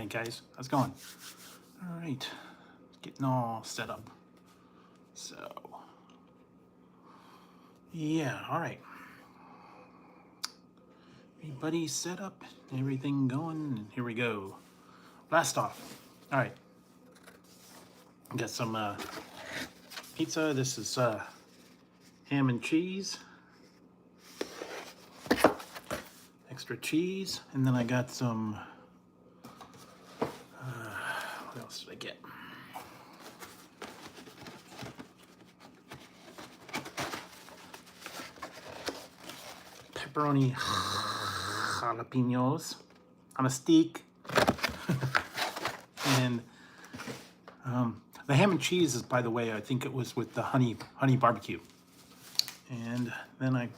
Hey guys, how's it going? All right, getting all set up. So, yeah, all right. Everybody set up, everything going, and here we go. Blast off. All right. Got some pizza. This is ham and cheese. Extra cheese. And then I got some, what else did I get? Pepperoni jalapenos on a stick. And the ham and cheese is, by the way, I think it was with the honey barbecue. And then I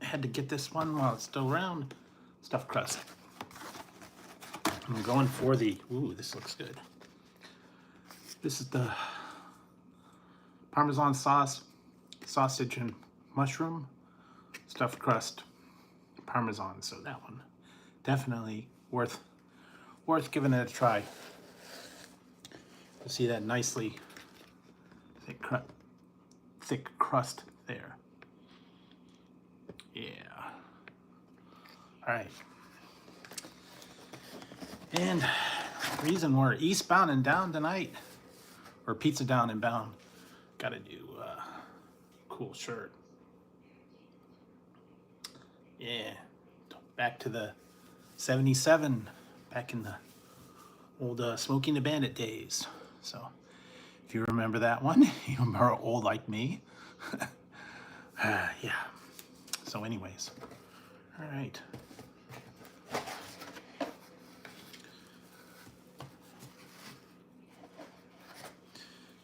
had to get this one while it's still around, stuffed crust. I'm going for the, ooh, this looks good. This is the Parmesan sauce, sausage and mushroom, stuffed crust, Parmesan. So that one, definitely worth giving it a try. You see that nicely thick crust there. Yeah. All right. And the reason we're eastbound and down tonight, or pizza down and bound, gotta do a cool shirt. Yeah. Back to the 77, back in the old Smoking the Bandit days. So if you remember that one, you remember old like me. Yeah. So anyways, all right.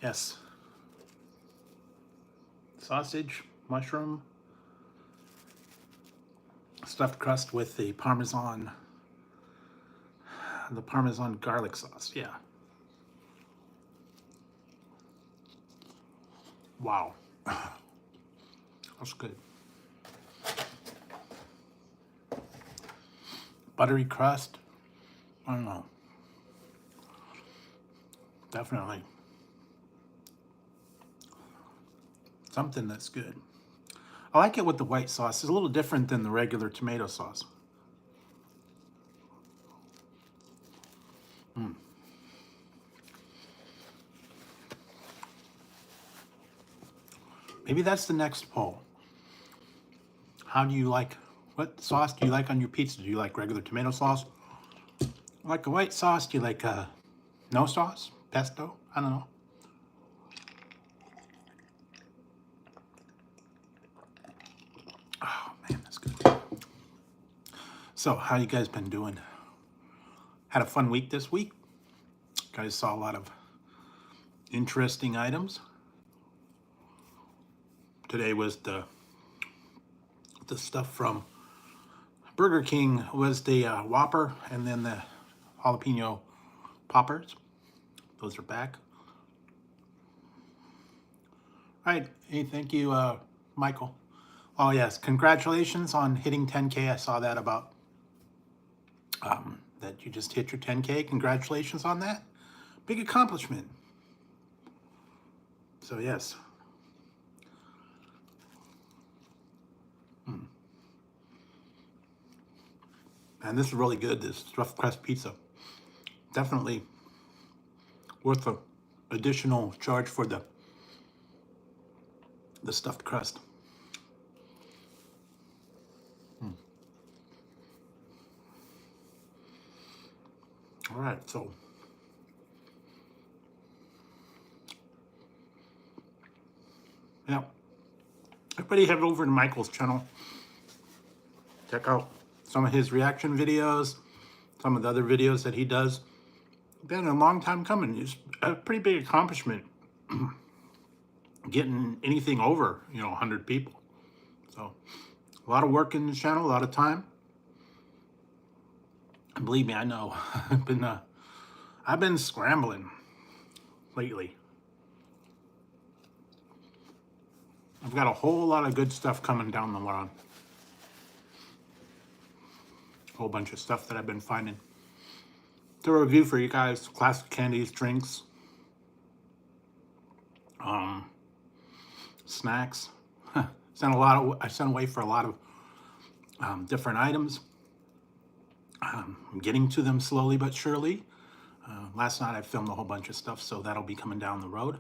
Yes. Sausage, mushroom, stuffed crust with the Parmesan garlic sauce. Yeah. Wow. That's good. Buttery crust. I don't know. Definitely something that's good. I like it with the white sauce. It's a little different than the regular tomato sauce. Maybe that's the next poll. How do you like, what sauce do you like on your pizza? Do you like regular tomato sauce? Like a white sauce? Do you like no sauce? Pesto? I don't know. Oh man, that's good. So, how you guys been doing? Had a fun week this week? Guys saw a lot of interesting items. Today was the stuff from Burger King was the Whopper, and then the jalapeno poppers. Those are back. All right, hey, thank you, Michael. Oh yes, congratulations on hitting 10K. I saw that about that you just hit your 10K. Congratulations on that. Big accomplishment. So yes. And this is really good, this stuffed crust pizza. Definitely worth the additional charge for the stuffed crust. All right, so yeah, everybody head over to Michael's channel. Check out some of his reaction videos, some of the other videos that he does. Been a long time coming. It's a pretty big accomplishment getting anything over, 100 people. So a lot of work in the channel, a lot of time. And believe me, I know. I've been scrambling lately. I've got a whole lot of good stuff coming down the line. A whole bunch of stuff that I've been finding. to review for you guys. Classic candies, drinks, snacks. I sent away for a lot of different items. I'm getting to them slowly but surely. Last night I filmed a whole bunch of stuff, so that'll be coming down the road.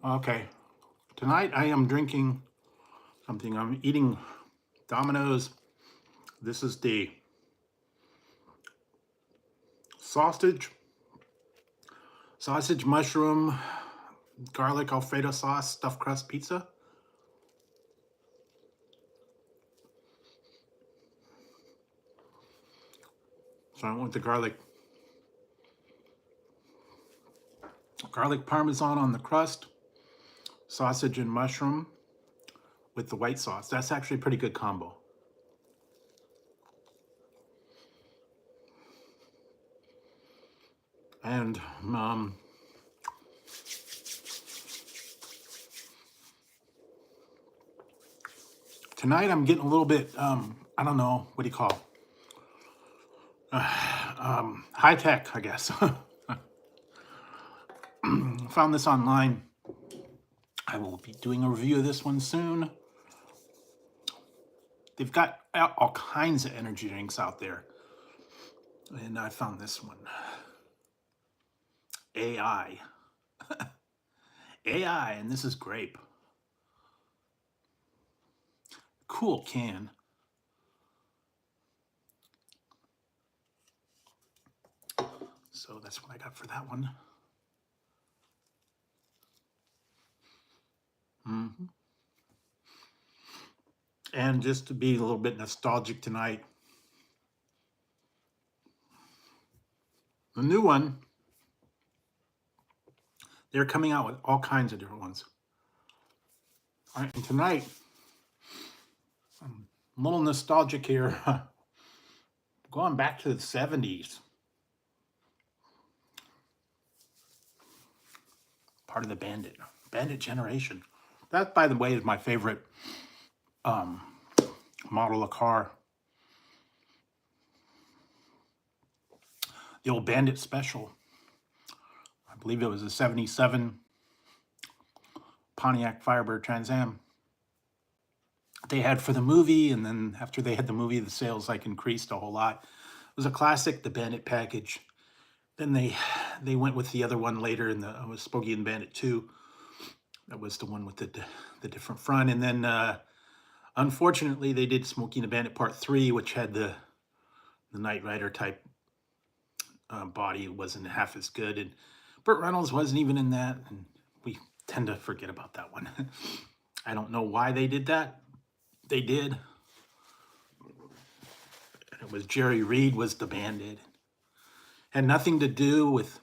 Okay, tonight I am drinking something. I'm eating Domino's. This is the sausage mushroom garlic Alfredo sauce stuffed crust pizza. So I went with the garlic parmesan on the crust, sausage and mushroom with the white sauce. That's actually a pretty good combo. And tonight I'm getting a little bit, I don't know, what do you call high tech, I guess. Found this online. I will be doing a review of this one soon. They've got all kinds of energy drinks out there. And I found this one. AI. AI, and this is grape. Cool can. So that's what I got for that one. And just to be a little bit nostalgic tonight, the new one, they're coming out with all kinds of different ones. All right, and tonight, I'm a little nostalgic here. Going back to the 70s. Part of the Bandit generation. That, by the way, is my favorite model of car. The old Bandit Special. I believe it was a 77 Pontiac Firebird Trans Am they had for the movie, and then after they had the movie, the sales like increased a whole lot. It was a classic, the Bandit package. Then they went with the other one later, and it was Smokey and Bandit 2. That was the one with the different front. And then unfortunately, they did Smokey and the Bandit Part 3, which had the Knight Rider type body. It wasn't half as good, and Burt Reynolds wasn't even in that, and we tend to forget about that one. I don't know why they did that. They did. It was Jerry Reed was the Bandit. Had nothing to do with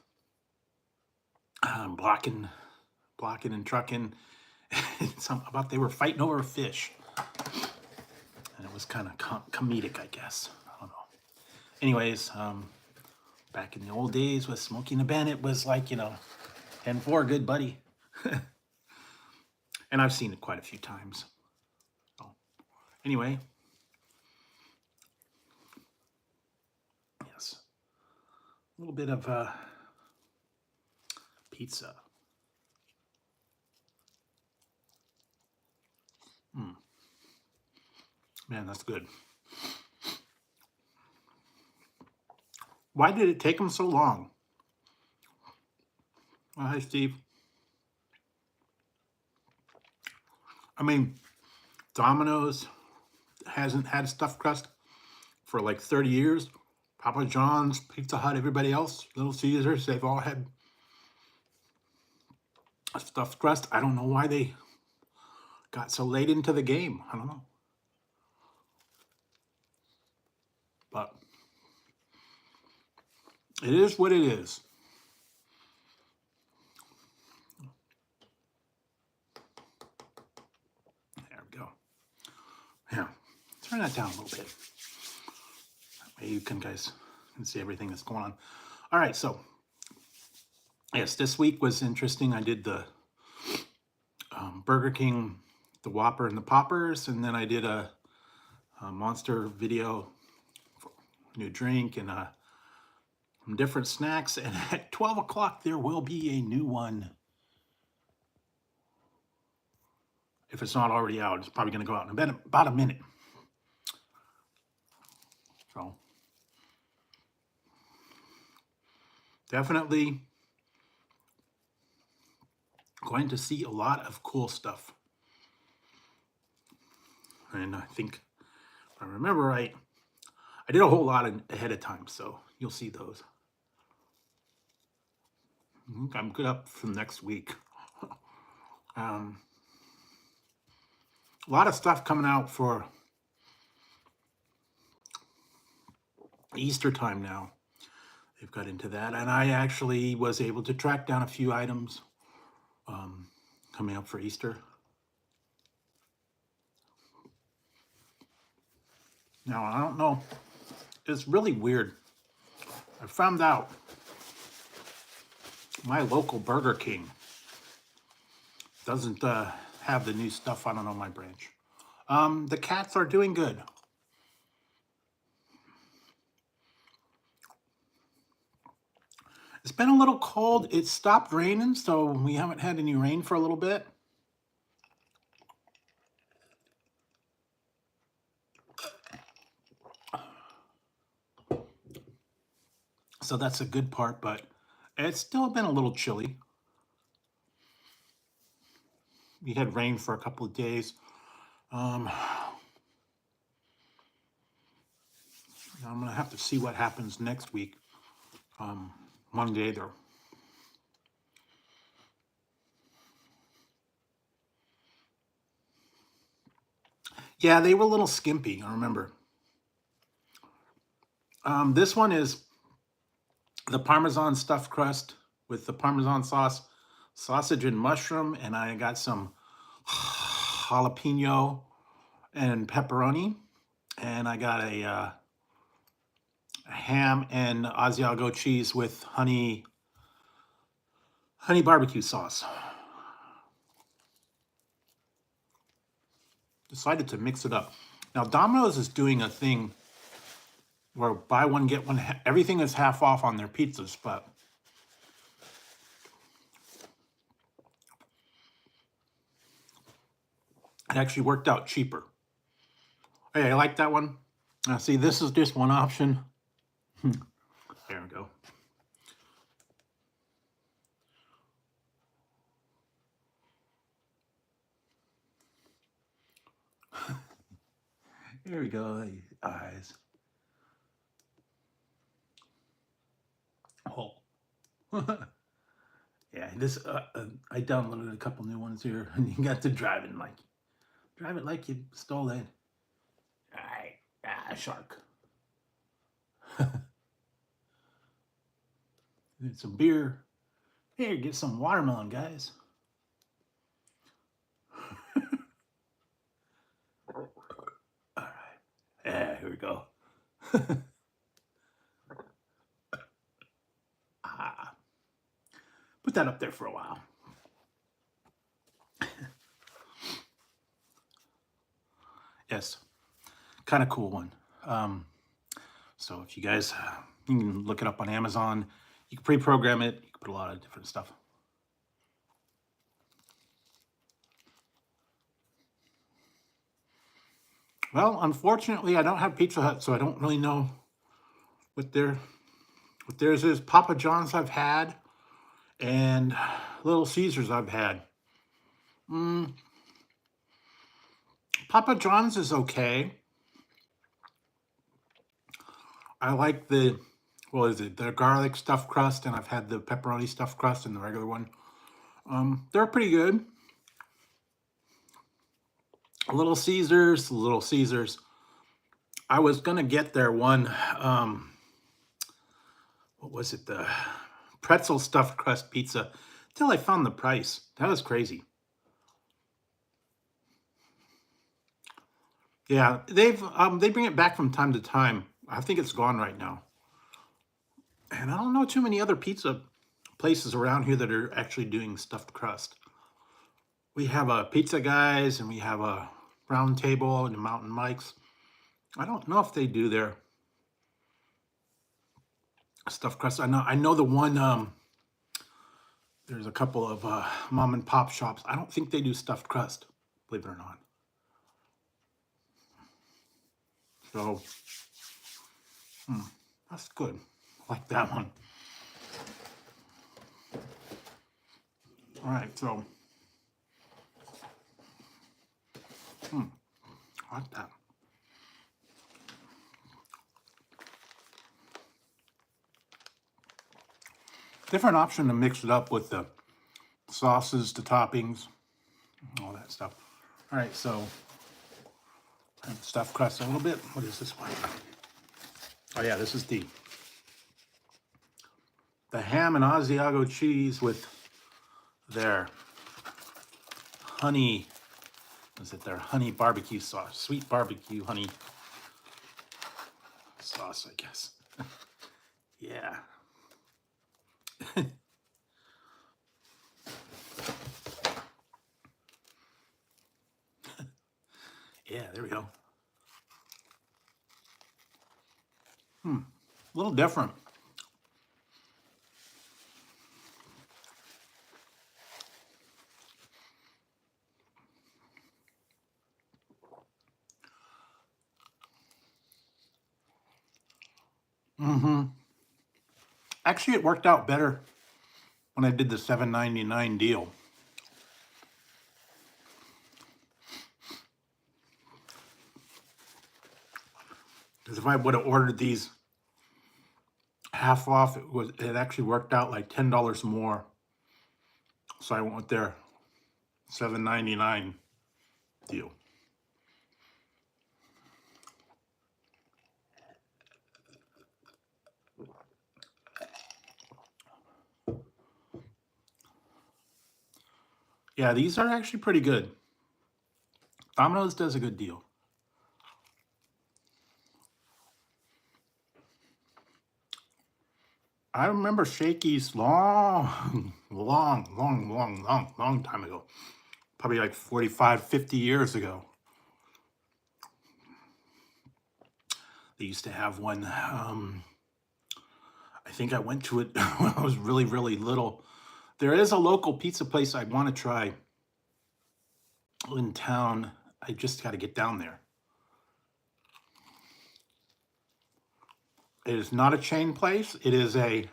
blocking and trucking. About they were fighting over a fish, and it was kind of comedic, I guess. I don't know. Anyways, back in the old days with Smokey and the Bandit was like, 10-4, good buddy. And I've seen it quite a few times. So, anyway. Yes. A little bit of pizza. Man, that's good. Why did it take them so long? Oh, hi, Steve. I mean, Domino's hasn't had stuffed crust for like 30 years. Papa John's, Pizza Hut, everybody else, Little Caesars, they've all had stuffed crust. I don't know why they got so late into the game. I don't know. But it is what it is. There we go. Yeah, turn that down a little bit. That way you guys can see everything that's going on. All right, so yes, this week was interesting. I did the Burger King, the Whopper and the Poppers, and then I did a monster video new drink and some different snacks. And at 12 o'clock, there will be a new one. If it's not already out, it's probably going to go out in about a minute. So definitely going to see a lot of cool stuff. And I think, if I remember right, I did a whole lot ahead of time, so you'll see those. I'm good up from next week. A lot of stuff coming out for Easter time now. They've got into that, and I actually was able to track down a few items coming up for Easter. Now, I don't know. It's really weird. I found out my local Burger King doesn't have the new stuff. I don't know, my branch. The cats are doing good. It's been a little cold. It stopped raining, so we haven't had any rain for a little bit. So that's a good part, but it's still been a little chilly. We had rain for a couple of days. I'm going to have to see what happens next week. Monday there. Yeah, they were a little skimpy, I remember. This one is the Parmesan stuffed crust with the Parmesan sauce, sausage and mushroom, and I got some jalapeno and pepperoni, and I got a ham and Asiago cheese with honey barbecue sauce. Decided to mix it up. Now Domino's is doing a thing where buy one get one, everything is half off on their pizzas, but it actually worked out cheaper. Hey, I like that one. Now see, this is just one option. There we go. Here we go, eyes. Oh. Yeah, this I downloaded a couple new ones here, and you got to drive it like you stole it. All right, shark. Need some beer. Here, get some watermelon, guys. All right. Yeah, here we go. Put that up there for a while. Yes, kind of cool one. So if you guys, you can look it up on Amazon. You can pre-program it. You can put a lot of different stuff. Well, unfortunately, I don't have Pizza Hut, so I don't really know what theirs is. Papa John's I've had, and Little Caesars I've had. Papa John's is okay. I like the garlic stuffed crust, and I've had the pepperoni stuffed crust and the regular one. They're pretty good. Little Caesars. I was gonna get their one, what was it? The pretzel stuffed crust pizza, till I found the price. That was crazy. Yeah, they bring it back from time to time. I think it's gone right now. And I don't know too many other pizza places around here that are actually doing stuffed crust. We have a Pizza Guys, and we have a Round Table and a Mountain Mike's. I don't know if they do their stuffed crust. I know the one. There's a couple of mom and pop shops. I don't think they do stuffed crust, believe it or not. So that's good. I like that one. All right, so I like that. Different option to mix it up with the sauces, the toppings, all that stuff. All right, so stuffed crust a little bit. What is this one? Oh yeah, this is the ham and Asiago cheese with their honey. Is it their honey barbecue sauce? Sweet barbecue honey sauce, I guess. Yeah. Yeah, there we go. A little different. Actually, it worked out better when I did the $7.99 deal. Because if I would have ordered these half off, it actually worked out like $10 more. So I went with their $7.99 deal. Yeah, these are actually pretty good. Domino's does a good deal. I remember Shakey's long time ago. Probably like 45, 50 years ago. They used to have one. I think I went to it when I was really, really little. There is a local pizza place I want to try in town. I just got to get down there. It is not a chain place. It is like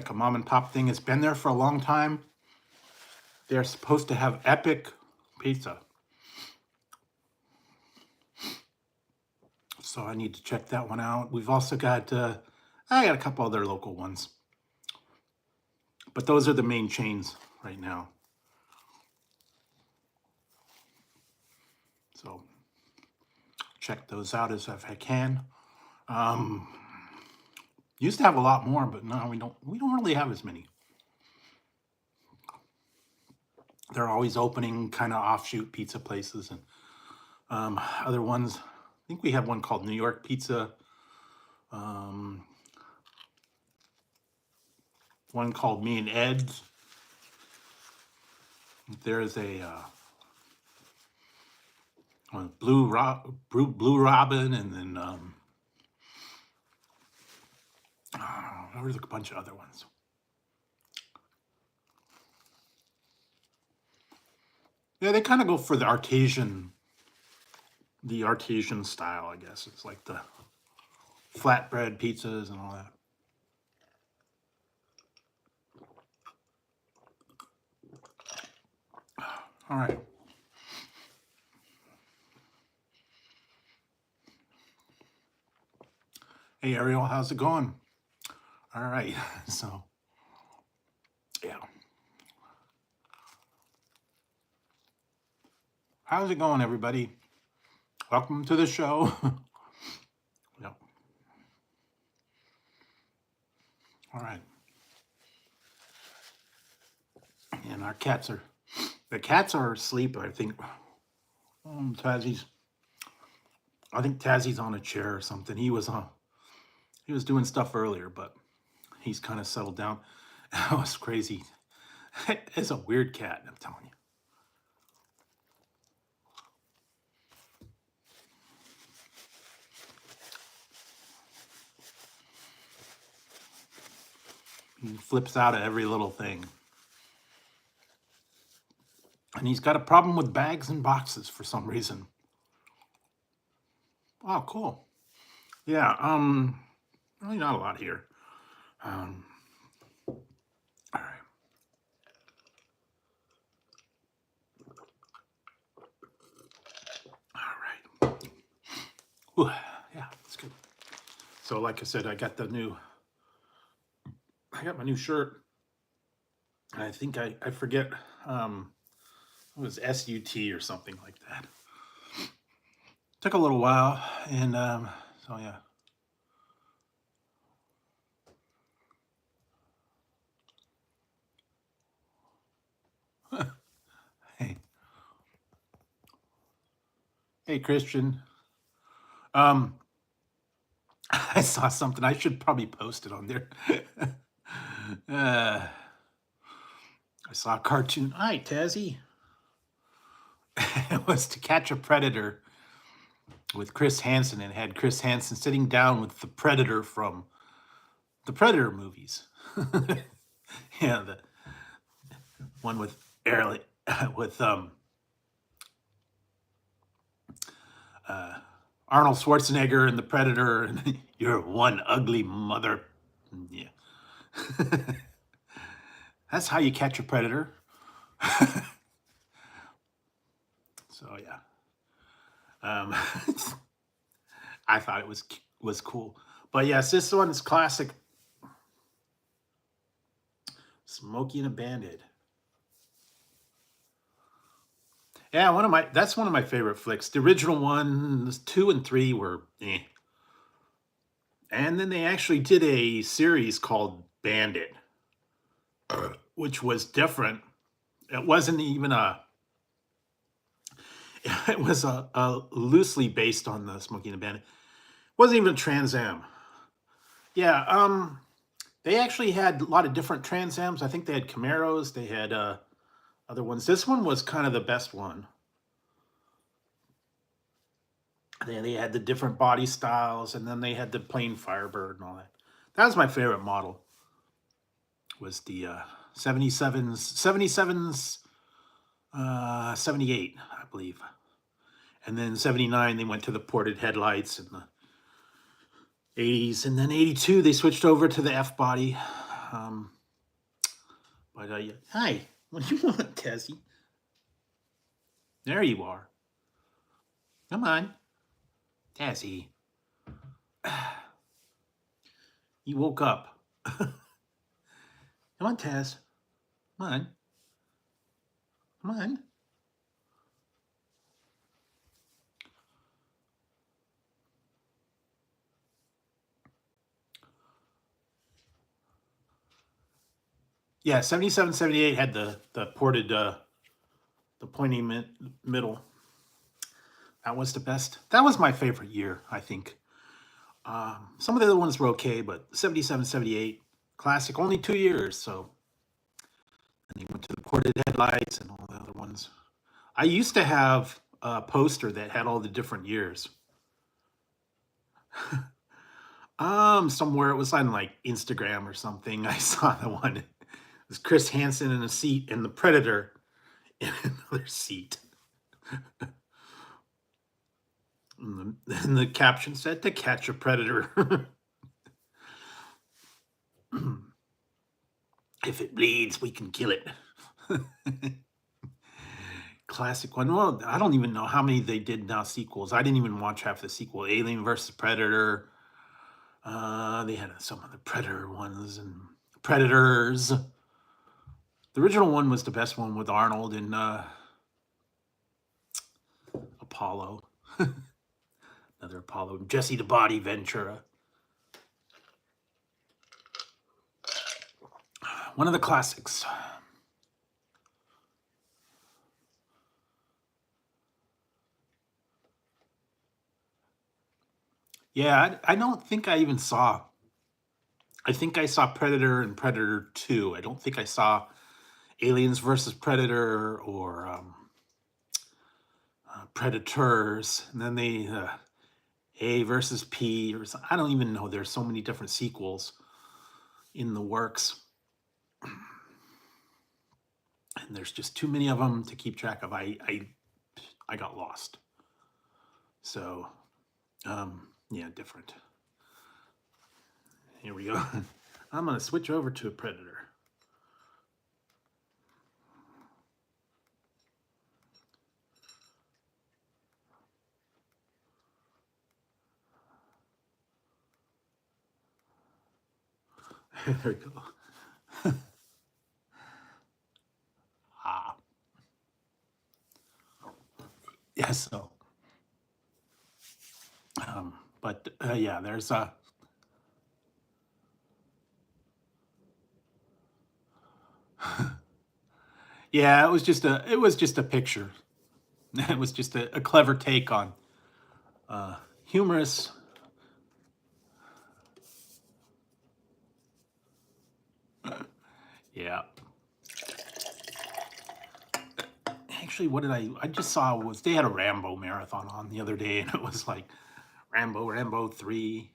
a mom and pop thing. It's been there for a long time. They're supposed to have epic pizza. So I need to check that one out. We've also got, I got a couple other local ones. But those are the main chains right now. So check those out as if I can. Used to have a lot more, but no, we don't really have as many. They're always opening kind of offshoot pizza places and other ones. I think we have one called New York Pizza. One called Me and Ed's. There's a Blue Robin, and then there's a bunch of other ones. Yeah, they kind of go for the artesian style, I guess. It's like the flatbread pizzas and all that. All right. Hey, Ariel, how's it going? All right, so, yeah. How's it going, everybody? Welcome to the show. Yep. All right. And our the cats are asleep, I think. Tazzy's on a chair or something. He was doing stuff earlier, but he's kind of settled down. That was crazy. It's a weird cat, I'm telling you. He flips out at every little thing. And he's got a problem with bags and boxes for some reason. Oh, cool. Yeah, really not a lot here. All right. All right. Whew, yeah, that's good. So like I said, I got my new shirt. I think I forget, it was SUT or something like that. Took a little while, and so yeah. Hey, hey, Christian. Um, I saw something. I should probably post it on there. I saw a cartoon. Hi, Tazzy. It was To Catch a Predator with Chris Hansen, and had Chris Hansen sitting down with the Predator from the Predator movies. Yeah, the one with with Arnold Schwarzenegger and the Predator, and you're one ugly mother. Yeah. That's how you catch a predator. So yeah. I thought it was cool. But yes, this one is classic. Smokey and a Bandit. Yeah, that's one of my favorite flicks. The original ones, 2 and 3 were eh. And then they actually did a series called Bandit, which was different. It wasn't even it was a loosely based on the Smokey and the Bandit. It wasn't even a Trans Am. Yeah, they actually had a lot of different Trans Ams. I think they had Camaros, they had other ones. This one was kind of the best one. They had the different body styles, and then they had the plain Firebird and all that. That was my favorite model. Was the 77s, 78, I believe. And then 79, they went to the ported headlights, and the 80s. And then 82, they switched over to the F body. Yeah. Hi, what do you want, Tessie? There you are. Come on. Tessie. You woke up. Come on, Taz. Come on. Come on. Yeah, 77, 78 had the ported, the pointy middle. That was the best. That was my favorite year, I think. Some of the other ones were okay, but 77, 78, classic, only 2 years, so. And they went to the ported headlights and all the other ones. I used to have a poster that had all the different years. Somewhere it was on like Instagram or something. I saw the one. It was Chris Hansen in a seat and the Predator in another seat. And the caption said, "To catch a predator." If it bleeds, we can kill it. Classic one. Well, I don't even know how many they did now sequels. I didn't even watch half the sequel. Alien versus Predator. They had some of the Predator ones and Predators. The original one was the best one with Arnold and Apollo. Another Apollo. Jesse the Body Ventura. One of the classics. Yeah, I don't think I even saw. I think I saw Predator and Predator 2. I don't think I saw Aliens versus Predator or Predators. And then they A versus P, or I don't even know. There's so many different sequels in the works. And there's just too many of them to keep track of. I got lost. So, yeah, different. Here we go. I'm going to switch over to a Predator. There we go. Yeah, so, but yeah, there's a, yeah, it was just a picture. It was just a clever take on humorous. Yeah. Actually, what did I just saw was they had a Rambo marathon on the other day, and it was like Rambo 3,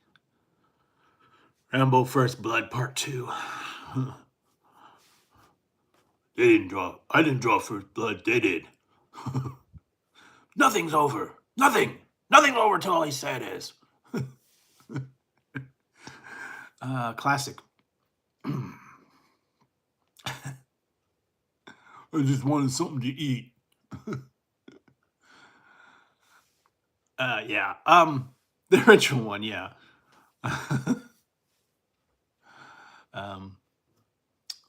Rambo First Blood Part 2. I didn't draw First Blood, they did. Nothing's over. Nothing's over till all he said is. Classic. I just wanted something to eat. Yeah. The original one, yeah. All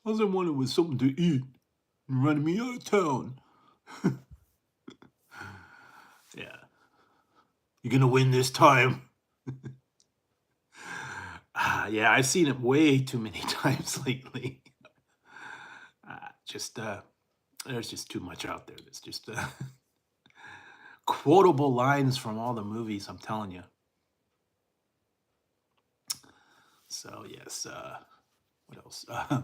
I wanted was something to eat and running me out of town. Yeah. You're gonna win this time. Yeah, I've seen it way too many times lately. There's just too much out there. There's just quotable lines from all the movies, I'm telling you. So, yes, what else? Where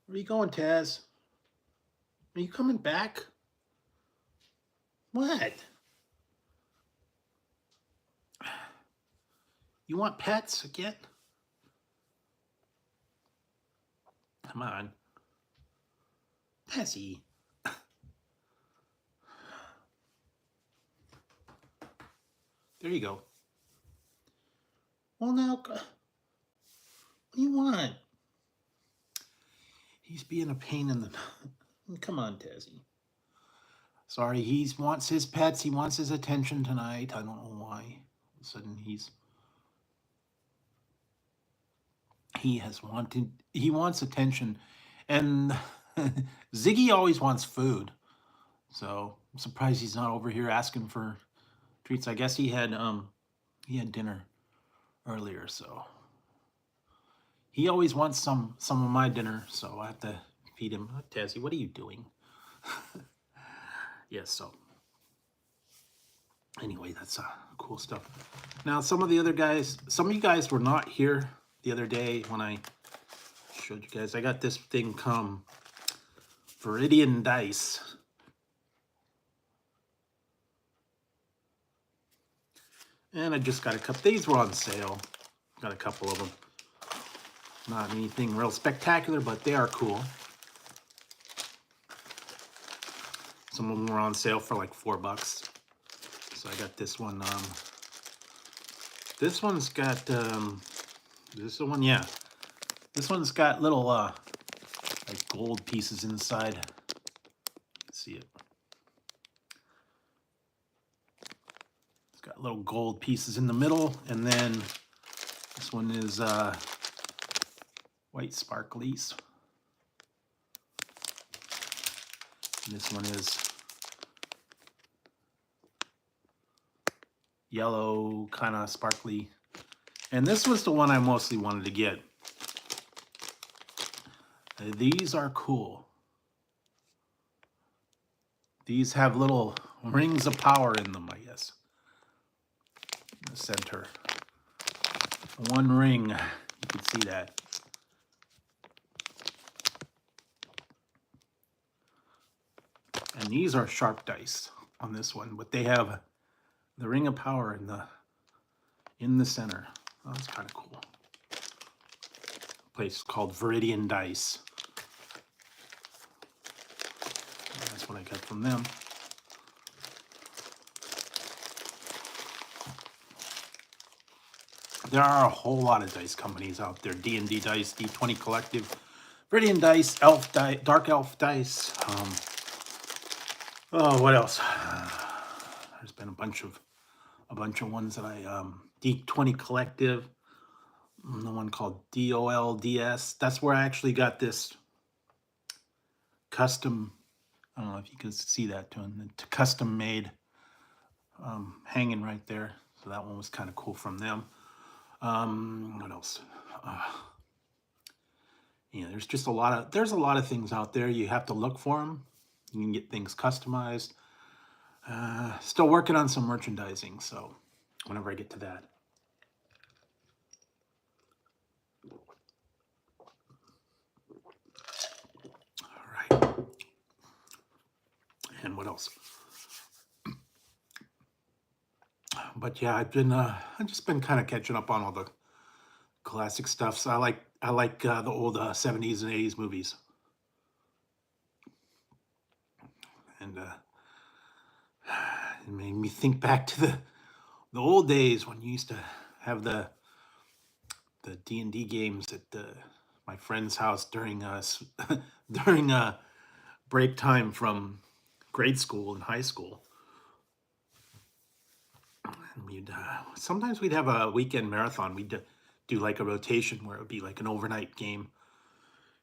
are you going, Taz? Are you coming back? What? You want pets again? Come on. Tazzy. There you go. Well, now, what do you want? He's being a pain in the... Come on, Tazzy. Sorry, he wants his pets. He wants his attention tonight. I don't know why. All of a sudden, he wants attention. And Ziggy always wants food. So I'm surprised he's not over here asking for treats. I guess he had dinner earlier, so he always wants some of my dinner, so I have to feed him. Tazzy, what are you doing? Yes, so anyway, that's cool stuff. Now, some of you guys were not here the other day when I showed you guys. I got this thing come Viridian dice. And I just got a couple. These were on sale. Got a couple of them. Not anything real spectacular, but they are cool. Some of them were on sale for like $4. So I got this one. This one's got, is this the one? Yeah. This one's got little, like gold pieces inside. See it. It's got little gold pieces in the middle, and then this one is white sparklies. And this one is yellow, kind of sparkly. And this was the one I mostly wanted to get. These are cool. These have little rings of power in them, I guess. In the center. One ring, you can see that. And these are sharp dice on this one, but they have the ring of power in the center. Oh, that's kind of cool. place called Viridian Dice. That's what I got from them. There are a whole lot of dice companies out there. D&D Dice, D20 Collective, Viridian Dice, Elf Dice, Dark Elf Dice. Oh, what else? There's been a bunch of ones that I D20 Collective. The one called DOLDS. That's where I actually got this custom. I don't know if you can see that to them. It's custom made, hanging right there. So that one was kind of cool from them. What else? Yeah, there's just a lot of things out there. You have to look for them. You can get things customized. Still working on some merchandising, so whenever I get to that. All right. And what else? But yeah, I've just been kind of catching up on all the classic stuff. So I like the old 70s and 80s movies. And it made me think back to the old days when you used to have the D&D games at my friend's house during during break time from grade school and high school. And we'd sometimes we'd have a weekend marathon. We'd do like a rotation where it would be like an overnight game,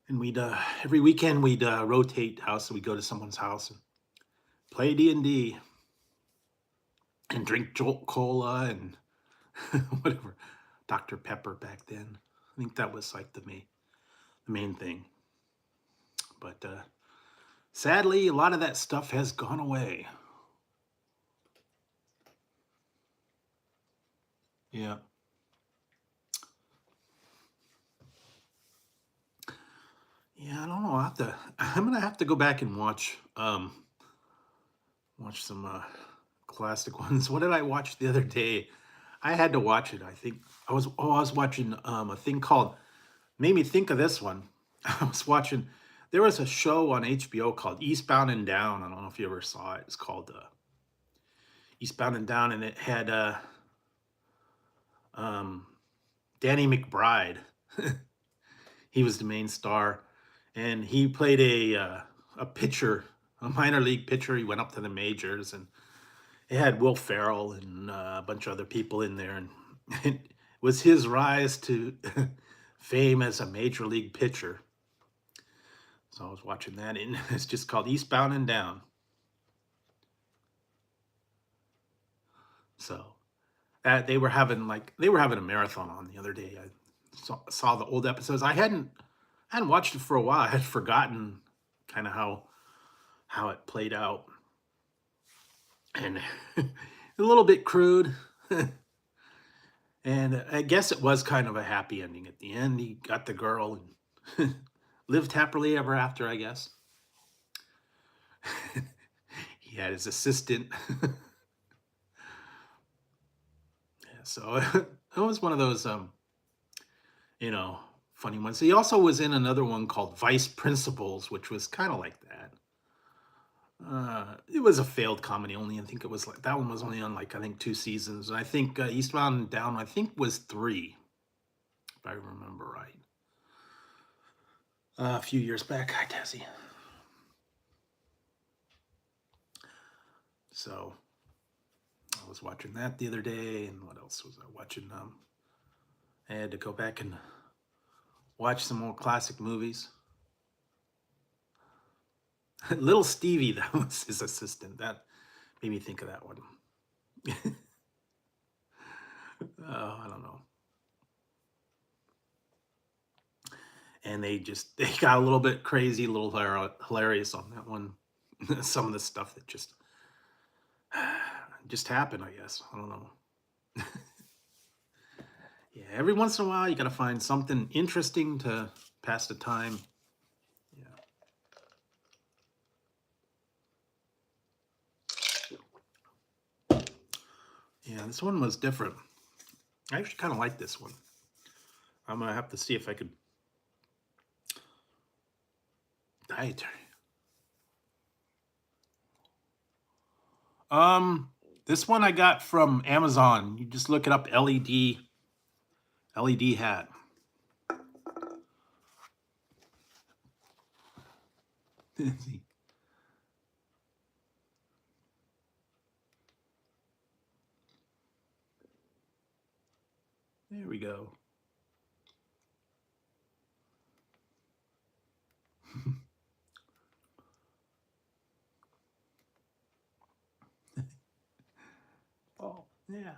and we'd every weekend we'd rotate house. So we'd go to someone's house and play D&D and drink Jolt Cola and whatever, Dr. Pepper back then. I think that was like the main thing. But sadly, a lot of that stuff has gone away. Yeah. Yeah, I don't know. I'm gonna have to go back and watch some classic ones. What did I watch the other day? I had to watch it. I think I was watching a thing called, made me think of this one. I was watching, there was a show on HBO called Eastbound and Down. I don't know if you ever saw it. It's called Eastbound and Down, and it had Danny McBride. He was the main star, and he played a pitcher, a minor league pitcher. He went up to the majors, and it had Will Ferrell and a bunch of other people in there, and it was his rise to fame as a major league pitcher. So I was watching that, and it's just called Eastbound and Down. So they were having a marathon on the other day. I saw the old episodes. I hadn't watched it for a while. I had forgotten kind of how it played out, and a little bit crude. And I guess it was kind of a happy ending at the end. He got the girl and lived happily ever after, I guess. He had his assistant. Yeah, so it was one of those funny ones. He also was in another one called Vice Principals, which was kind of like that. It was a failed comedy only. I think it was like that one was only on like I think 2 seasons, and I think Eastbound and Down I think was 3, if I remember right. A few years back, hi Desi. So I was watching that the other day, and what else was I watching? I had to go back and watch some more classic movies. Little Stevie, that was his assistant. That made me think of that one. Oh, I don't know. And they got a little bit crazy, a little hilarious on that one. Some of the stuff that just happened, I guess. I don't know. Yeah, every once in a while you got to find something interesting to pass the time. Yeah, this one was different. I actually kind of like this one. I'm gonna have to see if I could proprietary. This one I got from Amazon. You just look it up, LED hat. There we go. Oh, yeah.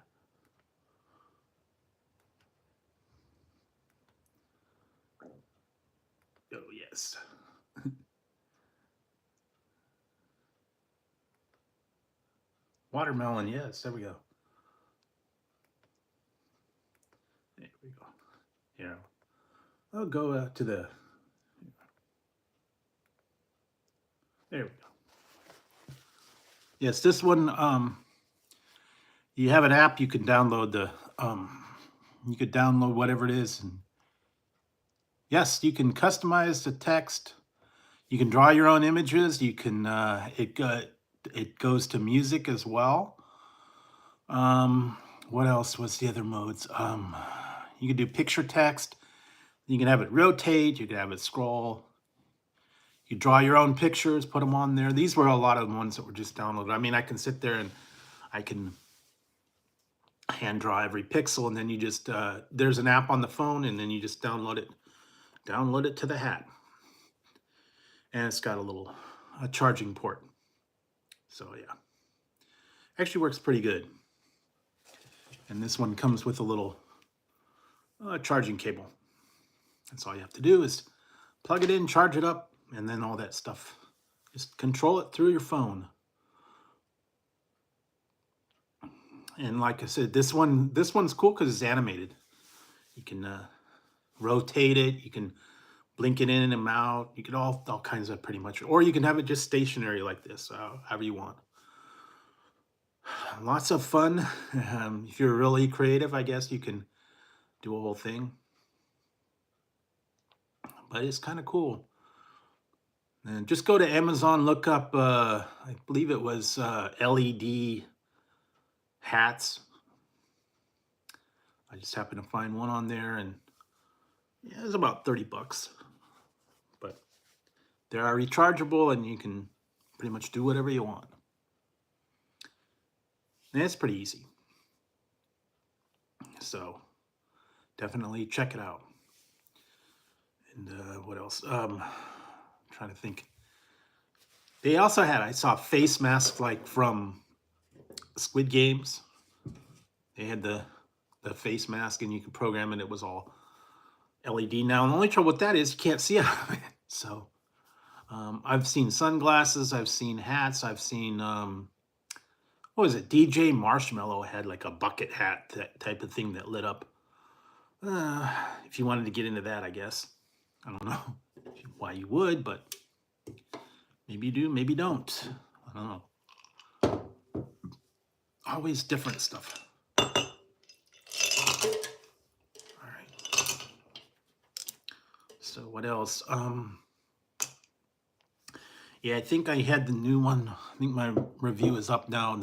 Oh, yes. Watermelon, yes. There we go. There we go. Yeah. I'll go to the... There we go. Yes, this one, you have an app you can download you could download whatever it is. And yes, you can customize the text. You can draw your own images. You can, it goes to music as well. What else was the other modes? You can do picture text. You can have it rotate. You can have it scroll. You draw your own pictures, put them on there. These were a lot of the ones that were just downloaded. I mean, I can sit there and I can hand draw every pixel, and then you just, there's an app on the phone, and then you just download it to the hat. And it's got a charging port. So yeah, actually works pretty good. And this one comes with a little charging cable. That's all you have to do is plug it in, charge it up, and then all that stuff. Just control it through your phone. And like I said, this one's cool because it's animated. You can rotate it. You can blink it in and out. You can all kinds of pretty much, or you can have it just stationary like this, however you want. Lots of fun. If you're really creative, I guess you can do a whole thing. But it's kind of cool. And just go to Amazon, look up, I believe it was LED hats. I just happened to find one on there, and yeah, it's about 30 bucks. But they are rechargeable, and you can pretty much do whatever you want. And it's pretty easy. So definitely check it out. And what else? Trying to think. They also had, I saw face masks like from Squid Games. They had the face mask, and you could program it. It was all LED. Now, the only trouble with that is you can't see out of it. So I've seen sunglasses. I've seen hats. I've seen, what was it? DJ Marshmallow had like a bucket hat, that type of thing that lit up. If you wanted to get into that, I guess. I don't know why you would, but maybe you do, maybe don't. I don't know. Always different stuff. All right. So what else? Yeah, I think I had the new one. I think my review is up now.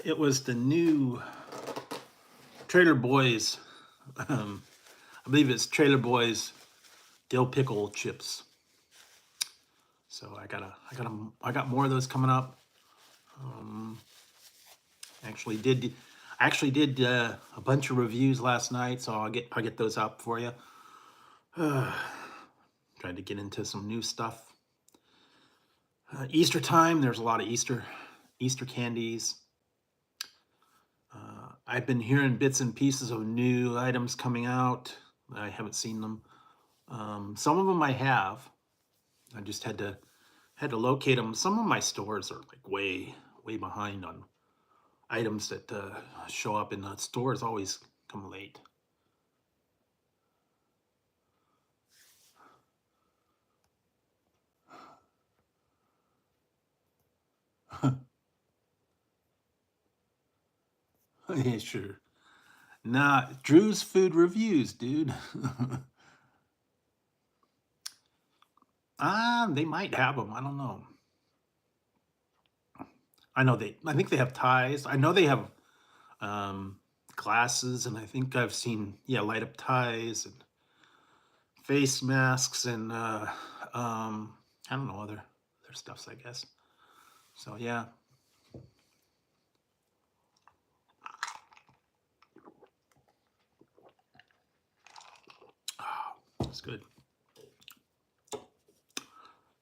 It was the new Trailer Boys. I believe it's Trailer Boys dill pickle chips. So I got more of those coming up. I actually did a bunch of reviews last night, so I'll get those out for you. Tried to get into some new stuff. Easter time, there's a lot of Easter candies. I've been hearing bits and pieces of new items coming out. I haven't seen them. Some of them I have. I just had to locate them. Some of my stores are like way behind on items that show up in the stores. Always come late. Yeah, sure. Nah, Drew's Food Reviews, dude. They might have them. I don't know. I think they have ties. I know they have um, glasses, and I think I've seen, yeah, light up ties and face masks and I don't know, other stuffs, I guess. So yeah. That's good.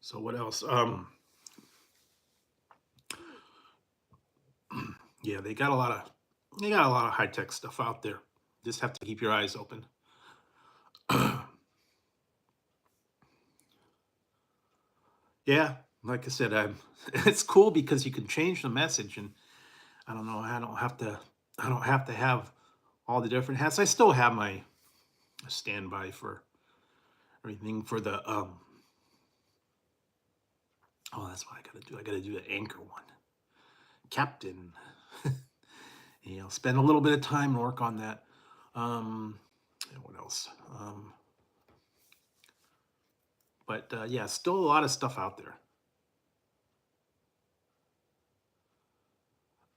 So what else? Yeah, they got a lot of high tech stuff out there. Just have to keep your eyes open. Yeah, like I said, it's cool because you can change the message, and I don't know, I don't have to have all the different hats. I still have my standby for everything for the oh, that's what I gotta do. I gotta do the anchor one. Captain. Spend a little bit of time to work on that. And what else? But yeah, still a lot of stuff out there.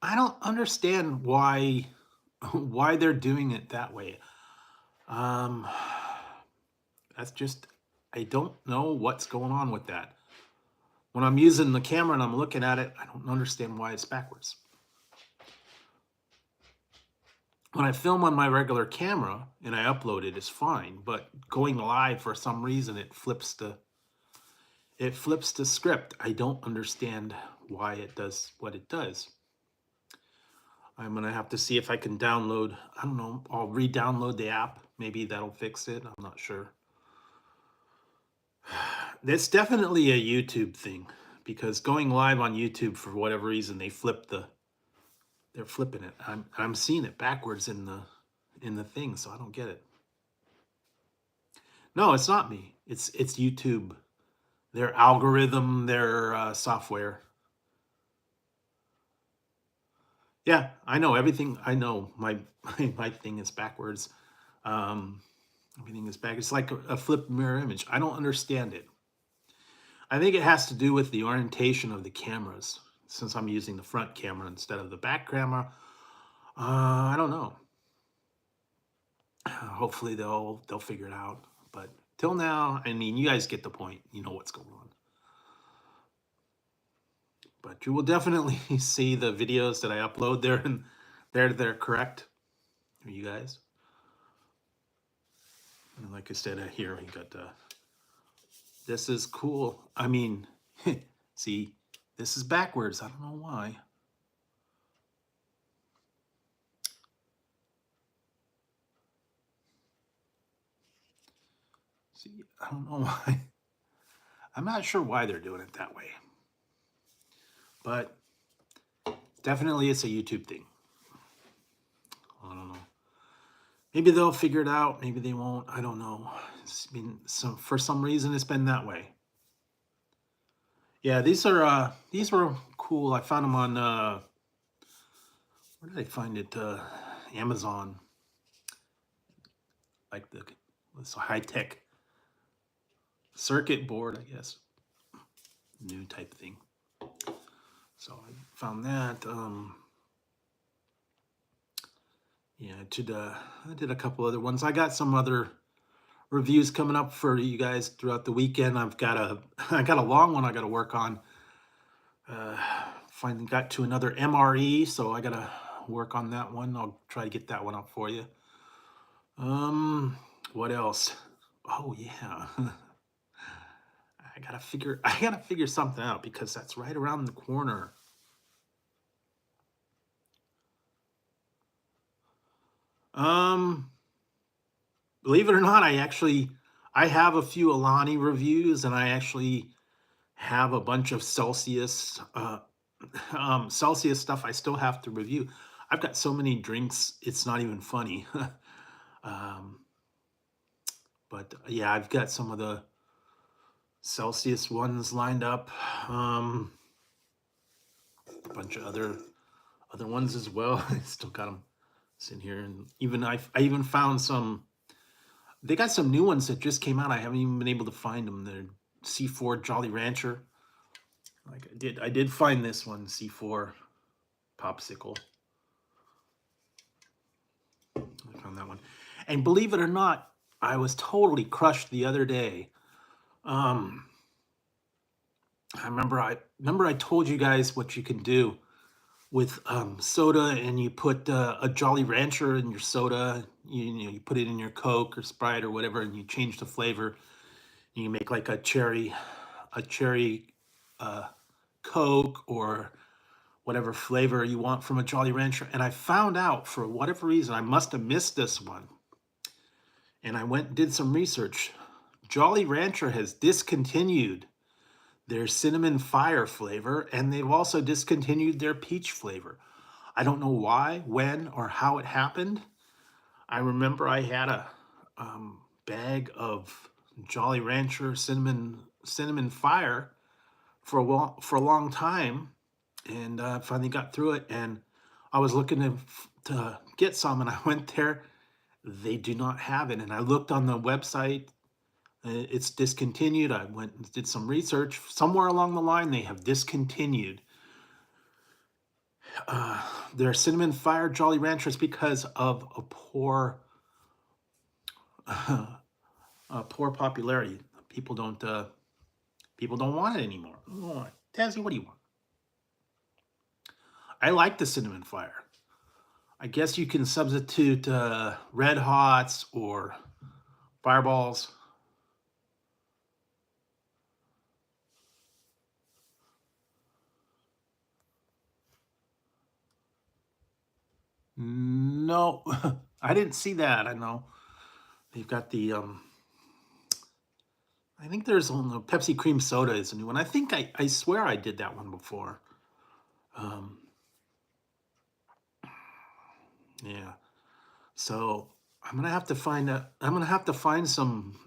I don't understand why they're doing it that way. Um, that's just I don't know what's going on with that. When I'm using the camera and I'm looking at it, I don't understand why it's backwards. When I film on my regular camera and I upload it, it's fine. But going live, for some reason, it flips the script. I don't understand why it does what it does. I'm gonna have to see if I can download. I don't know. I'll re-download the app. Maybe that'll fix it. I'm not sure. It's definitely a YouTube thing because going live on YouTube for whatever reason they're flipping it. I'm seeing it backwards in the thing, so I don't get it. No, it's not me. It's YouTube. Their algorithm, their software. Yeah, I know everything. I know my thing is backwards. Um, Everything is back. It's like a flip mirror image. I don't understand it. I think it has to do with the orientation of the cameras. Since I'm using the front camera instead of the back camera, I don't know. Hopefully they'll figure it out. But till now, I mean, you guys get the point. You know what's going on. But you will definitely see the videos that I upload there, and they're correct for you guys. And like I said, here we got this is cool. I mean, see, this is backwards. I don't know why. See, I don't know why. I'm not sure why they're doing it that way. But definitely it's a YouTube thing. I don't know. Maybe they'll figure it out. Maybe they won't. I don't know. It's been for some reason it's been that way. Yeah, these were cool. I found them on where did I find it? Amazon. Like it's a high tech circuit board, I guess. New type thing. So I found that. Yeah, I did a couple other ones. I got some other reviews coming up for you guys throughout the weekend. I got a long one I got to work on. Finally got to another MRE, so I got to work on that one. I'll try to get that one up for you. What else? Oh yeah. I gotta figure something out because that's right around the corner. Believe it or not, I have a few Alani reviews, and I actually have a bunch of Celsius Celsius stuff I still have to review. I've got so many drinks, it's not even funny. um, but yeah, I've got some of the Celsius ones lined up. A bunch of other ones as well. I still got them sitting here, and I even found some. They got some new ones that just came out. I haven't even been able to find them. C4 Jolly Rancher. Like I did find this one, C4 popsicle. I found that one. And believe it or not, I was totally crushed the other day. I remember I told you guys what you can do with soda, and you put a Jolly Rancher in your soda. You put it in your Coke or Sprite or whatever, and you change the flavor. You make like a cherry uh, Coke or whatever flavor you want from a Jolly Rancher. And I found out, for whatever reason, I must have missed this one. And I went and did some research. Jolly Rancher has discontinued their cinnamon fire flavor, and they've also discontinued their peach flavor. I don't know why, when, or how it happened. I remember I had a bag of Jolly Rancher cinnamon fire for a long time, and finally got through it. And I was looking to get some, and I went there. They do not have it, and I looked on the website. It's discontinued. I went and did some research. Somewhere along the line, they have discontinued their cinnamon fire Jolly Ranchers because of a poor popularity. People don't want it anymore. Oh, Tazzy, what do you want? I like the cinnamon fire. I guess you can substitute Red Hots or Fireballs. No, I didn't see that. I know they've got the I think there's only Pepsi cream soda is a new one. I swear I did that one before. Um, yeah. So I'm gonna have to find some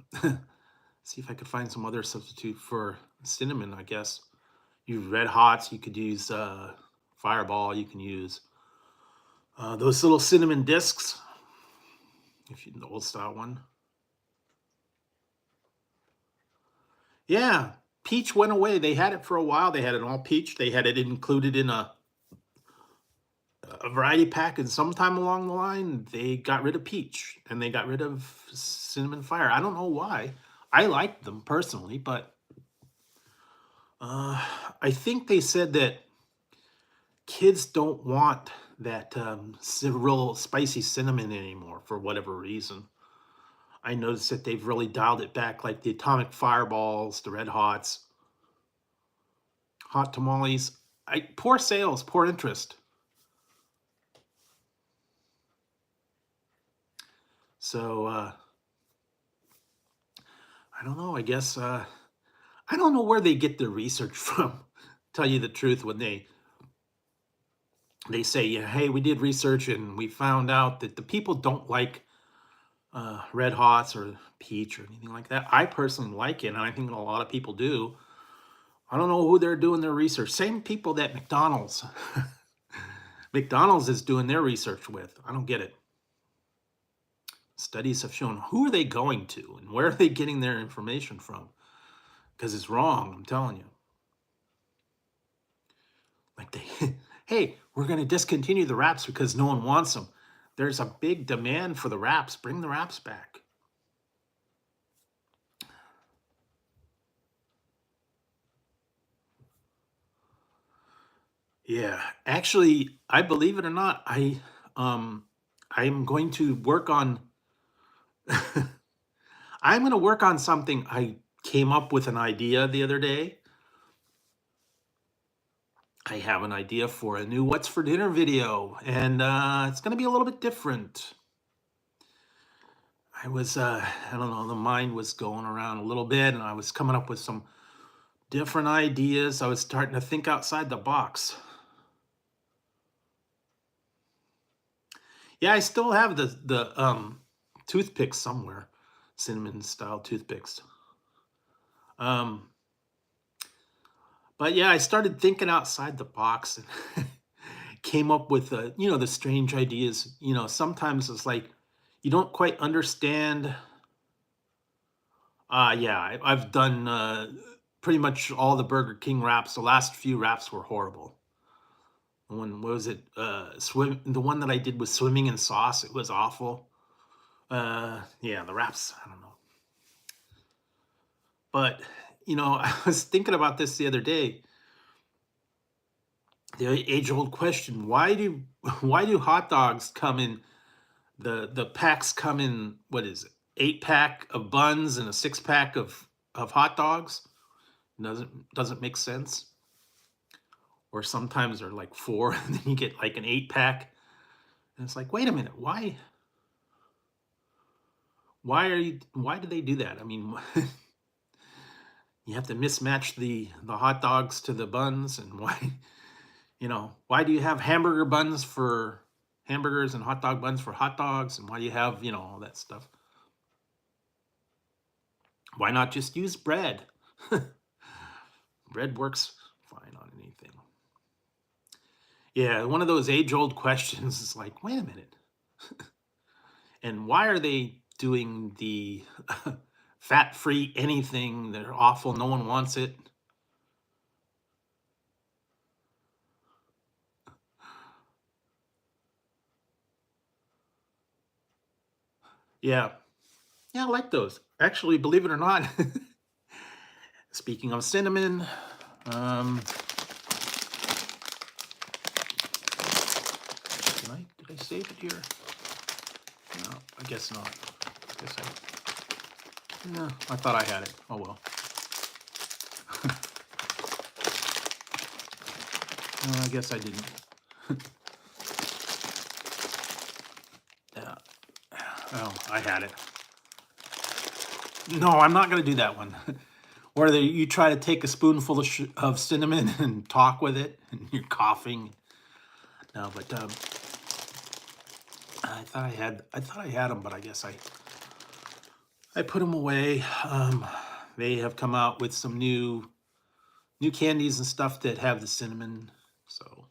see if I could find some other substitute for cinnamon, I guess. Use Red Hots, you could use Fireball, you can use those little cinnamon discs, if you the old style one. Yeah, peach went away. They had it for a while. They had it all peach. They had it included in a variety pack, and sometime along the line, they got rid of peach and they got rid of cinnamon fire. I don't know why. I liked them personally, but I think they said that kids don't want that real spicy cinnamon anymore for whatever reason. I noticed that they've really dialed it back, like the atomic fireballs, the red hots, hot tamales. Poor sales, poor interest. So I don't know. I guess I don't know where they get their research from. Tell you the truth, when they say, yeah, hey, we did research and we found out that the people don't like red hots or peach or anything like that. I personally like it, and I think a lot of people do. I don't know who they're doing their research. Same people that McDonald's McDonald's is doing their research with. I don't get it. Studies have shown, who are they going to and where are they getting their information from? Because it's wrong, I'm telling you. Like hey, we're going to discontinue the wraps because no one wants them. There's a big demand for the wraps. Bring the wraps back. Yeah, actually, I believe it or not, I'm going to work on I'm going to work on something. I came up with an idea the other day. I have an idea for a new What's for Dinner video, and it's going to be a little bit different. I don't know, the mind was going around a little bit, and I was coming up with some different ideas. I was starting to think outside the box. Yeah, I still have the toothpicks somewhere, cinnamon style toothpicks. But yeah, I started thinking outside the box and came up with the strange ideas. Sometimes it's like you don't quite understand Yeah, I've done pretty much all the Burger King wraps. The last few wraps were horrible. When what was it? The one that I did with swimming in sauce. It was awful. Yeah, the wraps. I don't know. But I was thinking about this the other day. The age-old question: Why do why do hot dogs come in the packs come in, what is it? 8-pack of buns and a 6-pack of hot dogs? Doesn't make sense. Or sometimes they're like 4, and then you get like an 8-pack, and it's like, wait a minute, why do they do that? I mean, you have to mismatch the hot dogs to the buns, and why do you have hamburger buns for hamburgers and hot dog buns for hot dogs, and why do you have all that stuff? Why not just use bread? Bread works fine on anything. Yeah, one of those age-old questions is like, wait a minute. And why are they doing the fat-free anything? They're awful. No one wants it. Yeah. Yeah, I like those. Actually, believe it or not, speaking of cinnamon, did I save it here? No, I guess not. No, I thought I had it. Oh well. I guess I didn't. Yeah. Oh, I had it. No, I'm not going to do that one. Where you try to take a spoonful of cinnamon and talk with it, and you're coughing. No, but I thought I had them, but I guess I put them away. They have come out with some new candies and stuff that have the cinnamon, so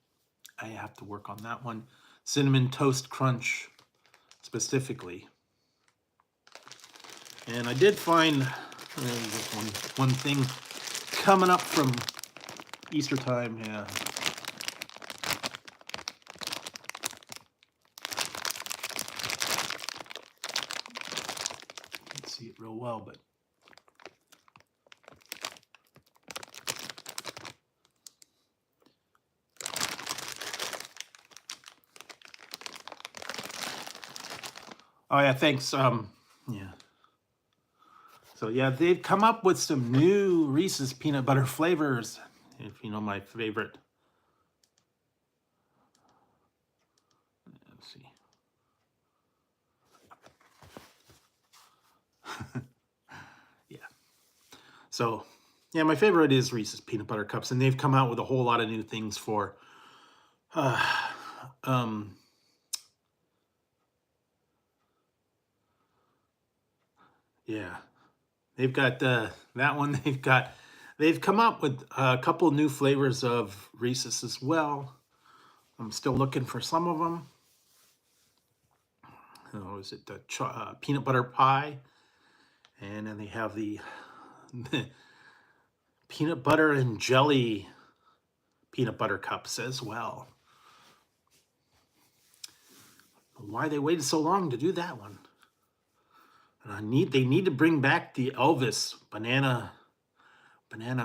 I have to work on that one. Cinnamon Toast Crunch specifically. And I did find one thing coming up from Easter time. Yeah. Can't see it real well, but oh yeah, thanks. Yeah. So yeah, they've come up with some new Reese's peanut butter flavors. If you know my favorite. Let's see. Yeah. So yeah, my favorite is Reese's peanut butter cups, and they've come out with a whole lot of new things for um yeah. They've got that one. They've come up with a couple new flavors of Reese's as well. I'm still looking for some of them. Oh, is it the peanut butter pie? And then they have the peanut butter and jelly peanut butter cups as well. Why they waited so long to do that one? And they need to bring back the Elvis banana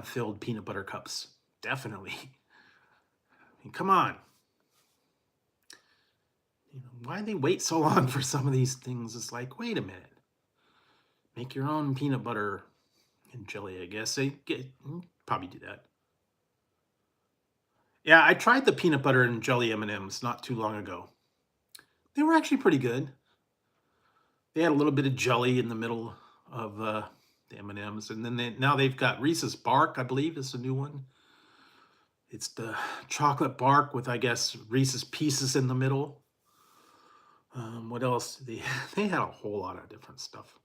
filled peanut butter cups. Definitely. I mean, come on. Why they wait so long for some of these things? It's like, wait a minute. Make your own peanut butter and jelly, I guess. Probably do that. Yeah, I tried the peanut butter and jelly M&Ms not too long ago. They were actually pretty good. They had a little bit of jelly in the middle of the M&Ms, and then now they've got Reese's Bark, I believe, is the new one. It's the chocolate bark with, I guess, Reese's Pieces in the middle. What else? They had a whole lot of different stuff.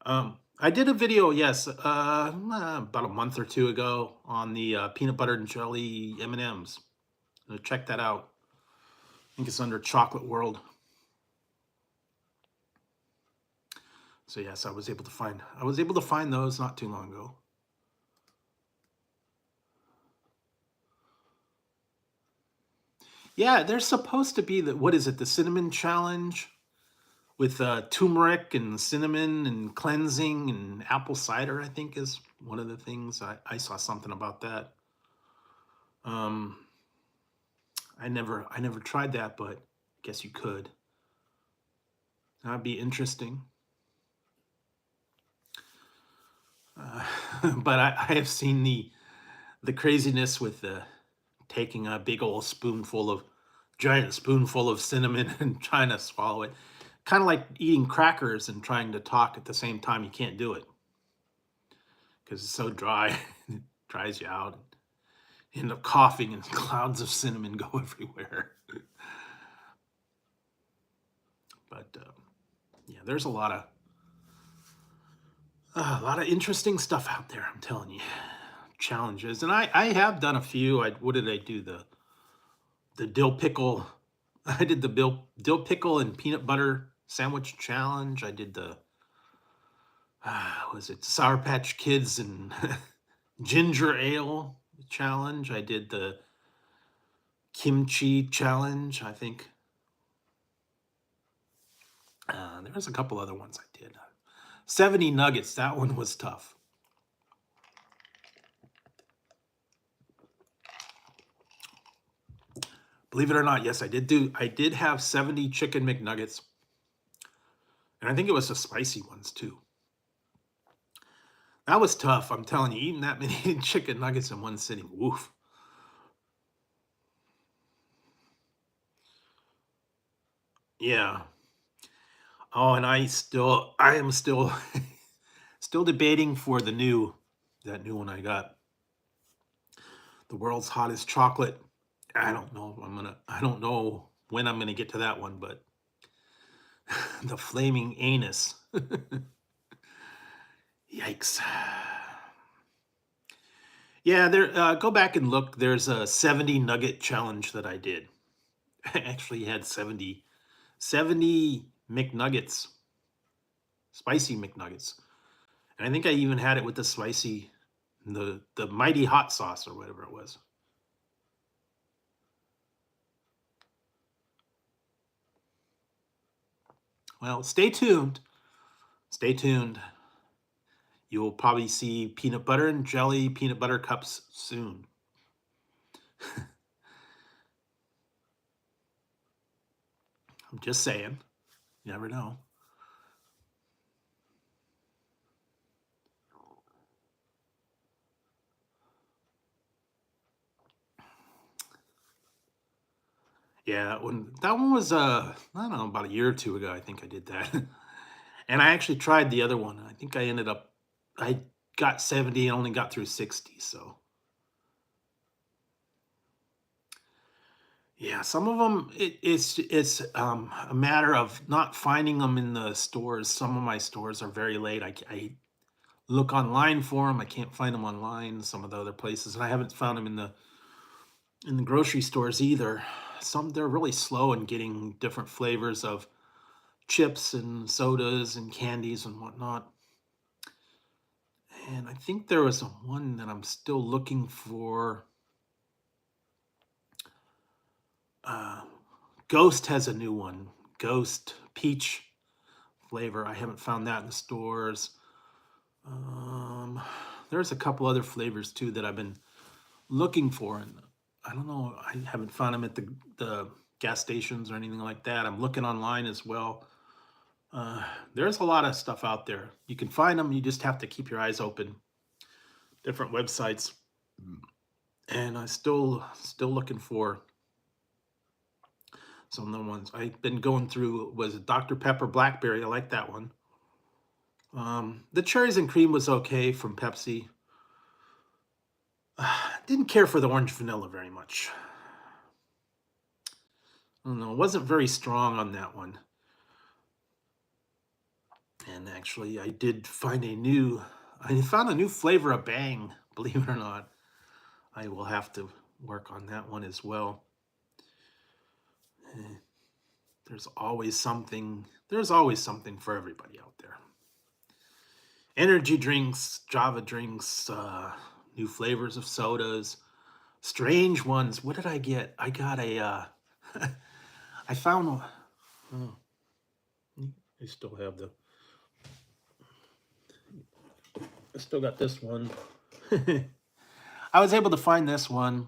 I did a video, yes, about a month or two ago on the peanut butter and jelly M&Ms. Check that out. I think it's under Chocolate World. So yes, I was able to find those not too long ago. Yeah, there's supposed to be what is it, the cinnamon challenge with turmeric and cinnamon and cleansing and apple cider, I think is one of the things. I saw something about that. Um, I never tried that, but I guess you could. That'd be interesting. Uh, but I have seen the craziness with taking a big old giant spoonful of cinnamon and trying to swallow it. Kind of like eating crackers and trying to talk at the same time. You can't do it because it's so dry. It dries you out. You end up coughing and clouds of cinnamon go everywhere. But yeah, there's a lot of interesting stuff out there. I'm telling you, challenges, and I have done a few. What did I do? The dill pickle. I did the dill pickle and peanut butter sandwich challenge. I did the was it Sour Patch Kids and ginger ale challenge. I did the kimchi challenge. I think there was a couple other ones I did. 70 nuggets. That one was tough. Believe it or not, yes, I did have 70 chicken McNuggets. And I think it was the spicy ones too. That was tough. I'm telling you, eating that many chicken nuggets in one sitting. Woof. Yeah. Oh, and I am still still debating for that new one I got. The world's hottest chocolate. I don't know when I'm gonna get to that one, but the flaming anus. Yikes. Yeah, go back and look. There's a 70 nugget challenge that I did. I actually had 70 McNuggets, spicy McNuggets. And I think I even had it with the mighty hot sauce or whatever it was. Well, stay tuned. Stay tuned. You'll probably see peanut butter and jelly peanut butter cups soon. I'm just saying. You never know. Yeah, that one was I don't know, about a year or two ago, I think I did that. And I actually tried the other one. I think I got 70 and only got through 60, so yeah, some of them it's a matter of not finding them in the stores. Some of my stores are very late. I look online for them. I can't find them online. Some of the other places, and I haven't found them in the grocery stores either. Some they're really slow in getting different flavors of chips and sodas and candies and whatnot. And I think there was one that I'm still looking for. Uh, Ghost has a new one. Ghost peach flavor. I haven't found that in the stores. Um, there's a couple other flavors too that I've been looking for, and I don't know. I haven't found them at the gas stations or anything like that. I'm looking online as well. There's a lot of stuff out there. You can find them. You just have to keep your eyes open. Different websites, and I still looking for some of the ones I've been going through. Was it Dr. Pepper Blackberry? I like that one. The cherries and cream was okay from Pepsi. Didn't care for the orange vanilla very much. I don't know. It wasn't very strong on that one. And actually, I found a new flavor of Bang. Believe it or not, I will have to work on that one as well. Eh, There's always something. There's always something for everybody out there. Energy drinks, Java drinks, new flavors of sodas, strange ones. What did I get? I got a, I found, oh, I still have I still got this one. I was able to find this one.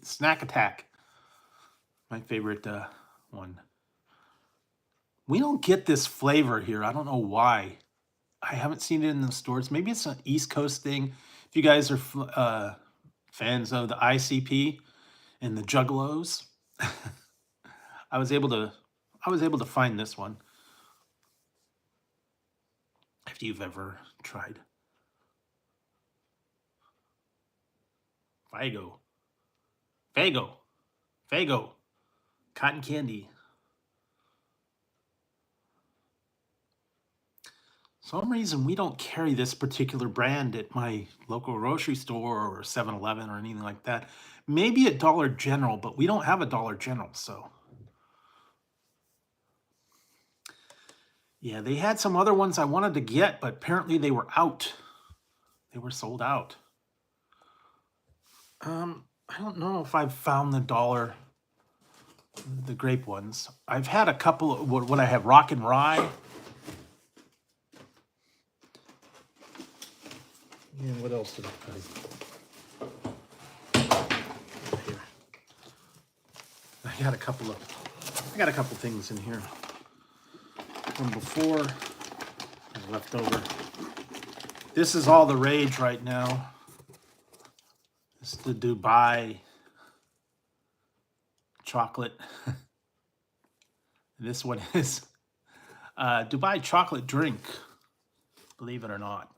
Snack Attack, my favorite one. We don't get this flavor here. I don't know why. I haven't seen it in the stores. Maybe it's an East Coast thing. If you guys are fans of the ICP and the Juggalos, I was able to find this one. If you've ever tried Fago, cotton candy. Some reason we don't carry this particular brand at my local grocery store or 7-Eleven or anything like that. Maybe at Dollar General, but we don't have a Dollar General, so. Yeah, they had some other ones I wanted to get, but apparently they were out. They were sold out. I don't know if I've found the grape ones. I've had a couple of, what I have, Rock and Rye. And what else did I find? Here. I got a couple things in here from before, left over. This is all the rage right now. It's the Dubai chocolate. This one is Dubai chocolate drink, believe it or not.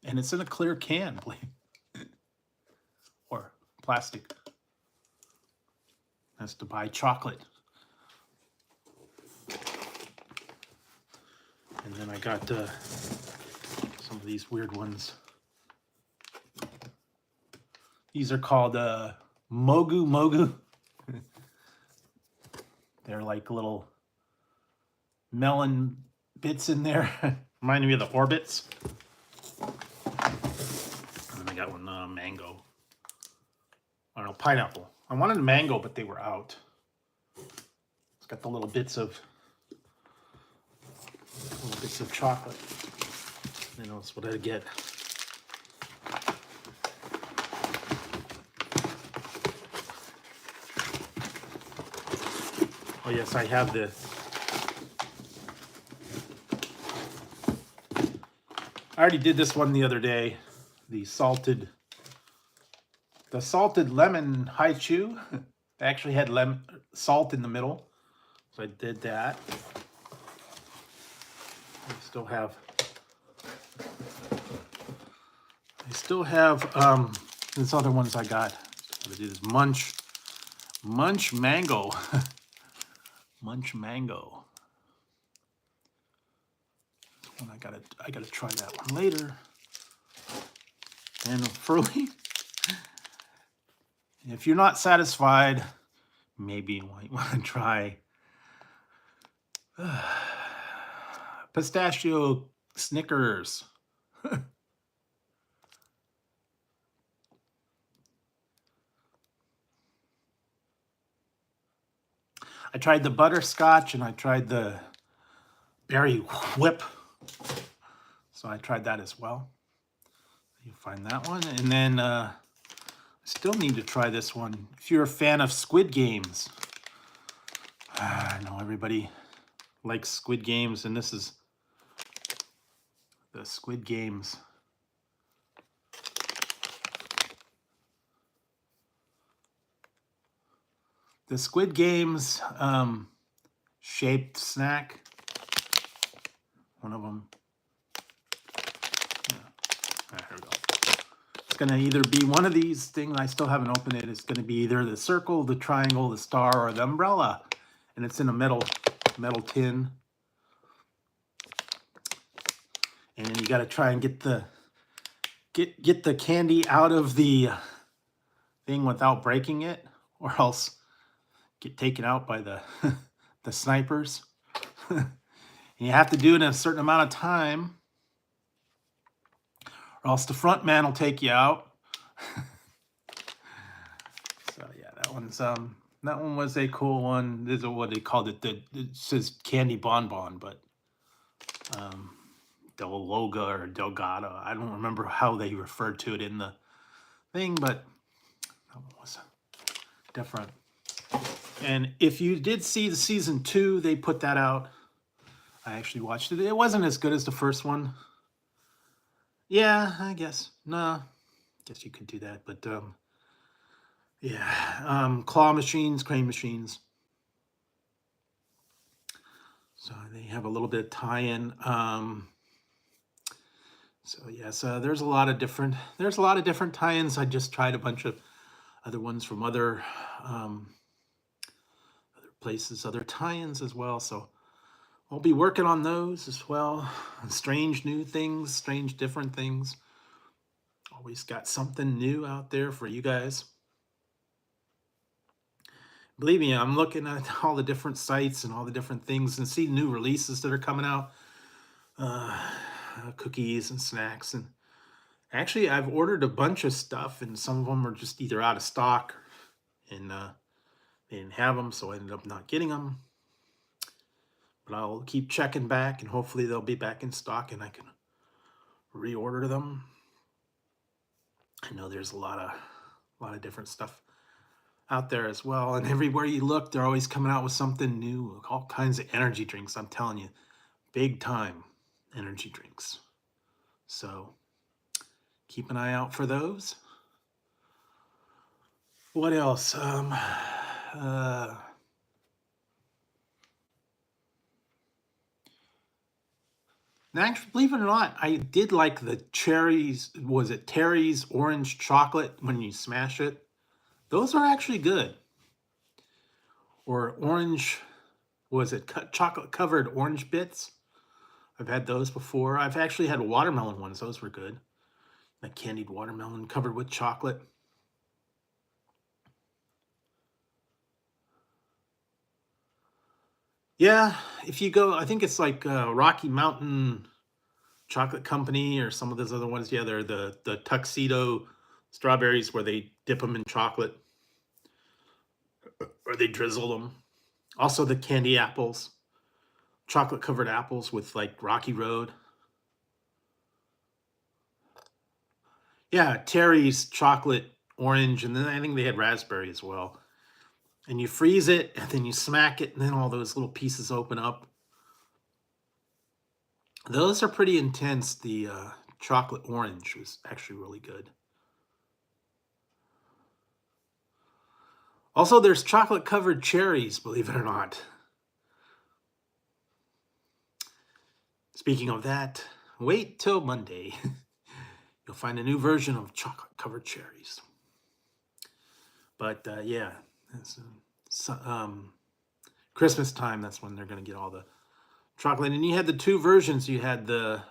And it's in a clear can, or plastic. That's Dubai chocolate. And then I got some of these weird ones. These are called Mogu. They're like little melon bits in there. Reminding me of the Orbits. And then I got one mango. I don't know, pineapple. I wanted a mango, but they were out. It's got the little bits of chocolate. You know, that's what I get. Oh yes, I have this. I already did this one the other day. The salted lemon high chew. I actually had salt in the middle, so I did that. I still have these other ones I got. I'm gonna do this munch mango. Munch mango. This one I gotta try that one later. And Furley, if you're not satisfied, maybe you might want to try pistachio Snickers. I tried the butterscotch and I tried the berry whip. So I tried that as well. You find that one. And then I still need to try this one. If you're a fan of Squid Games. I know everybody likes Squid Games, and this is the Squid Games. The Squid Games shaped snack. One of them. Yeah. Here we go. It's going to either be one of these things. I still haven't opened it. It's going to be either the circle, the triangle, the star, or the umbrella. And it's in a metal tin. And then you got to try and get the candy out of the thing without breaking it, or else get taken out by the the snipers. And you have to do it in a certain amount of time, or else the front man will take you out. So yeah, that one was a cool one. This is what they called it. It says candy bonbon, but Del Loga or Delgado. I don't remember how they referred to it in the thing, but that one was different. And if you did see the season 2, they put that out. I actually watched it. It wasn't as good as the first one. Yeah, I guess. No, guess you could do that. But yeah, claw machines, crane machines. So they have a little bit of tie-in. So yes, there's a lot of different tie-ins. I just tried a bunch of other ones from other places, other tie-ins as well. So I'll be working on those as well. Strange new things, strange different things. Always got something new out there for you guys. Believe me, I'm looking at all the different sites and all the different things and see new releases that are coming out. Cookies and snacks. And actually, I've ordered a bunch of stuff, and some of them are just either out of stock and they didn't have them, so I ended up not getting them. But I'll keep checking back, and hopefully they'll be back in stock and I can reorder them. I know there's a lot of different stuff out there as well, and everywhere you look, they're always coming out with something new, all kinds of energy drinks. I'm telling you, big time energy drinks. So keep an eye out for those. What else? Actually, believe it or not, I did like the cherries. Was it Terry's orange chocolate when you smash it? Those are actually good. Or orange, was it chocolate covered orange bits? I've had those before. I've actually had watermelon ones. Those were good. Like candied watermelon covered with chocolate. Yeah, if you go, I think it's like Rocky Mountain Chocolate Company or some of those other ones. Yeah, they're the tuxedo strawberries where they dip them in chocolate or they drizzle them. Also the candy apples, chocolate covered apples with like Rocky Road. Yeah, Terry's chocolate orange, and then I think they had raspberry as well. And you freeze it, and then you smack it, and then all those little pieces open up. Those are pretty intense. The chocolate orange was actually really good. Also, there's chocolate covered cherries, believe it or not. Speaking of that, wait till Monday. You'll find a new version of chocolate covered cherries. But yeah, it's, Christmas time, that's when they're going to get all the chocolate. And you had the two versions. You had the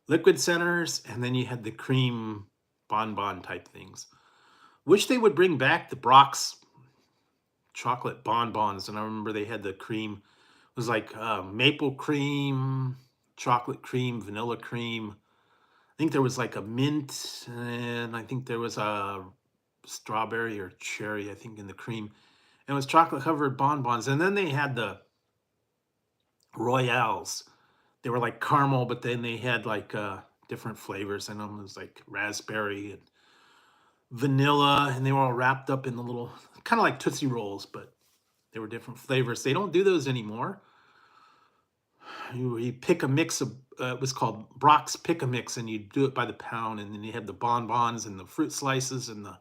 liquid centers, and then you had the cream bonbon type things. Wish they would bring back the Brock's chocolate bonbons. And I remember they had the cream. It was like maple cream, chocolate cream, vanilla cream. I think there was like a mint, and I think there was a strawberry or cherry, I think, in the cream. And it was chocolate covered bonbons. And then they had the Royales. They were like caramel, but then they had like different flavors in them. It was like raspberry and vanilla, and they were all wrapped up in the little, kind of like Tootsie Rolls, but they were different flavors. They don't do those anymore. You pick a mix of, it was called Brock's Pick a Mix, and you do it by the pound, and then you have the bonbons and the fruit slices and the,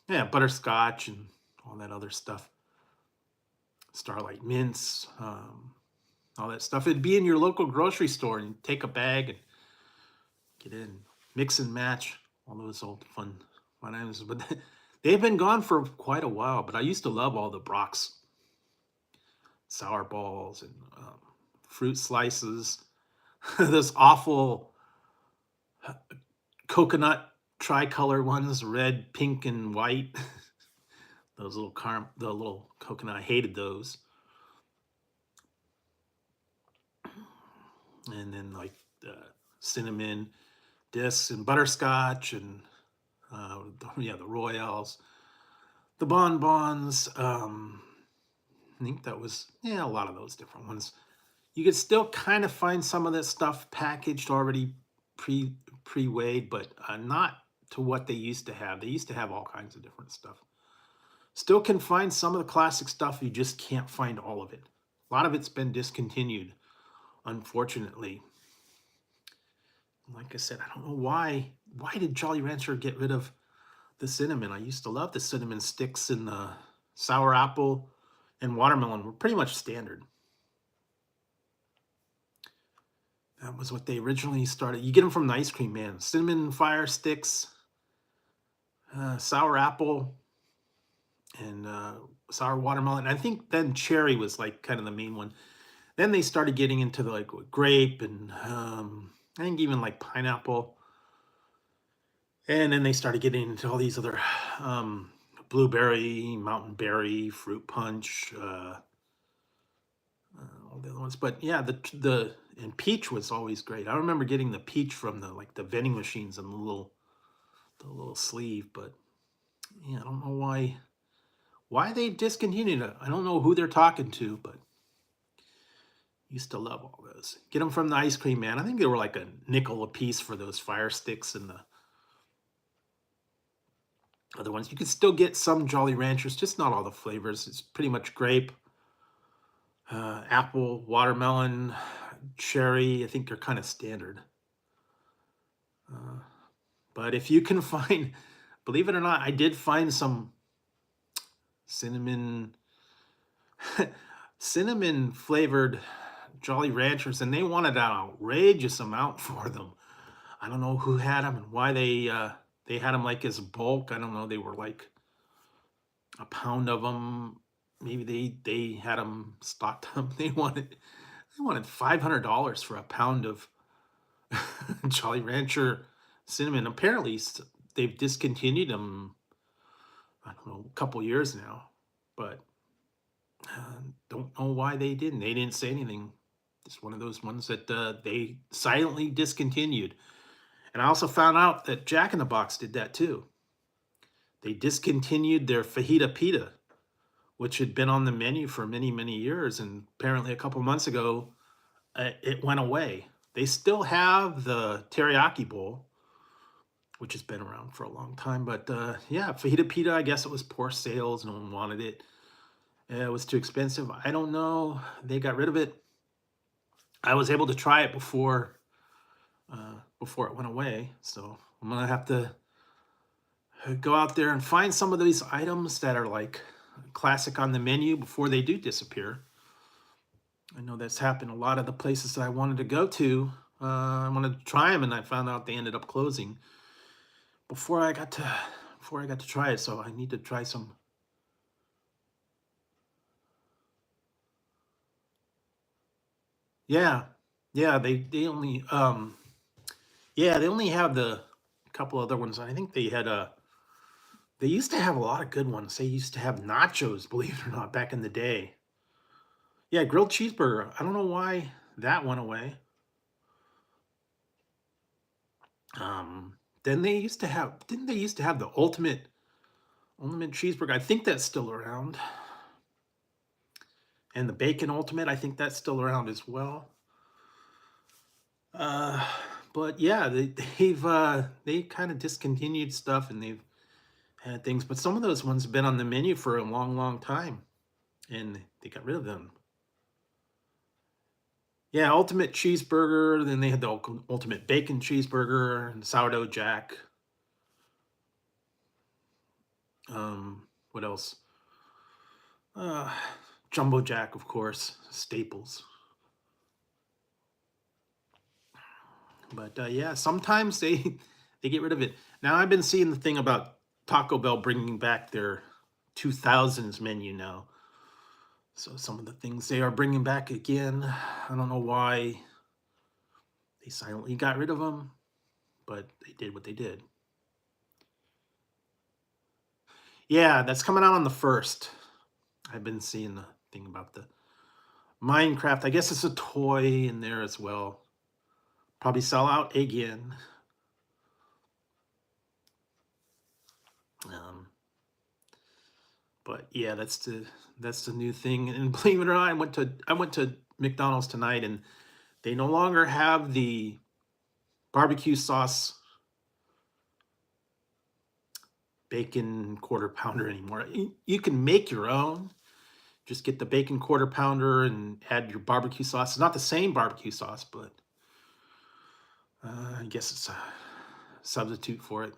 yeah, butterscotch and all that other stuff. Starlight mints, all that stuff. It'd be in your local grocery store, and you take a bag and get in, mix and match all those old fun items. But they've been gone for quite a while. But I used to love all the Brock's sour balls and fruit slices. Those awful coconut tricolor ones, red, pink, and white. Those little the little coconut. I hated those. and then like the cinnamon discs and butterscotch, and yeah, the Royales, the bonbons. I think that was, yeah, a lot of those different ones. You could still kind of find some of this stuff packaged already pre pre-weighed, but not to what they used to have. They used to have all kinds of different stuff. Still can find some of the classic stuff. You just can't find all of it. A lot of it's been discontinued, unfortunately. Like I said, I don't know why. Why did Jolly Rancher get rid of the cinnamon? I used to love the cinnamon sticks, and the sour apple and watermelon were pretty much standard. That was what they originally started. You get them from the Ice Cream Man. Cinnamon fire sticks, sour apple, and sour watermelon. I think then cherry was like kind of the main one. Then they started getting into the like grape, and I think even like pineapple. And then they started getting into all these other blueberry, mountain berry, fruit punch, all the other ones. But yeah, the and peach was always great. I remember getting the peach from the like the vending machines and the little sleeve. But yeah, I don't know why they discontinued it. I don't know who they're talking to, but used to love all those. Get them from the Ice Cream Man. I think they were like a nickel a piece for those fire sticks and the other ones. You can still get some Jolly Ranchers, just not all the flavors. It's pretty much grape, apple, watermelon, cherry. I think they're kind of standard. But if you can find, believe it or not, I did find some cinnamon cinnamon flavored Jolly Ranchers, and they wanted an outrageous amount for them. I don't know who had them and why they had them like as bulk. I don't know. They were like a pound of them. Maybe they had them stocked up. They wanted $500 for a pound of Jolly Rancher cinnamon. Apparently, they've discontinued them. I don't know, a couple years now, but don't know why they didn't. They didn't say anything. It's one of those ones that they silently discontinued. And I also found out that Jack in the Box did that too. They discontinued their fajita pita, which had been on the menu for many, many years. And apparently, a couple months ago, it went away. They still have the teriyaki bowl, which has been around for a long time. But yeah, fajita pita, I guess it was poor sales. No one wanted it. It was too expensive. I don't know. They got rid of it. I was able to try it before it went away. So I'm gonna have to go out there and find some of these items that are like classic on the menu before they do disappear. I know that's happened a lot of the places that I wanted to go to. I wanted to try them, and I found out they ended up closing before I got to try it. So I need to try some. Yeah, yeah. They only yeah, they only have the couple other ones. I think they had they used to have a lot of good ones. They used to have nachos, believe it or not, back in the day. Yeah, grilled cheeseburger. I don't know why that went away. Um, then they used to have, didn't they used to have the ultimate cheeseburger? I think that's still around. And the bacon ultimate, I think that's still around as well. Uh, but yeah, they kind of discontinued stuff, and they've had things, but some of those ones have been on the menu for a long, long time, and they got rid of them. Yeah, ultimate cheeseburger. Then they had the ultimate bacon cheeseburger and sourdough jack. What else? Uh, Jumbo Jack, of course, staples. But yeah, sometimes they they get rid of it. Now I've been seeing the thing about Taco Bell bringing back their 2000s menu now. So some of the things they are bringing back again. I don't know why they silently got rid of them, but they did what they did. Yeah, that's coming out on the 1st. I've been seeing the thing about the Minecraft. I guess it's a toy in there as well. Probably sell out again. But yeah, that's the new thing. And believe it or not, I went to McDonald's tonight, and they no longer have the barbecue sauce bacon quarter pounder anymore. You can make your own. Just get the bacon quarter pounder and add your barbecue sauce. It's not the same barbecue sauce, but I guess it's a substitute for it.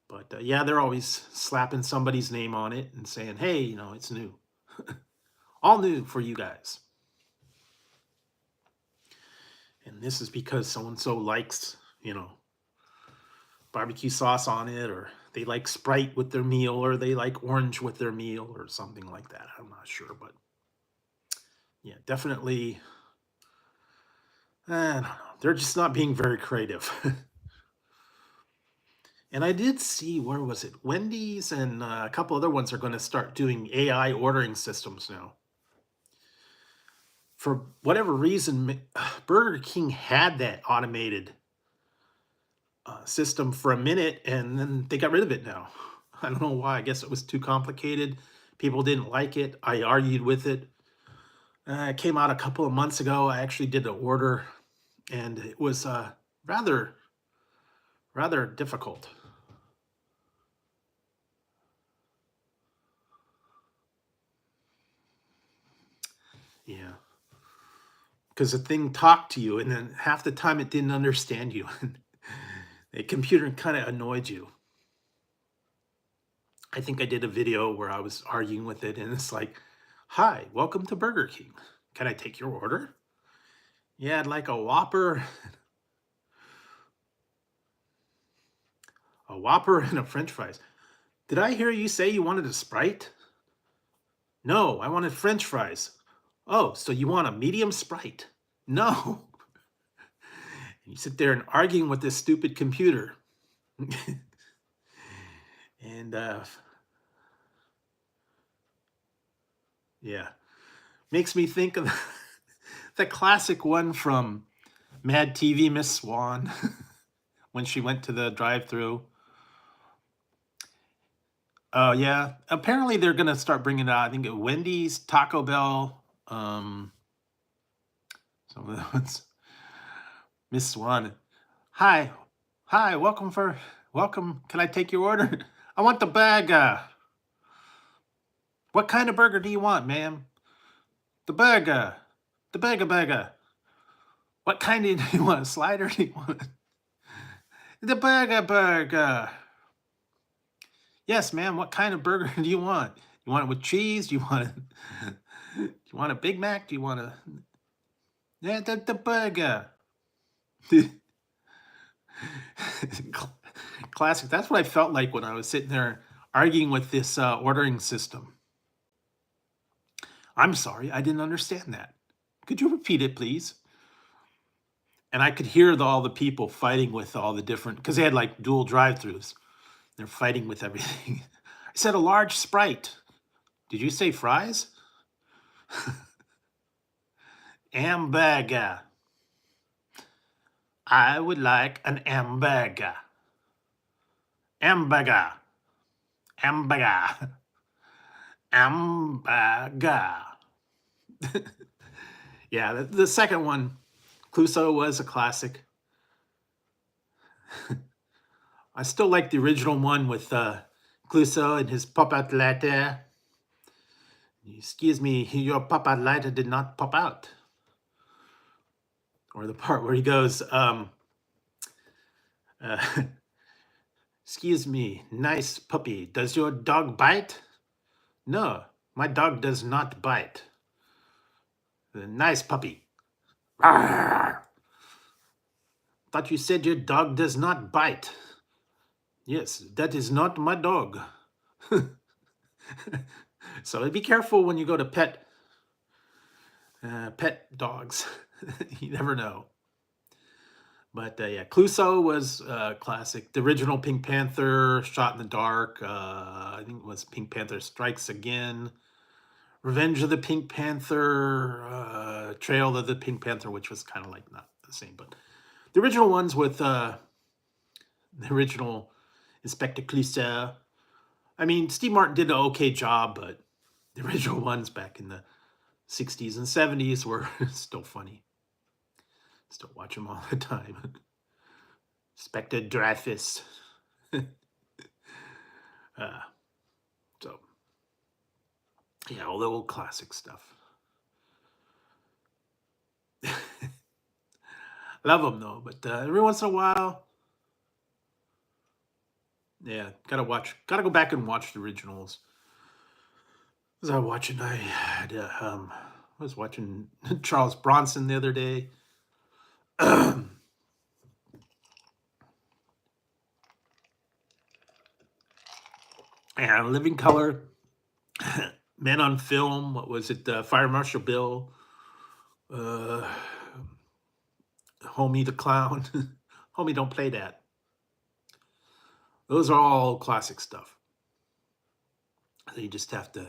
But yeah, they're always slapping somebody's name on it and saying, hey, it's new. All new for you guys. And this is because so-and-so likes, barbecue sauce on it, or they like Sprite with their meal, or they like orange with their meal, or something like that. I'm not sure, but yeah, definitely, I don't know. They're just not being very creative. And I did see, where was it? Wendy's and a couple other ones are going to start doing AI ordering systems now. For whatever reason, Burger King had that automated system for a minute, and then they got rid of it now. I don't know why. I guess it was too complicated. People didn't like it. I argued with it. It came out a couple of months ago. I actually did an order, and it was rather difficult. Yeah. Because the thing talked to you, and then half the time it didn't understand you. The computer kind of annoyed you. I think I did a video where I was arguing with it, and it's like, hi, welcome to Burger King. Can I take your order? Yeah, I'd like a Whopper, and a French fries. Did I hear you say you wanted a Sprite? No, I wanted French fries. Oh, so you want a medium Sprite? No. You sit there and arguing with this stupid computer. And yeah, makes me think of the classic one from Mad TV, Miss Swan, when she went to the drive-thru. Oh yeah, apparently they're gonna start bringing it out. I think at Wendy's, Taco Bell, some of the ones. Miss Swan, hi, welcome. Can I take your order? I want the burger. What kind of burger do you want, ma'am? The burger. The burger. What kind do you want? A slider? Do you want? The burger. Yes, ma'am. What kind of burger do you want? You want it with cheese? Do you want it? Do you want a Big Mac? Do you want a? Yeah, the burger. Classic. That's what I felt like when I was sitting there arguing with this ordering system. I'm sorry, I didn't understand that. Could you repeat it, please? And I could hear all the people fighting with all the different, because they had like dual drive-throughs. They're fighting with everything. I said a large Sprite. Did you say fries? Hamburger. I would like an hamburger. Hamburger. Hamburger. Hamburger. Yeah, the second one, Clouseau, was a classic. I still like the original one with Clouseau and his pop-out latte. Excuse me, your pop-out latte did not pop out. Or the part where he goes, excuse me, nice puppy, does your dog bite? No, my dog does not bite. Nice puppy. Arrgh. Thought you said your dog does not bite. Yes, that is not my dog. So be careful when you go to pet dogs. You never know. But yeah, Clouseau was classic. The original Pink Panther, Shot in the Dark. I think it was Pink Panther Strikes Again. Revenge of the Pink Panther, Trail of the Pink Panther, which was kind of like not the same, but the original ones with the original Inspector Clouseau. I mean, Steve Martin did an okay job, but the original ones back in the 60s and 70s were still funny. Still watch them all the time. Inspector Dreyfus. So, yeah, all the old classic stuff. Love them though, but every once in a while, yeah, gotta go back and watch the originals. Was I watching? I was watching Charles Bronson the other day. And Living Color, Men on Film. What was it? Fire Marshal Bill. Homie the Clown. Homie, don't play that. Those are all classic stuff. So you just have to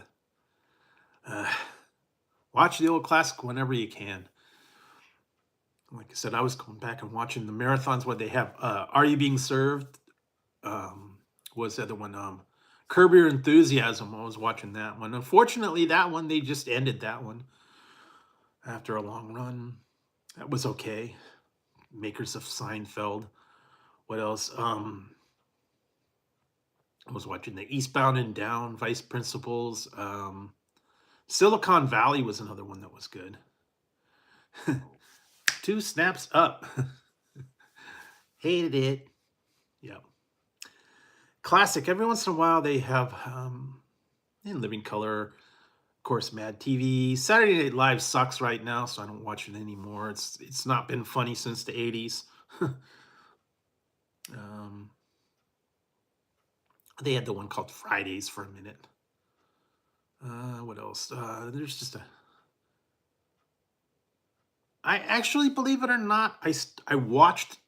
watch the old classic whenever you can. Like I said, I was going back and watching the marathons. What they have, Are You Being Served? Was the other one? Curb Your Enthusiasm. I was watching that one. Unfortunately, that one, they just ended that one after a long run. That was okay. Makers of Seinfeld. What else? I was watching the Eastbound and Down, Vice Principals. Silicon Valley was another one that was good. 2 Snaps Up. Hated it. Yep. Classic. Every once in a while they have in Living Color, of course, Mad TV. Saturday Night Live sucks right now, so I don't watch it anymore. It's not been funny since the 80s. They had the one called Fridays for a minute. What else? There's just I actually, believe it or not, I watched,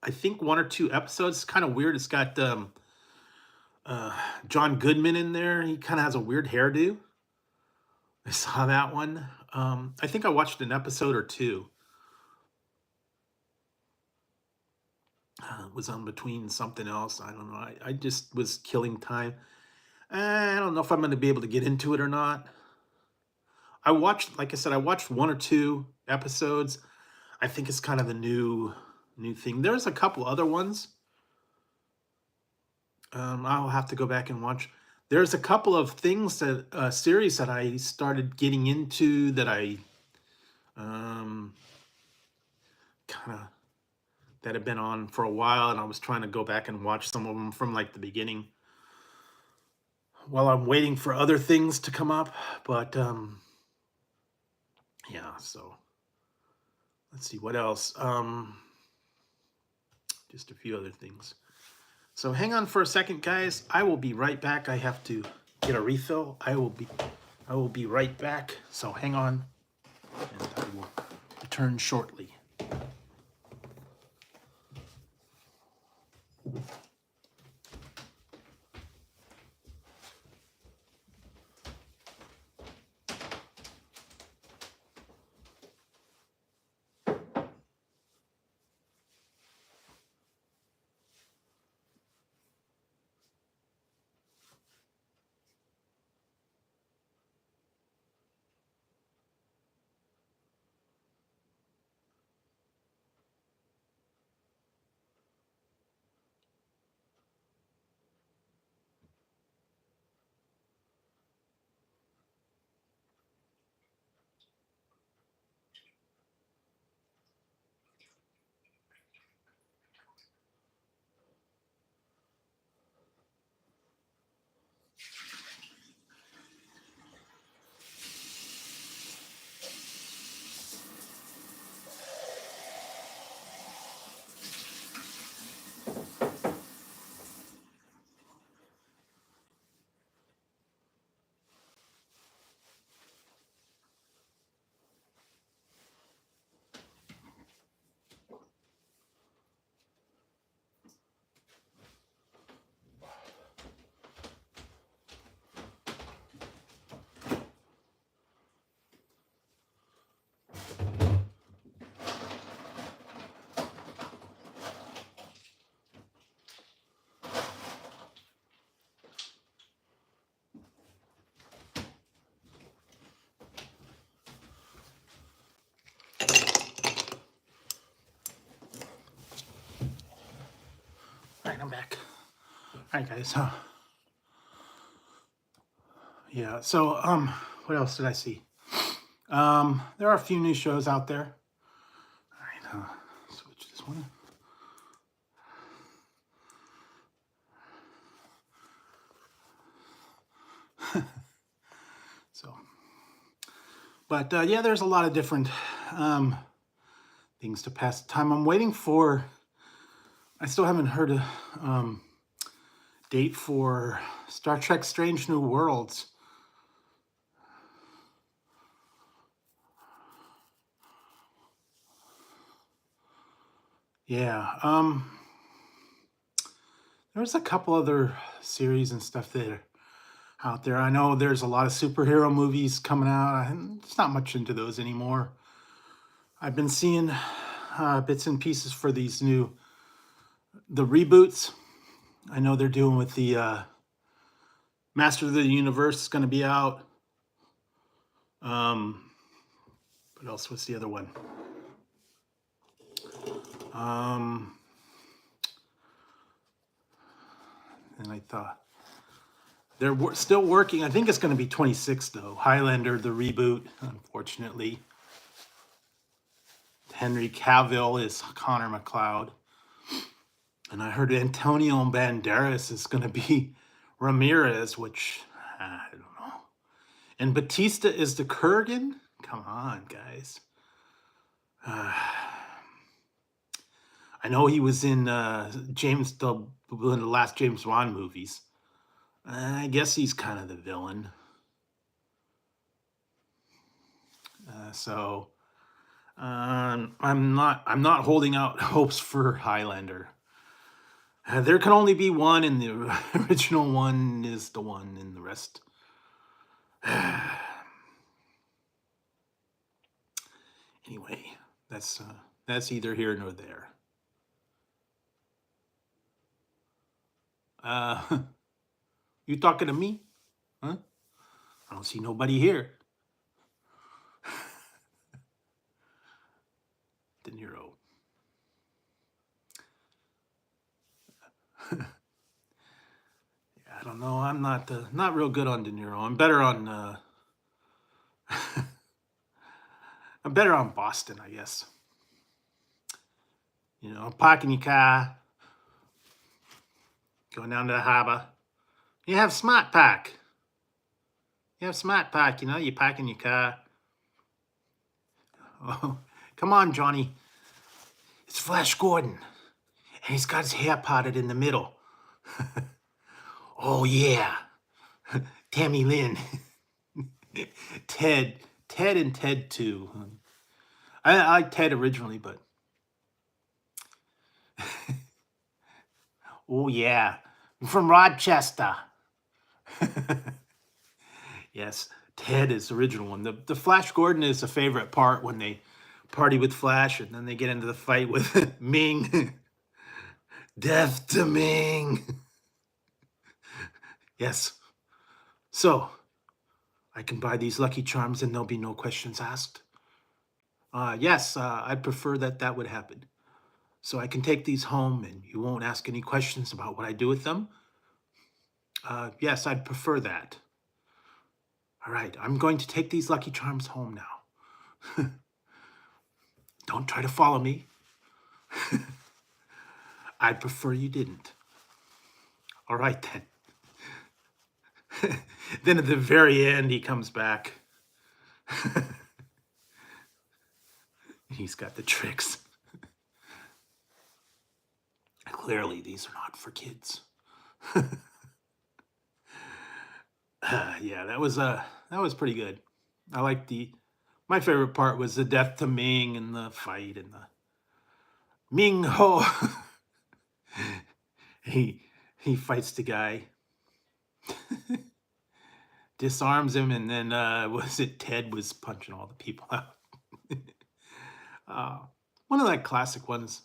I think 1 or 2 episodes. It's kind of weird. It's got John Goodman in there. He kind of has a weird hairdo. I saw that one. I think I watched an episode or 2. It was on between something else. I don't know. I just was killing time. I don't know if I'm going to be able to get into it or not. I watched, like I said, I watched 1 or 2 episodes. I think it's kind of the new thing. There's a couple other ones. I'll have to go back and watch. There's a couple of things that series that I started getting into that I kind of that have been on for a while, and I was trying to go back and watch some of them from like the beginning while I'm waiting for other things to come up. But yeah, so let's see what else. Just a few other things. So hang on for a second, guys. I will be right back. I have to get a refill. I will be right back. So hang on, and I will return shortly. I'm back. All right, guys. Yeah. So, what else did I see? There are a few new shows out there. All right. Switch this one. So, but yeah, there's a lot of different things to pass the time. I'm waiting for. I still haven't heard a date for Star Trek: Strange New Worlds. Yeah. There's a couple other series and stuff that are out there. I know there's a lot of superhero movies coming out. I'm just not much into those anymore. I've been seeing bits and pieces for the reboots. I know they're doing with the Master of the Universe is going to be out. What else? What's the other one? And I thought they're still working. I think it's going to be 26 though. Highlander, the reboot, unfortunately. Henry Cavill is Connor McLeod. And I heard Antonio Banderas is going to be Ramirez, which I don't know. And Batista is the Kurgan? Come on, guys. I know he was in one of the last James Bond movies. I guess he's kind of the villain. So I'm not holding out hopes for Highlander. There can only be one, and the original one is the one, and the rest. Anyway, that's either here nor there. You talking to me? Huh? I don't see nobody here. De Niro. Yeah, I don't know. I'm not real good on De Niro. I'm better on I'm better on Boston, I guess. You know, parking your car, going down to the harbor. You have Smart Park. You have Smart Park, you know, you park in your car. Oh, come on, Johnny. It's Flash Gordon. And he's got his hair parted in the middle. Oh, yeah. Tammy Lynn. Ted and Ted 2. I like Ted originally, but... Oh, yeah. I'm from Rochester. Yes, Ted is the original one. The Flash Gordon is a favorite part when they party with Flash and then they get into the fight with Ming. Death to Ming. Yes. So, I can buy these Lucky Charms and there'll be no questions asked. Yes, I'd prefer that would happen. So I can take these home and you won't ask any questions about what I do with them. Yes, I'd prefer that. All right, I'm going to take these Lucky Charms home now. Don't try to follow me. I'd prefer you didn't. All right, then. Then at the very end, he comes back. He's got the tricks. Clearly, these are not for kids. Yeah, that was pretty good. I like my favorite part was the death to Ming and the fight and the Ming Ho. he fights the guy, disarms him, and then Ted was punching all the people out. One of the classic ones.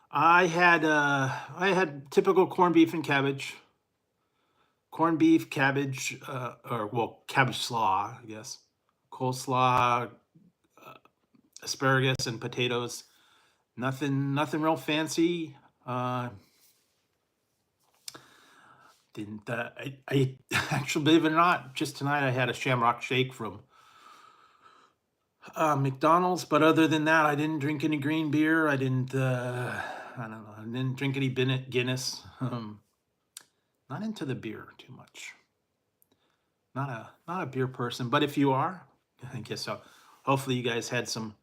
I had typical corned beef and cabbage. Corned beef, cabbage, cabbage slaw, I guess. Coleslaw, asparagus, and potatoes. Nothing real fancy. Didn't I actually, believe it or not, just tonight I had a Shamrock Shake from McDonald's, but other than that, I didn't drink any green beer. I didn't. I don't know. I didn't drink any Guinness. Not into the beer too much. Not a beer person. But if you are, I guess so. Hopefully, you guys had some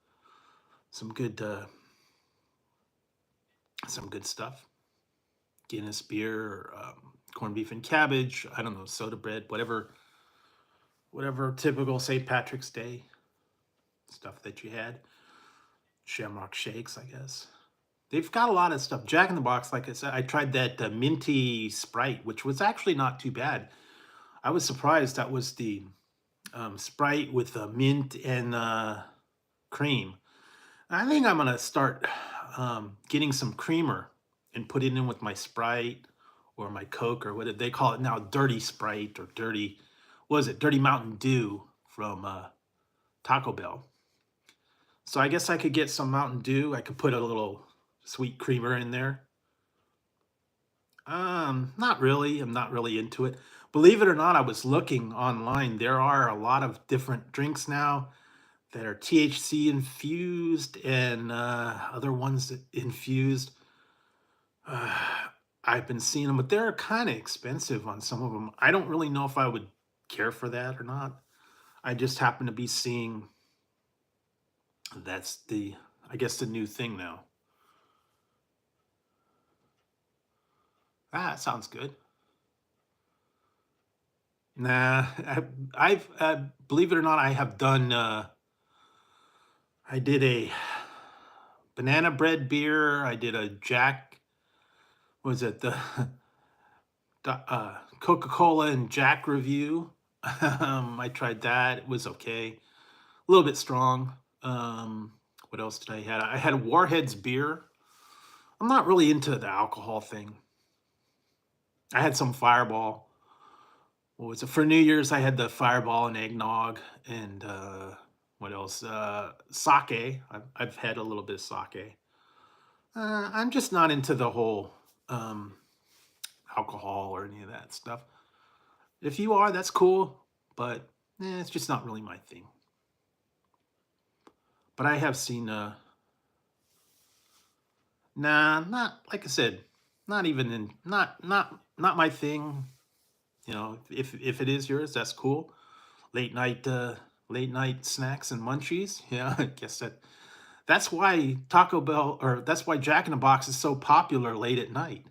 good stuff. Guinness beer, corned beef and cabbage. I don't know, soda bread, whatever typical St. Patrick's Day stuff that you had. Shamrock Shakes, I guess. They've got a lot of stuff. Jack in the Box, like I said, I tried that minty Sprite, which was actually not too bad. I was surprised that was the Sprite with mint and cream. I think I'm gonna start getting some creamer and put it in with my Sprite or my Coke, or what did they call it now? Dirty Sprite, or dirty, what is it? Dirty Mountain Dew from Taco Bell. So I guess I could get some Mountain Dew. I could put a little sweet creamer in there. Not really. I'm not really into it. Believe it or not, I was looking online. There are a lot of different drinks now that are THC infused, and other ones that infused. I've been seeing them, but they're kind of expensive on some of them. I don't really know if I would care for that or not. I just happen to be seeing that's I guess, the new thing now. Ah, sounds good. Nah, I've believe it or not, I have done. I did a banana bread beer. I did a Jack. Was it the Coca-Cola and Jack review? I tried that. It was okay. A little bit strong. What else did I had? I had Warhead's beer. I'm not really into the alcohol thing. I had some Fireball. What was it for New Year's? I had the Fireball and eggnog, and what else? Sake. I've had a little bit of sake. I'm just not into the whole um, alcohol or any of that stuff. If you are, that's cool, but it's just not really my thing. But I have seen, nah, not like I said, not even in, not my thing. You know, if it is yours, that's cool. Late night, late night snacks and munchies. Yeah, I guess that's why Taco Bell, or that's why Jack in the Box is so popular late at night.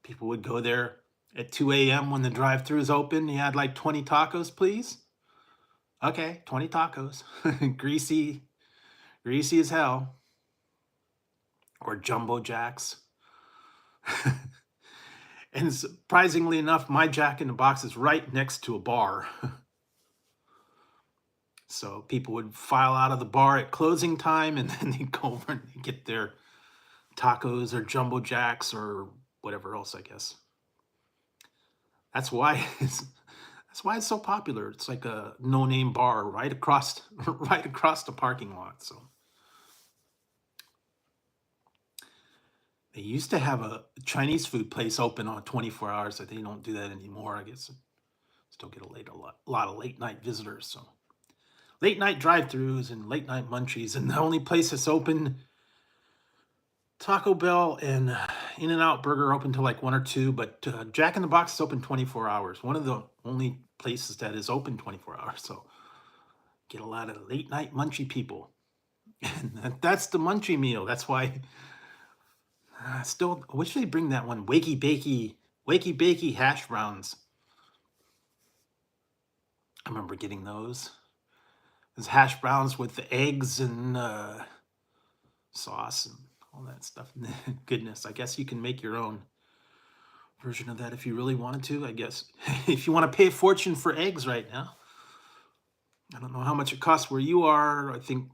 People would go there at 2 a.m. when the drive-thru is open. You had like 20 tacos, please. Okay, 20 tacos. Greasy as hell. Or jumbo jacks. And surprisingly enough, my Jack in the Box is right next to a bar. So people would file out of the bar at closing time, and then they'd go over and get their tacos or jumbo jacks or whatever else, I guess. That's why it's so popular. It's like a no-name bar right across right across the parking lot. So they used to have a Chinese food place open on 24 hours. They don't do that anymore. I guess still get a lot of late night visitors. So late night drive-throughs and late night munchies, and the only place that's open, Taco Bell and In-N-Out Burger, open till like 1 or 2, but Jack in the Box is open 24 hours. One of the only places that is open 24 hours. So get a lot of late night munchy people. And that's the munchie meal. That's why I wish they bring that one. Wakey bakey hash browns. I remember getting those. There's hash browns with the eggs and sauce and all that stuff. Goodness, I guess you can make your own version of that if you really wanted to, I guess. If you want to pay a fortune for eggs right now. I don't know how much it costs where you are. I think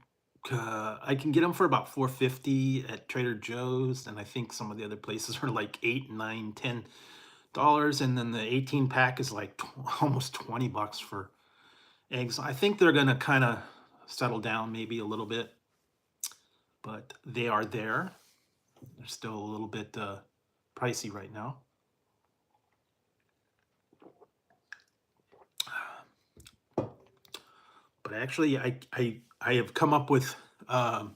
I can get them for about $4.50 at Trader Joe's, and I think some of the other places are like $8, $9, $10, and then the 18 pack is like almost $20 for eggs. I think they're gonna kind of settle down maybe a little bit. but they are there. They're still a little bit pricey right now. But actually, I have come up with an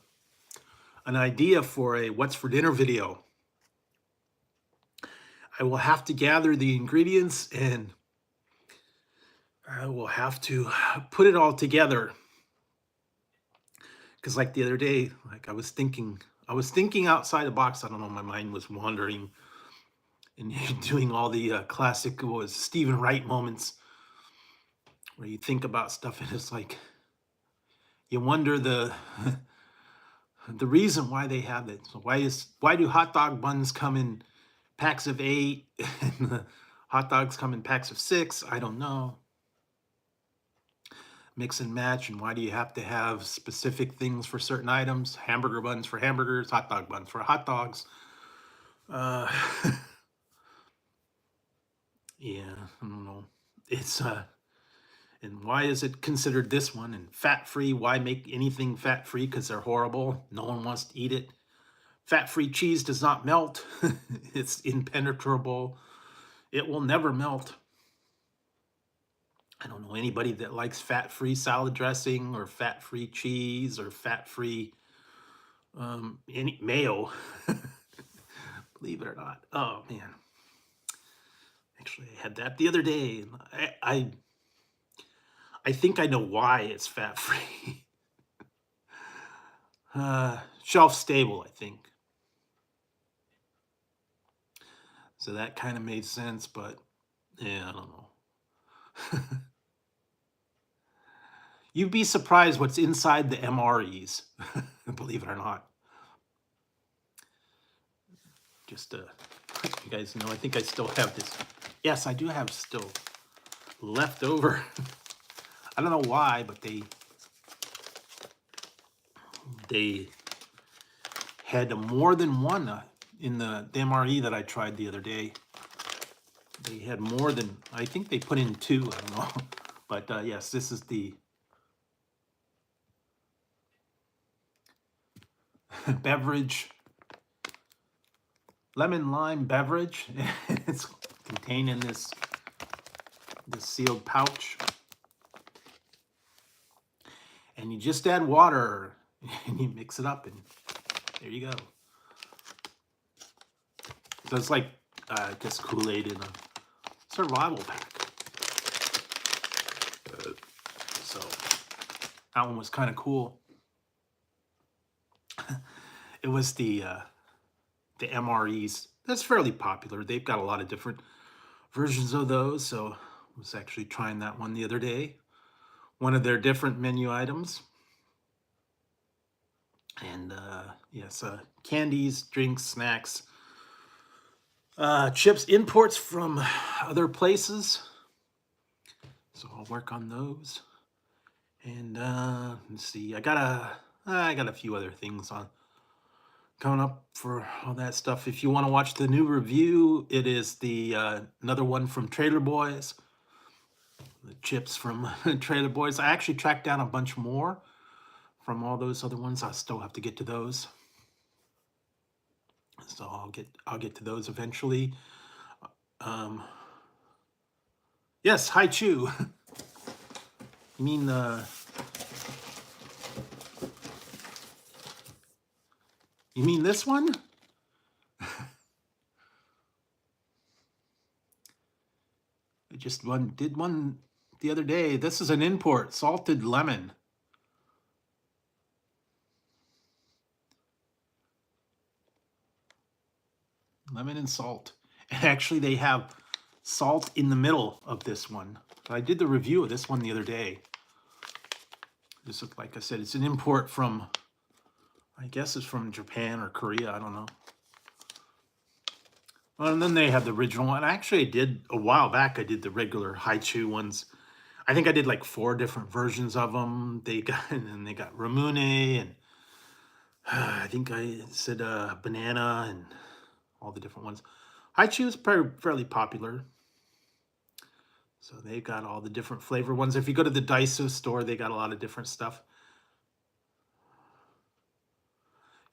idea for a what's for dinner video. I will have to gather the ingredients and I will have to put it all together. Because like the other day, like I was thinking outside the box. I don't know, my mind was wandering and doing all the classic Stephen Wright moments where you think about stuff and it's like you wonder the the reason why they have it. So why do hot dog buns come in packs of 8 and the hot dogs come in packs of 6? I don't know. Mix and match, and why do you have to have specific things for certain items? Hamburger buns for hamburgers, hot dog buns for hot dogs. Yeah, I don't know. It's and why is it considered this one and fat-free? Why make anything fat-free? Because they're horrible. No one wants to eat it. Fat-free cheese does not melt. It's impenetrable. It will never melt. I don't know anybody that likes fat-free salad dressing or fat-free cheese or fat-free any mayo. Believe it or not. Oh man. Actually, I had that the other day. I think I know why it's fat-free. Shelf stable, I think. So that kind of made sense, but yeah, I don't know. You'd be surprised what's inside the MREs, believe it or not. Just to let you guys know, I think I still have this. Yes, I do have still left over. I don't know why, but they had more than one in the MRE that I tried the other day. They had more than, I think they put in 2, I don't know. But yes, this is the beverage, lemon lime beverage. It's contained in this sealed pouch. And you just add water and you mix it up and there you go. So it's like just Kool-Aid in a survival pack. So that one was kind of cool. It was the MREs. That's fairly popular. They've got a lot of different versions of those. So I was actually trying that one the other day. One of their different menu items. And yes, candies, drinks, snacks, chips, imports from other places. So I'll work on those. And let's see, I got a few other things on coming up for all that stuff. If you want to watch the new review, it is the another one from Trailer Boys. The chips from Trailer Boys. I actually tracked down a bunch more from all those other ones. I still have to get to those. So I'll get to those eventually. Yes, hi Chew. You mean you mean this one? I just did one the other day. This is an import, salted lemon. Lemon and salt. And actually they have salt in the middle of this one. I did the review of this one the other day. This is, like I said, it's an import from, I guess it's from Japan or Korea, I don't know. Well, and then they have the original one. Actually, I did, a while back, I did the regular Haichu ones. I think I did like 4 different versions of them. They got Ramune, and I think I said banana, and all the different ones. Haichu is fairly popular. So they've got all the different flavor ones. If you go to the Daiso store, they got a lot of different stuff.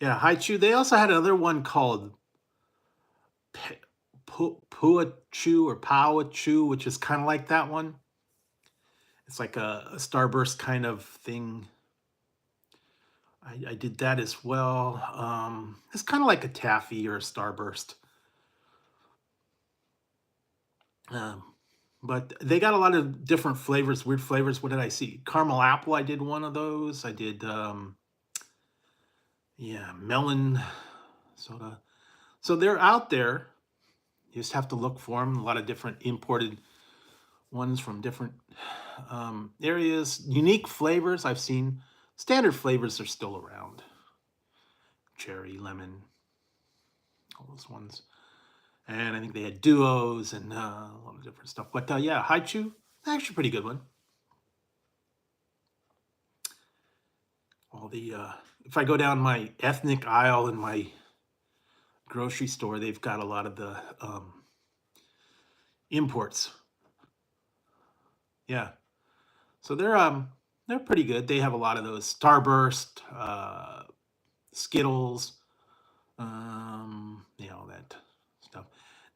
Yeah, Haichu. They also had another one called Puachu or Pawachu, which is kind of like that one. It's like a Starburst kind of thing. I did that as well. It's kind of like a taffy or a Starburst. Um, but they got a lot of different flavors, weird flavors. What did I see? Caramel apple. I did one of those. I did, yeah, melon soda. So they're out there. You just have to look for them. A lot of different imported ones from different areas. Unique flavors I've seen. Standard flavors are still around. Cherry, lemon, all those ones. And I think they had duos and a lot of different stuff. But yeah, Haichu, actually pretty good one. All the if I go down my ethnic aisle in my grocery store, they've got a lot of the imports. Yeah, so they're pretty good. They have a lot of those Starburst, Skittles, you know, that stuff.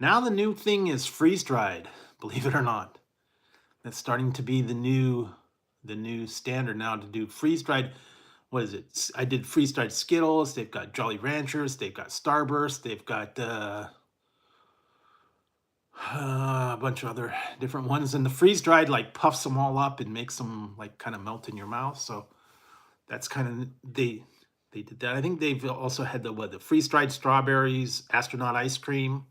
Now the new thing is freeze dried. Believe it or not, that's starting to be the new standard now to do freeze dried. What is it? I did freeze dried Skittles. They've got Jolly Ranchers. They've got Starburst. They've got a bunch of other different ones. And the freeze dried like puffs them all up and makes them like kind of melt in your mouth. So that's kind of they did that. I think they've also had the freeze dried strawberries, astronaut ice cream.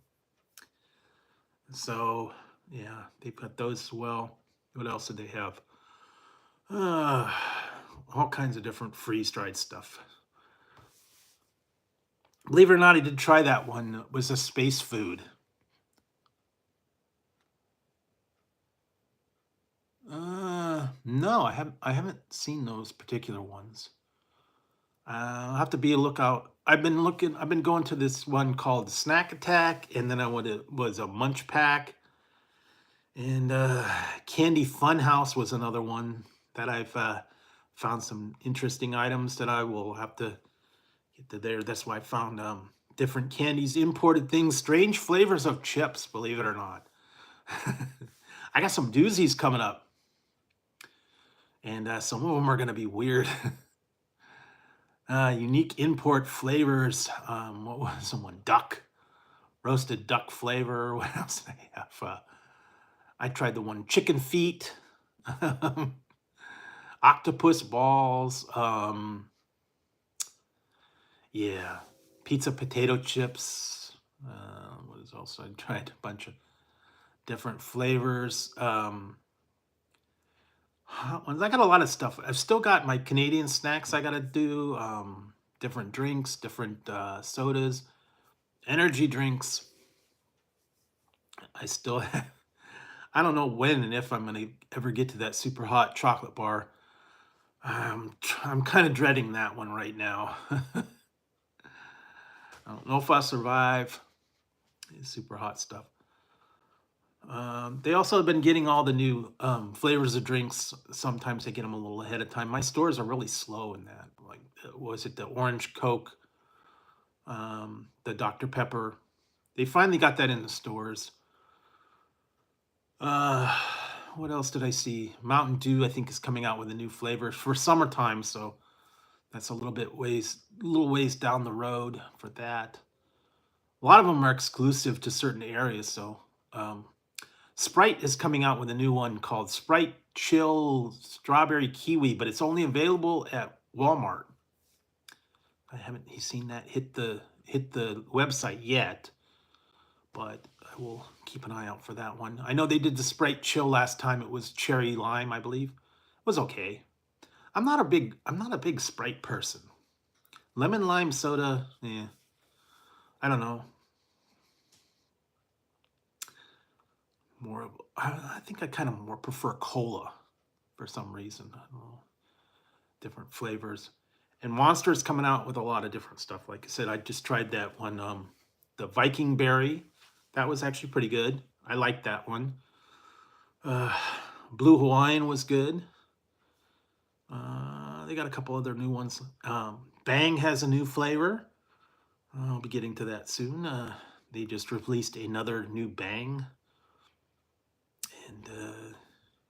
So yeah, they've got those as well. What else did they have? Uh, all kinds of different freeze dried stuff. Believe it or not, I did try that one. It was a space food. No, I haven't seen those particular ones. I'll have to be a lookout. I've been going to this one called Snack Attack, and then it was a Munch Pack, and Candy Funhouse was another one that I've found some interesting items that I will have to get to there. That's why I found different candies, imported things, strange flavors of chips, believe it or not. I got some doozies coming up, and some of them are going to be weird. Unique import flavors. What was someone? Duck, roasted duck flavor. What else did I have? I tried the one chicken feet, octopus balls. Yeah, pizza potato chips. What is also? I tried a bunch of different flavors. Hot ones. I got a lot of stuff. I've still got my Canadian snacks I gotta do. Different drinks, different sodas, energy drinks. I still have. I don't know when and if I'm gonna ever get to that super hot chocolate bar. I'm kind of dreading that one right now. I don't know if I'll survive. It's super hot stuff. They also have been getting all the new flavors of drinks. Sometimes they get them a little ahead of time. My stores are really slow in that. Like, was it the orange Coke, the Dr. Pepper? They finally got that in the stores. Uh, what else did I see? Mountain Dew, I think, is coming out with a new flavor for summertime. So that's a little ways down the road for that. A lot of them are exclusive to certain areas. So um, Sprite is coming out with a new one called Sprite Chill Strawberry Kiwi, but it's only available at Walmart. I haven't seen that hit the website yet, but I will keep an eye out for that one. I know they did the Sprite Chill last time. It was cherry lime, I believe. It was okay. I'm not a big Sprite person. Lemon lime soda, yeah. I don't know. I think I kind of more prefer cola for some reason. I don't know. Different flavors. And Monster is coming out with a lot of different stuff. Like I said, I just tried that one, the Viking Berry. That was actually pretty good. I liked that one. Uh, Blue Hawaiian was good. They got a couple other new ones. Bang has a new flavor. I'll be getting to that soon. They just released another new Bang. And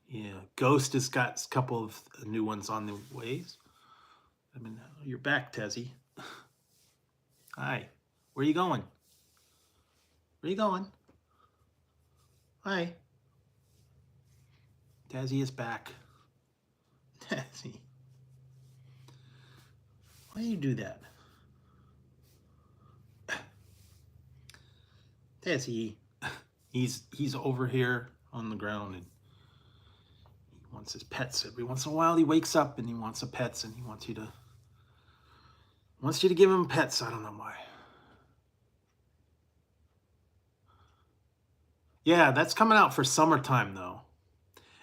yeah, Ghost has got a couple of new ones on the ways. I mean, you're back, Tezzy. Hi. Where are you going? Where are you going? Hi. Tezzy is back. Tezzy. Why do you do that? Tezzy. He's over here on the ground and he wants his pets. Every once in a while he wakes up and he wants a pets and he wants you to give him pets. I don't know why. Yeah, that's coming out for summertime though.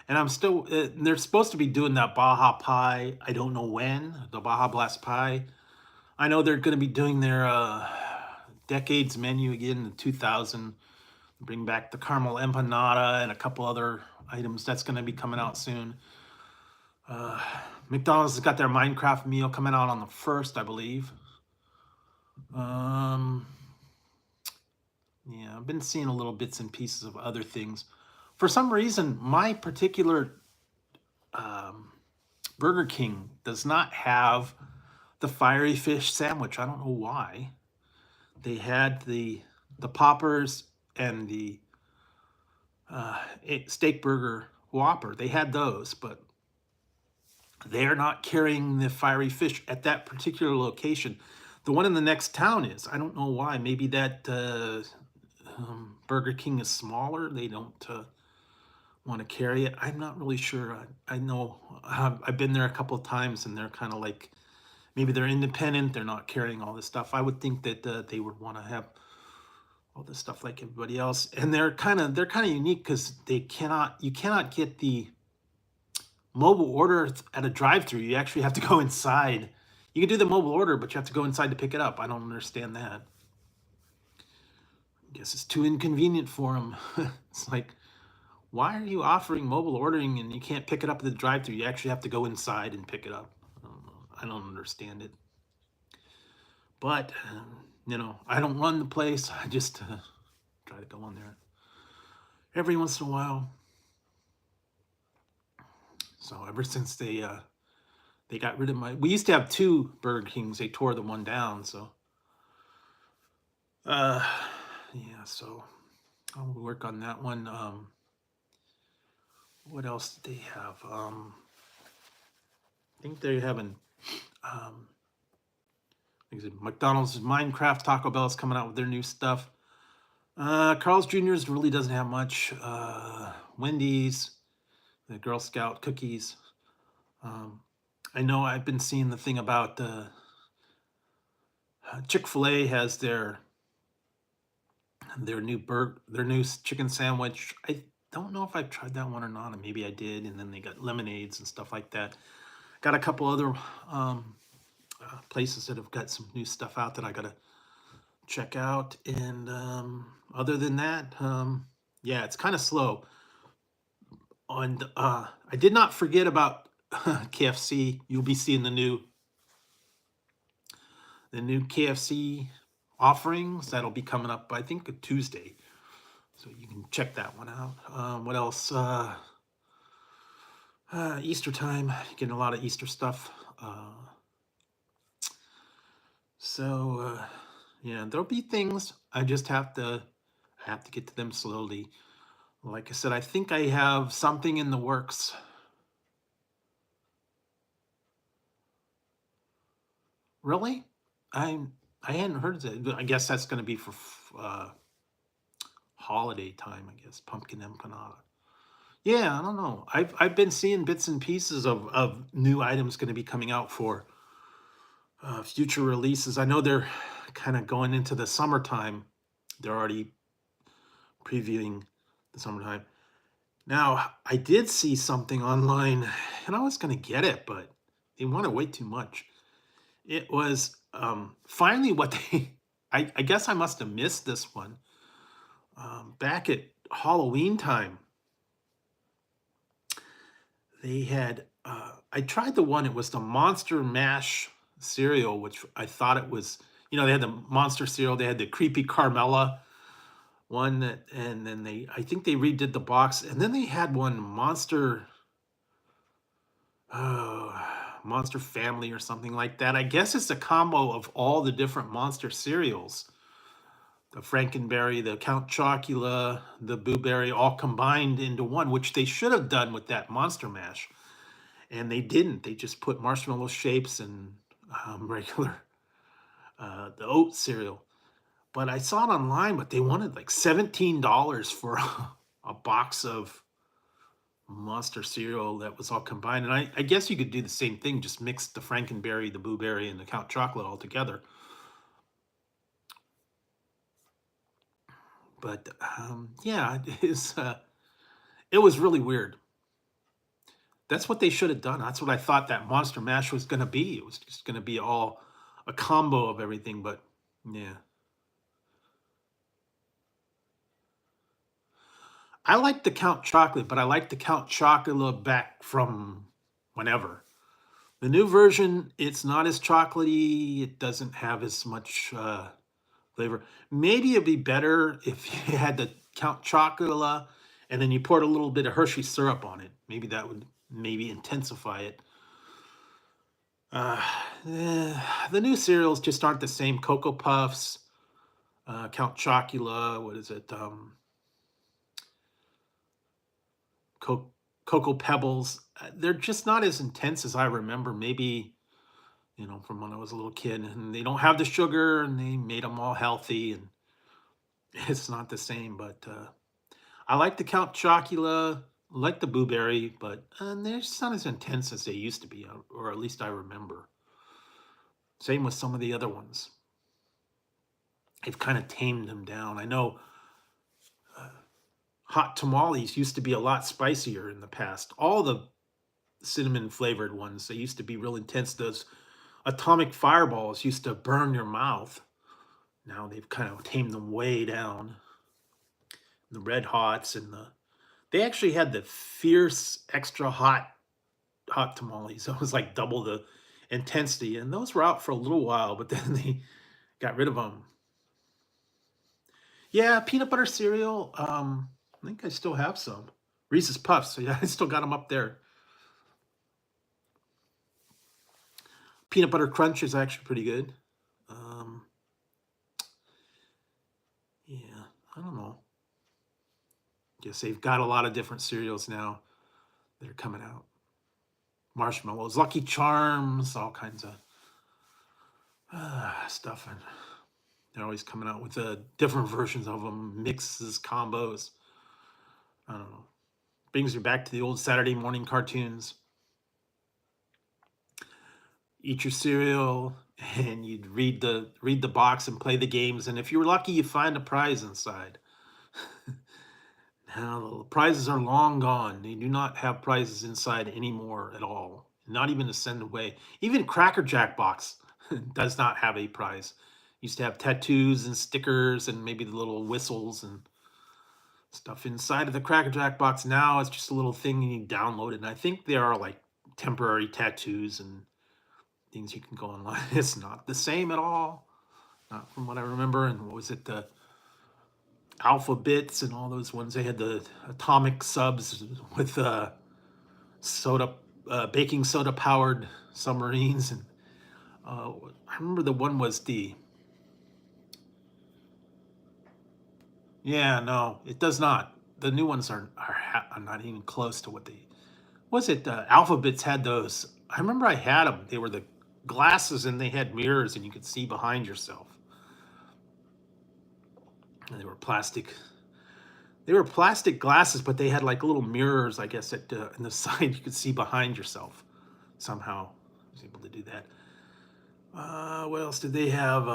And I'm still, they're supposed to be doing that Baja Pie. I don't know when, the Baja Blast Pie. I know they're going to be doing their decades menu again in 2000. Bring back the caramel empanada and a couple other items. That's going to be coming out soon. McDonald's has got their Minecraft meal coming out on the 1st, I believe. Yeah, I've been seeing a little bits and pieces of other things. For some reason, my particular Burger King does not have the fiery fish sandwich. I don't know why. They had the poppers and the steak burger Whopper. They had those, but they're not carrying the fiery fish at that particular location. The one in the next town is. I don't know why. Maybe that Burger King is smaller. They don't want to carry it. I'm not really sure. I know I've been there a couple of times, and they're kind of like, maybe they're independent. They're not carrying all this stuff. I would think that they would want to have all this stuff like everybody else, and they're kind of unique because you cannot get the mobile order at a drive-through. You actually have to go inside. You can do the mobile order, but you have to go inside to pick it up. I don't understand that. I guess it's too inconvenient for them. It's like, why are you offering mobile ordering and you can't pick it up at the drive-through? You actually have to go inside and pick it up. I don't understand it. But, you know, I don't run the place. I just try to go on there every once in a while. So ever since they got rid of we used to have 2 Burger Kings. They tore the one down. So, yeah, so I'll work on that one. What else did they have? I think they're having, McDonald's, Minecraft, Taco Bell is coming out with their new stuff. Carl's Jr.'s really doesn't have much. Wendy's, the Girl Scout cookies. I know I've been seeing the thing about Chick-fil-A has their new chicken sandwich. I don't know if I've tried that one or not, and maybe I did. And then they got lemonades and stuff like that. Got a couple other places that have got some new stuff out that I gotta check out. And other than that, yeah, it's kind of slow. And I did not forget about KFC. You'll be seeing the new KFC offerings that'll be coming up, I think, Tuesday. So you can check that one out. What else? Easter time, getting a lot of Easter stuff. Yeah, there'll be things. I just have to get to them slowly. Like I said, I think I have something in the works. Really? I hadn't heard of that. I guess that's going to be for holiday time. I guess pumpkin empanada. Yeah, I don't know. I've been seeing bits and pieces of new items going to be coming out for future releases. I know they're kind of going into the summertime. They're already previewing the summertime. Now, I did see something online, and I was going to get it, but they want to wait too much. It was finally what they, I guess I must have missed this one. Back at Halloween time, they had, I tried the one, it was the Monster Mash cereal, which I thought it was, they had the monster cereal, they had the creepy Carmella one that, and then I think they redid the box, and then they had one oh, Monster Family or something like that. I guess it's a combo of all the different monster cereals. The Frankenberry, the Count Chocula, the Boo Berry, all combined into one, which they should have done with that Monster Mash. And they didn't. They just put marshmallow shapes and regular the oat cereal. But I saw it online, but they wanted like $17 for a box of monster cereal that was all combined. And I guess you could do the same thing, just mix the Frankenberry, the Boo Berry, and the Count Chocolate all together. But yeah, it was really weird. That's what they should have done. That's what I thought that Monster Mash was going to be. It was just going to be all a combo of everything, but yeah. I like the Count Chocolate, but I like the Count Chocolate back from whenever. The new version, it's not as chocolatey. It doesn't have as much flavor. Maybe it'd be better if you had the Count Chocula and then you poured a little bit of Hershey syrup on it. Maybe that would maybe intensify it. The new cereals just aren't the same. Cocoa Puffs, Count Chocula, what is it? Cocoa Pebbles. They're just not as intense as I remember. Maybe, from when I was a little kid. And they don't have the sugar, and they made them all healthy, and it's not the same. But I like the Count Chocula, like the Boo Berry, but they're just not as intense as they used to be, or at least I remember. Same with some of the other ones. They've kind of tamed them down. I know hot tamales used to be a lot spicier in the past. All the cinnamon flavored ones, they used to be real intense. Those atomic fireballs used to burn your mouth. Now they've kind of tamed them way down. The red hots and they actually had the fierce extra hot tamales. It was like double the intensity, and those were out for a little while, but then they got rid of them. Yeah, peanut butter cereal. I think I still have some Reese's Puffs. So yeah, I still got them up there. Peanut butter crunch is actually pretty good. Yeah, I don't know. Guess they've got a lot of different cereals now that are coming out. Marshmallows, Lucky Charms, all kinds of stuff, and they're always coming out with different versions of them, mixes, combos. I don't know. Brings you back to the old Saturday morning cartoons. Eat your cereal, and you'd read the box and play the games, and if you were lucky, you find a prize inside. Now the prizes are long gone. They do not have prizes inside anymore at all. Not even to send away. Even Cracker Jack box does not have a prize. Used to have tattoos and stickers and maybe the little whistles and stuff inside of the Cracker Jack box. Now it's just a little thing and you download it. And I think there are like temporary tattoos and things you can go online. It's not the same at all. Not from what I remember. And what was it? The Alpha Bits and all those ones. They had the atomic subs with baking soda powered submarines. And I remember the one was yeah, no, it does not. The new ones are not even close to what they was it. Alphabets had those. I remember I had them. They were the glasses and they had mirrors and you could see behind yourself. And they were plastic. They were plastic glasses, but they had like little mirrors, I guess, in the side you could see behind yourself. Somehow I was able to do that. What else did they have?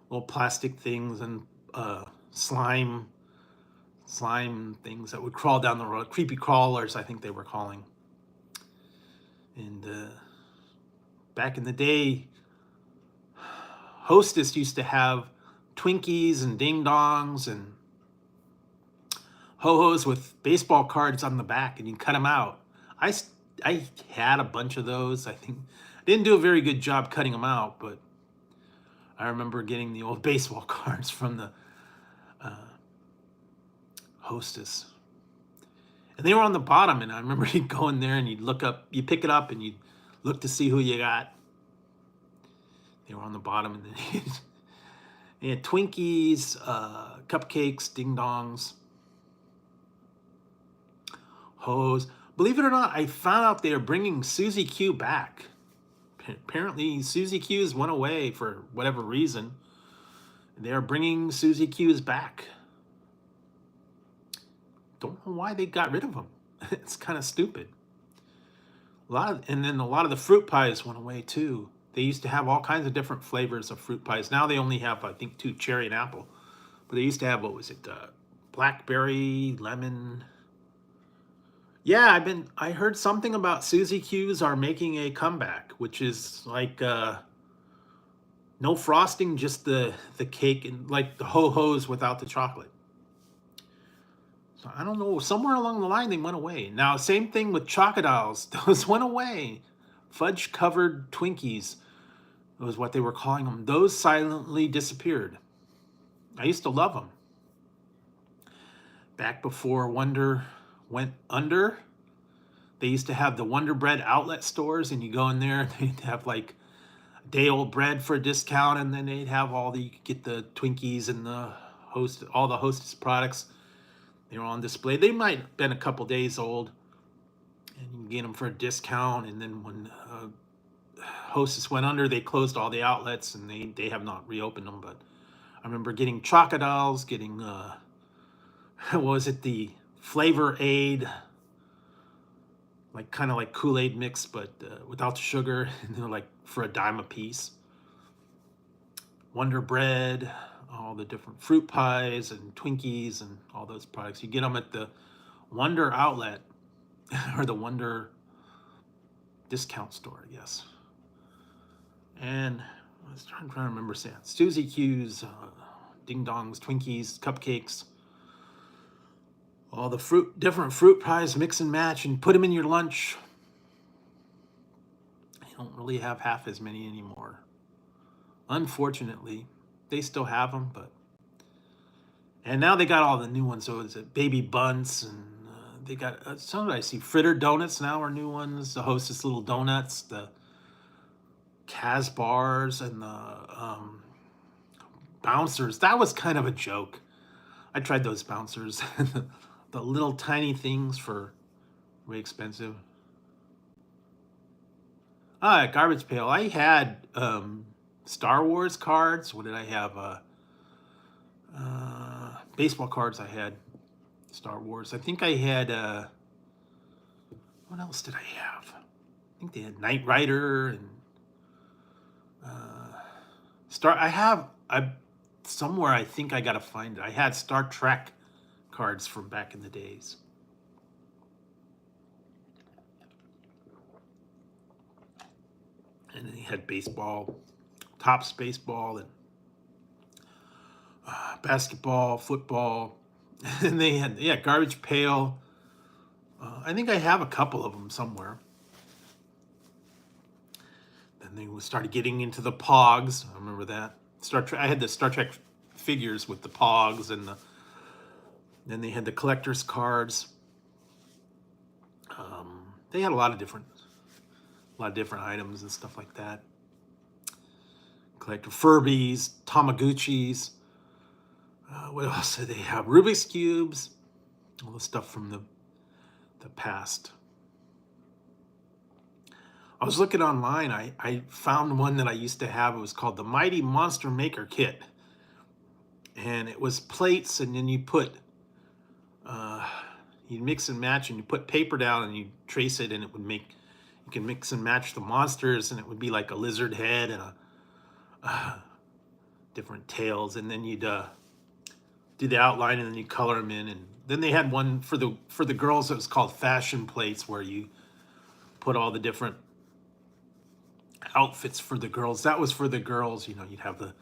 Little plastic things and slime things that would crawl down the road. Creepy crawlers, I think they were calling. And back in the day, Hostess used to have Twinkies and Ding Dongs and Ho-Hos with baseball cards on the back, and you cut them out. I had a bunch of those. I think I didn't do a very good job cutting them out, but I remember getting the old baseball cards from the Hostess. And they were on the bottom, and I remember you'd go in there and you'd look up, you pick it up and you'd look to see who you got. They were on the bottom, and then they had Twinkies, cupcakes, ding dongs, Hose. Believe it or not, I found out they are bringing Susie Q back. Apparently, Susie Q's went away for whatever reason. They are bringing Susie Q's back. Don't know why they got rid of them. It's kind of stupid. And then a lot of the fruit pies went away too. They used to have all kinds of different flavors of fruit pies. Now they only have, I think, 2, cherry and apple. But they used to have, what was it, blackberry, lemon. Yeah, I heard something about Susie Q's are making a comeback, which is like no frosting, just the cake, and like the ho-hos without the chocolate. So I don't know, somewhere along the line they went away. Now, same thing with Chocodiles. Those went away. Fudge-covered Twinkies was what they were calling them. Those silently disappeared. I used to love them. Back before Wonder went under, they used to have the Wonder Bread outlet stores, and you go in there and they'd have like day-old bread for a discount, and then they'd have you could get the Twinkies and all the Hostess products. They were on display. They might have been a couple days old, and you can get them for a discount. And then when Hostess went under, they closed all the outlets, and they have not reopened them. But I remember getting Chocodiles, getting what was it, the Flavor Aid, like kind of like Kool-Aid mix, but without the sugar, and they're like for a dime a piece. Wonder Bread, all the different fruit pies and Twinkies and all those products. You get them at the Wonder outlet or the Wonder discount store, I guess. And I was trying to remember saying Susie Q's, ding dongs, Twinkies, cupcakes, all the different fruit pies, mix and match, and put them in your lunch. I don't really have half as many anymore. Unfortunately, they still have them, and now they got all the new ones. So it's Baby Bunts, and they got some I see fritter donuts now are new ones. The Hostess little donuts, the Kaz bars, and the bouncers. That was kind of a joke. I tried those bouncers. The little tiny things for way expensive. Garbage pail. I had Star Wars cards. What did I have? Baseball cards. I had Star Wars. I think I had. What else did I have? I think they had Knight Rider and somewhere. I think I gotta find it. I had Star Trek cards from back in the days. And they had baseball, Topps baseball, and basketball, football, and they had garbage pail. I think I have a couple of them somewhere. Then they started getting into the Pogs. I remember that. I had the Star Trek figures with the Pogs, and then they had the collector's cards. They had a lot of different items and stuff like that. Collector Furbies, Tamagotchis. What else did they have? Rubik's Cubes. All the stuff from the past. I was looking online. I found one that I used to have. It was called the Mighty Monster Maker Kit. And it was plates, and then you put, you mix and match, and you put paper down, and you trace it, and it would make, you can mix and match the monsters, and it would be like a lizard head and different tails, and then you'd do the outline, and then you color them in. And then they had one for the girls that was called fashion plates, where you put all the different outfits for the girls. That was for the girls. You'd have the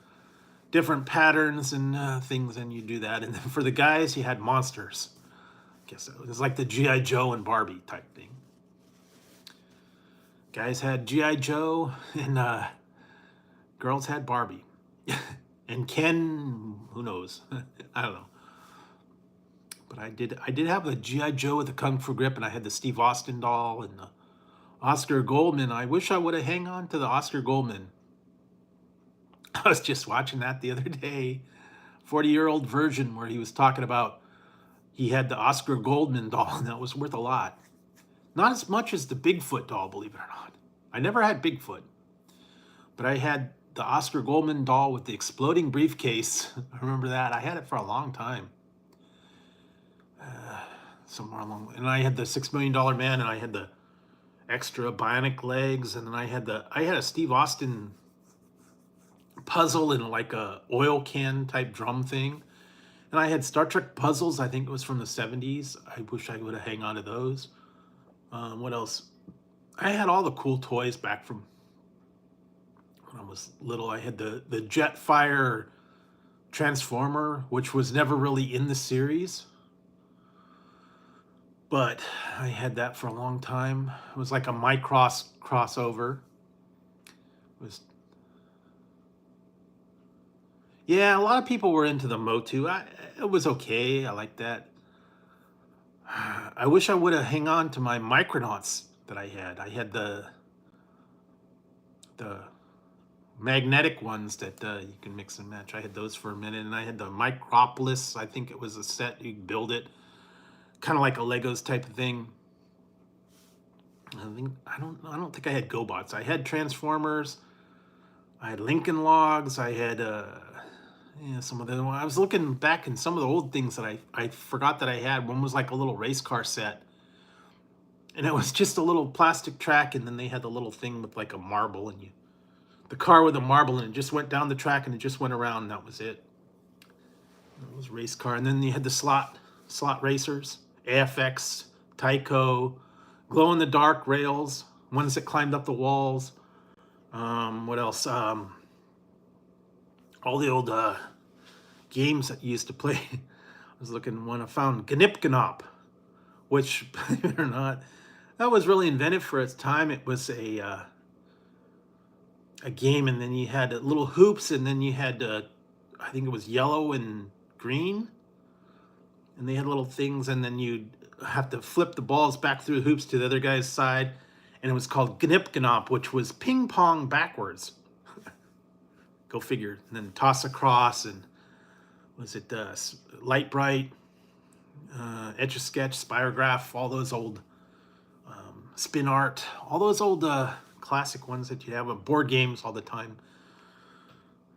different patterns and things, and you do that. And then for the guys, you had monsters. I guess it was like the G.I. Joe and Barbie type thing. Guys had G.I. Joe, and girls had Barbie. And Ken, who knows? I don't know. But I did have the G.I. Joe with the Kung Fu grip, and I had the Steve Austin doll and the Oscar Goldman. I wish I would have hang on to the Oscar Goldman. I was just watching that the other day, 40-year-old version where he was talking about he had the Oscar Goldman doll, and that was worth a lot. Not as much as the Bigfoot doll, believe it or not. I never had Bigfoot, but I had the Oscar Goldman doll with the exploding briefcase. I remember that. I had it for a long time. Somewhere along, and I had the $6 Million Man, and I had the extra bionic legs, and then I had a Steve Austin puzzle in like a oil can type drum thing, and I had Star Trek puzzles. I think it was from the 70s. I wish I would have hang on to those. What else? I had all the cool toys back from when I was little. I had the Jetfire Transformer, which was never really in the series, but I had that for a long time. It was like a Micros crossover. It was, yeah, a lot of people were into the Motu. It was okay. I liked that. I wish I would have hang on to my Micronauts that I had. I had the magnetic ones that you can mix and match. I had those for a minute, and I had the Micropolis. I think it was a set. You could build it, kind of like a Legos type of thing. I don't think I had GoBots. I had Transformers. I had Lincoln Logs. I had some of them. I was looking back in some of the old things that I forgot that I had. One was like a little race car set, and it was just a little plastic track, and then they had the little thing with like a marble, and the car with a marble, and it just went down the track, and it just went around, and that was it. It was race car, and then you had the slot racers, AFX, Tyco, glow in the dark rails, ones that climbed up the walls. What else? All the old games that you used to play. I was looking when I found Gnip, which, believe it or not, that was really inventive for its time. It was a game, and then you had little hoops, and then you had I think it was yellow and green, and they had little things, and then you'd have to flip the balls back through the hoops to the other guy's side, and it was called Gnip, which was ping pong backwards. Go figure. And then toss across, and was it Light Bright, Etch a Sketch, Spirograph, all those old Spin Art, all those old classic ones that you have on board games all the time.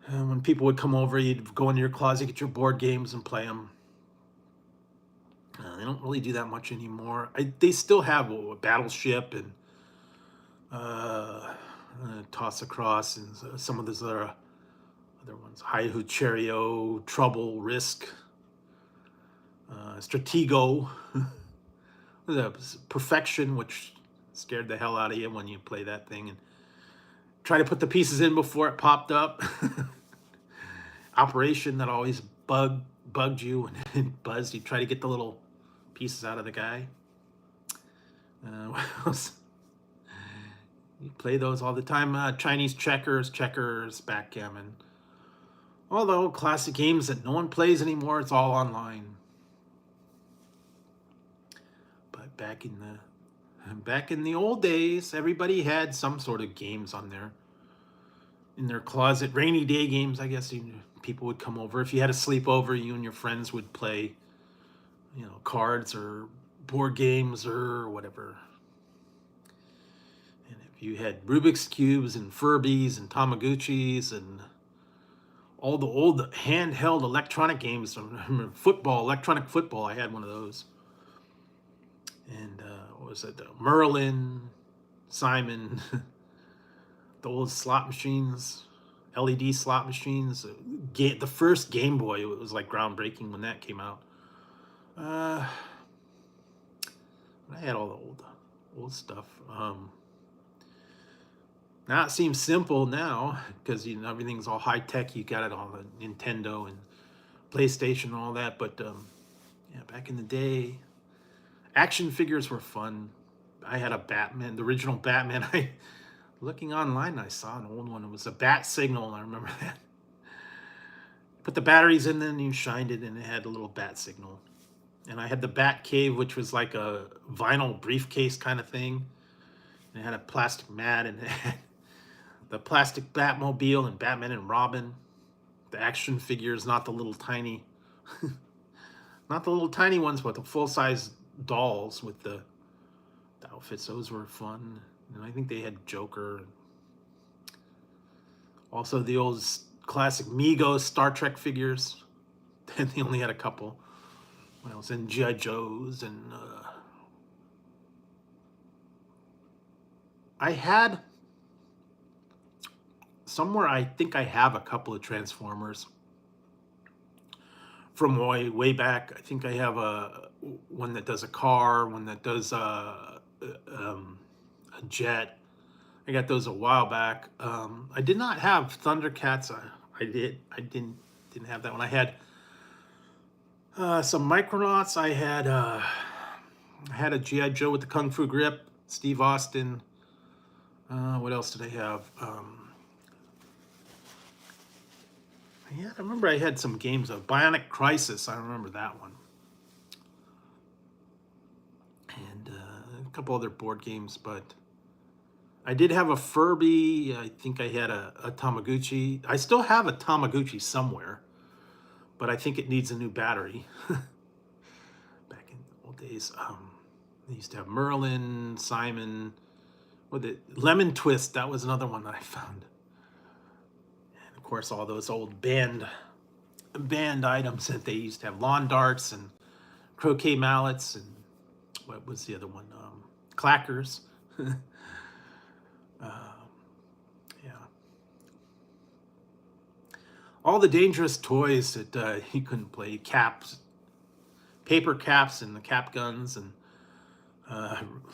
When people would come over, you'd go into your closet, get your board games, and play them. They don't really do that much anymore. They still have a Battleship and Toss Across, and some of those other ones. Hi-Ho Cheerio, Trouble, Risk, Stratego, Perfection, which scared the hell out of you when you play that thing and try to put the pieces in before it popped up. Operation, that always bugged you and buzzed. You try to get the little pieces out of the guy. What else? You play those all the time. Chinese checkers, backgammon. All the old classic games that no one plays anymore. It's all online. But back in the old days, everybody had some sort of games on in their closet. Rainy day games, I guess. People would come over. If you had a sleepover, you and your friends would play, cards or board games or whatever. And if you had Rubik's Cubes and Furbies and Tamagotchis and all the old handheld electronic games, electronic football, I had one of those. And what was it? Merlin, Simon, the old slot machines, LED slot machines. The first Game Boy, it was like groundbreaking when that came out. I had all the old stuff. Now it seems simple now because everything's all high tech. You got it on the Nintendo and PlayStation and all that. But yeah, back in the day, action figures were fun. I had a Batman, the original Batman. Looking online, I saw an old one. It was a bat signal. I remember that. Put the batteries in, then you shined it, and it had a little bat signal. And I had the Bat Cave, which was like a vinyl briefcase kind of thing. And it had a plastic mat, and it had the plastic Batmobile and Batman and Robin. The action figures, not the little tiny, not the little tiny ones, but the full-size dolls with the outfits. Those were fun. And I think they had Joker. Also the old classic Mego Star Trek figures. And they only had a couple. What else? And G.I. Joes. And I had somewhere, I think I have a couple of Transformers from way back. I think I have one that does a car, one that does a jet. I got those a while back. I did not have Thundercats. I didn't have that one. I had some Micronauts. I had a G.I. Joe with the Kung Fu grip, Steve Austin. What else did I have? Yeah, I remember I had some games of Bionic Crisis. I remember that one. And a couple other board games, but I did have a Furby. I think I had a Tamagotchi. I still have a Tamagotchi somewhere, but I think it needs a new battery. Back in the old days, they used to have Merlin, Simon, Lemon Twist. That was another one that I found. And of course, all those old band items that they used to have: lawn darts and croquet mallets, and what was the other one? Clackers. Yeah. All the dangerous toys that you couldn't play. Caps, paper caps, and the cap guns. And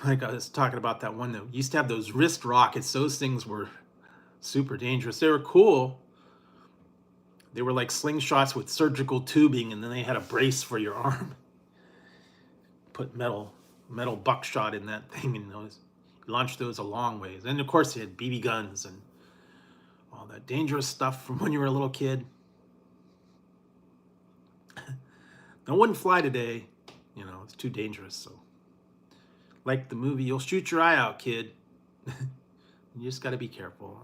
like I was talking about that one that used to have those wrist rockets. Those things were super dangerous. They were cool. They were like slingshots with surgical tubing, and then they had a brace for your arm. Put metal buckshot in that thing, and those launched those a long ways. And of course, they had BB guns and all that dangerous stuff from when you were a little kid. That wouldn't fly today. You know, it's too dangerous. So, like the movie, you'll shoot your eye out, kid. You just got to be careful.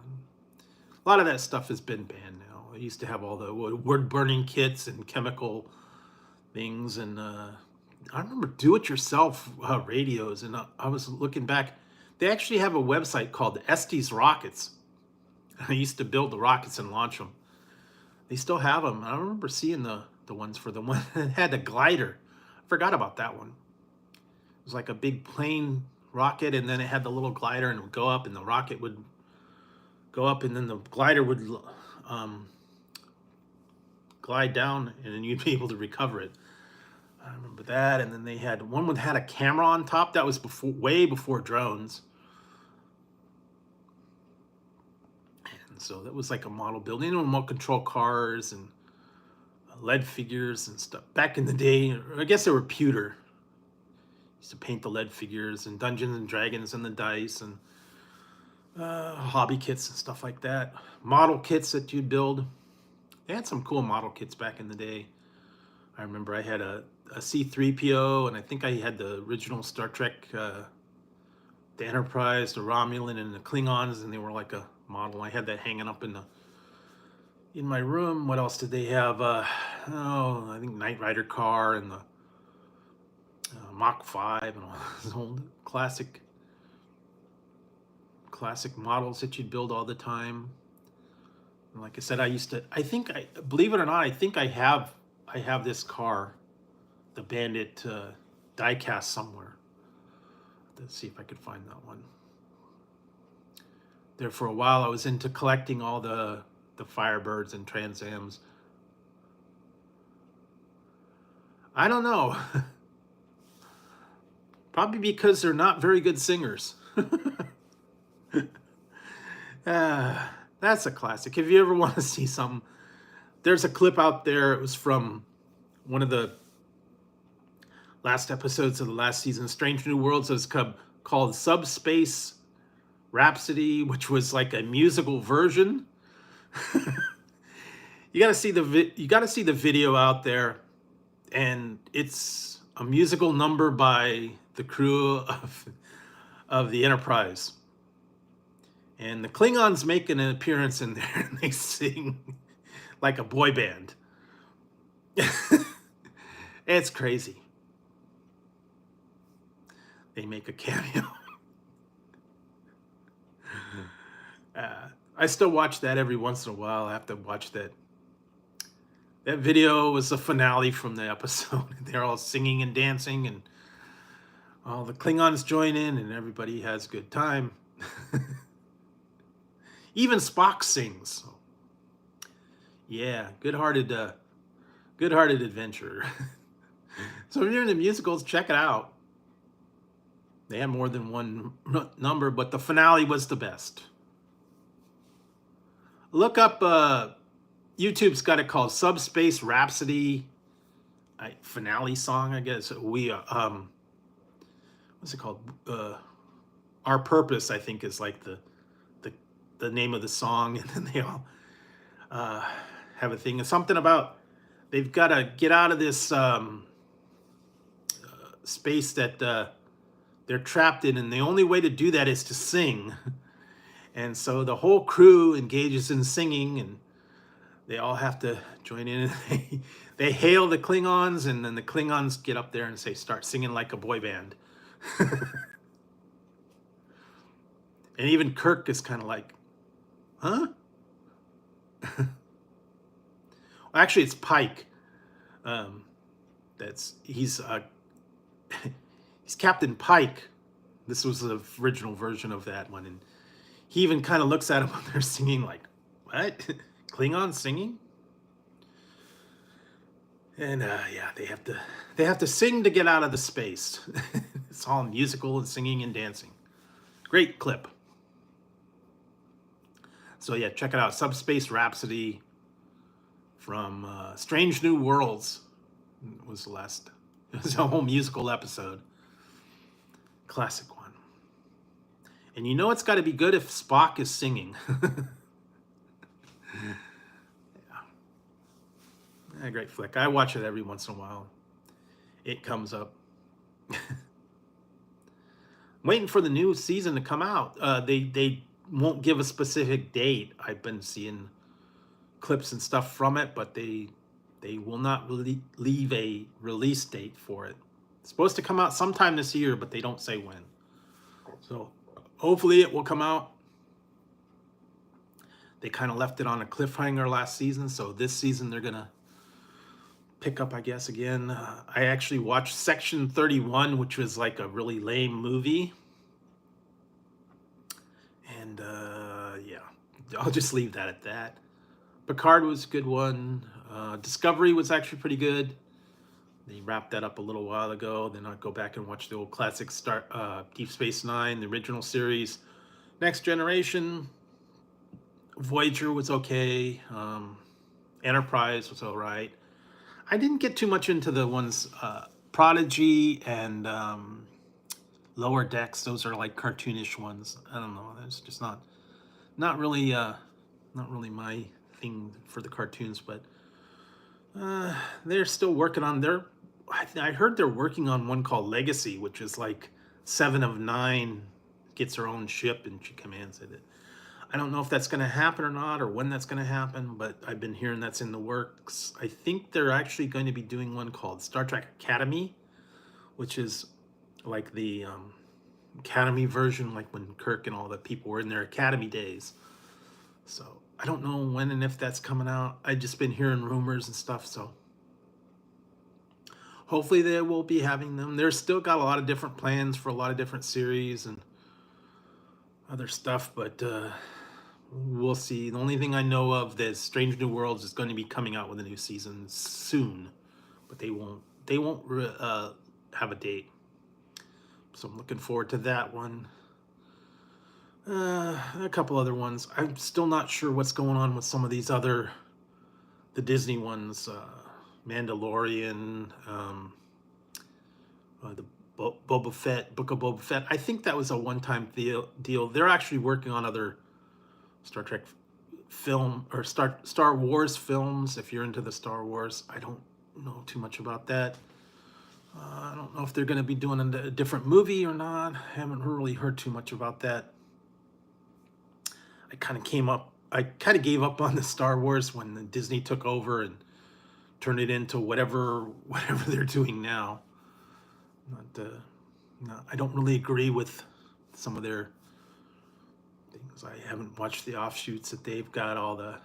A lot of that stuff has been banned now. I used to have all the wood-burning kits and chemical things. And I remember do-it-yourself radios. And I was looking back. They actually have a website called Estes Rockets. I used to build the rockets and launch them. They still have them. I remember seeing the ones for the one that had a glider. I forgot about that one. It was like a big plane rocket, and then it had the little glider, and it would go up, and the rocket would go up, and then the glider would glide down, and then you'd be able to recover it. I remember that. And then they had one that had a camera on top. That was way before drones. And so that was like a model building, remote control cars and lead figures and stuff. Back in the day, I guess they were pewter. Used to paint the lead figures and Dungeons and Dragons and the dice and hobby kits and stuff like that. Model kits that you'd build. They had some cool model kits back in the day. I remember I had a C-3PO, and I think I had the original Star Trek, the Enterprise, the Romulan, and the Klingons, and they were like a model. I had that hanging up in my room. What else did they have? I think Knight Rider car and the Mach 5 and all those old classic models that you'd build all the time. And like I said, believe it or not, I think I have this car, the Bandit diecast somewhere. Let's see if I could find that one. There for a while, I was into collecting all the Firebirds and Trans Ams. I don't know. Probably because they're not very good singers. That's a classic. If you ever want to see something, there's a clip out there. It was from one of the last episodes of the last season, Strange New Worlds. It was called called Subspace Rhapsody, which was like a musical version. You got to see the video out there, and it's a musical number by the crew of the Enterprise. And the Klingons make an appearance in there, and they sing like a boy band. It's crazy. They make a cameo. I still watch that every once in a while. I have to watch that. That video was the finale from the episode. They're all singing and dancing, and all the Klingons join in, and everybody has a good time. Even Spock sings. Yeah, good-hearted adventure. So if you're into musicals, check it out. They have more than one number, but the finale was the best. Look up, YouTube's got it called Subspace Rhapsody finale song, I guess. What's it called? Our Purpose, I think, is like the name of the song, and then they all have a thing. It's something about they've got to get out of this space that they're trapped in, and the only way to do that is to sing. And so the whole crew engages in singing, and they all have to join in. They hail the Klingons, and then the Klingons get up there and start singing like a boy band. And even Kirk is kind of like, huh? Well, actually, it's Pike. He's Captain Pike. This was the original version of that one, and he even kind of looks at him when they're singing, like, what? Klingon singing? And yeah, they have to sing to get out of the space. It's all musical and singing and dancing. Great clip. So yeah, check it out. Subspace Rhapsody from Strange New Worlds was the last. It was a whole musical episode. Classic one. And you know it's got to be good if Spock is singing. Yeah, great flick. I watch it every once in a while. It comes up. Waiting for the new season to come out. They won't give a specific date. I've been seeing clips and stuff from it, but they will not really leave a release date for it. It's supposed to come out sometime this year, but they don't say when. So hopefully it will come out. They kind of left it on a cliffhanger last season, so this season they're gonna pick up, I guess, again. I actually watched Section 31, which was like a really lame movie. And yeah, I'll just leave that at that. Picard was a good one. Discovery was actually pretty good. They wrapped that up a little while ago. Then I'll go back and watch the old classic Deep Space Nine, the original series. Next Generation, Voyager was okay. Enterprise was all right. I didn't get too much into the ones Prodigy and Lower Decks. Those are like cartoonish ones. I don't know. It's just not really my thing for the cartoons. But they're still working on their. I heard they're working on one called Legacy, which is like 7 of 9 gets her own ship and she commands it. I don't know if that's going to happen or not, or when that's going to happen, but I've been hearing that's in the works. I think they're actually going to be doing one called Star Trek Academy, which is like the Academy version, like when Kirk and all the people were in their Academy days. So I don't know when and if that's coming out. I've just been hearing rumors and stuff, so hopefully they will be having them. They're still got a lot of different plans for a lot of different series and other stuff, but we'll see. The only thing I know of that Strange New Worlds is going to be coming out with a new season soon, but they won't have a date. So I'm looking forward to that one. A couple other ones. I'm still not sure what's going on with some of these the Disney ones. Mandalorian, the Boba Fett, Book of Boba Fett. I think that was a one-time deal. They're actually working on other Star Trek film or Star Wars films. If you're into the Star Wars, I don't know too much about that. I don't know if they're going to be doing a different movie or not. I haven't really heard too much about that. I kind of gave up on the Star Wars when Disney took over and turned it into whatever they're doing now. No, I don't really agree with some of their things. I haven't watched the offshoots that they've got, all the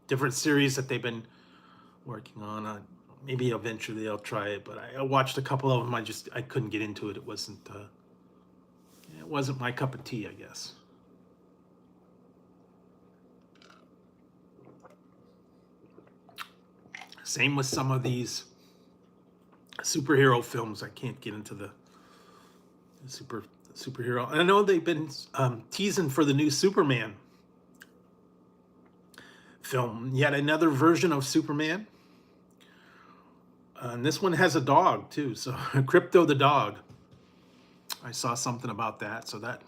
different series that they've been working on. Maybe eventually I'll try it, but I watched a couple of them. I couldn't get into it. It wasn't my cup of tea, I guess. Same with some of these superhero films. I can't get into the superhero. I know they've been teasing for the new Superman film. Yet another version of Superman. And this one has a dog too. So Crypto the dog. I saw something about that. So that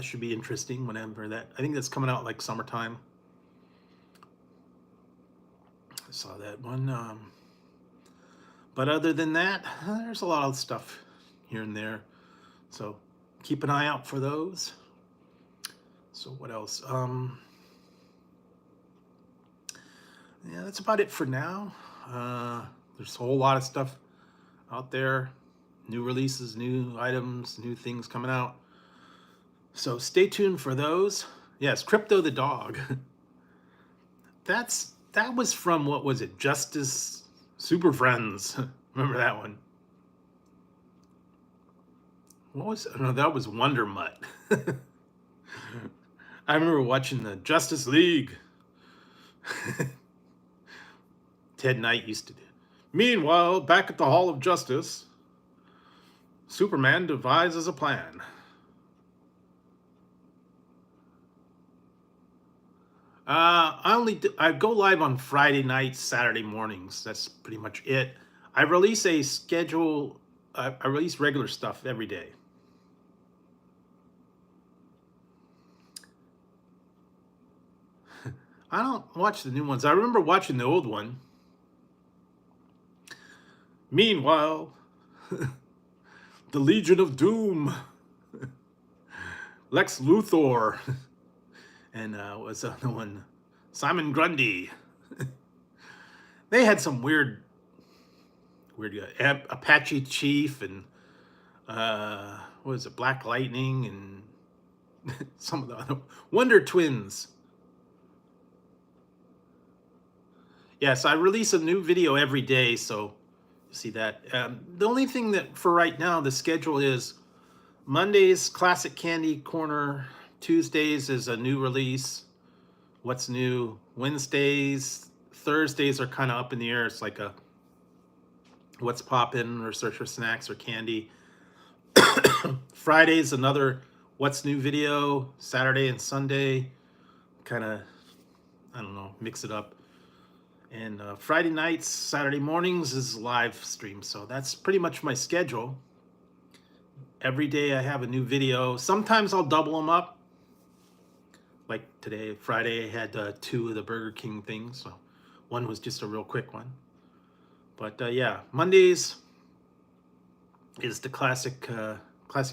should be interesting whenever that. I think that's coming out like summertime. I saw that one. But other than that, there's a lot of stuff here and there. So keep an eye out for those. So what else? Yeah, that's about it for now. There's a whole lot of stuff out there. New releases, new items, new things coming out. So stay tuned for those. Yes, Crypto the dog. That was from, what was it? Justice Super Friends. Remember that one? No, that was Wonder Mutt. I remember watching the Justice League. Ted Knight used to do. Meanwhile, back at the Hall of Justice, Superman devises a plan. I go live on Friday nights, Saturday mornings. That's pretty much it. I release a schedule. I release regular stuff every day. I don't watch the new ones. I remember watching the old one. Meanwhile, the Legion of Doom, Lex Luthor, and what's the other one? Simon Grundy. They had some weird Apache Chief and what was it? Black Lightning and some of the other Wonder Twins. Yes, I release a new video every day, so you see that. The only thing that for right now, the schedule is Mondays, Classic Candy Corner. Tuesdays is a new release. What's new? Wednesdays, Thursdays are kind of up in the air. It's like a What's Poppin' or Search for Snacks or Candy. Fridays, another What's New video. Saturday and Sunday, kind of, I don't know, mix it up. And Friday nights, Saturday mornings is live stream. So that's pretty much my schedule. Every day I have a new video. Sometimes I'll double them up. Like today, Friday, I had 2 of the Burger King things. So one was just a real quick one. But yeah, Mondays is the classic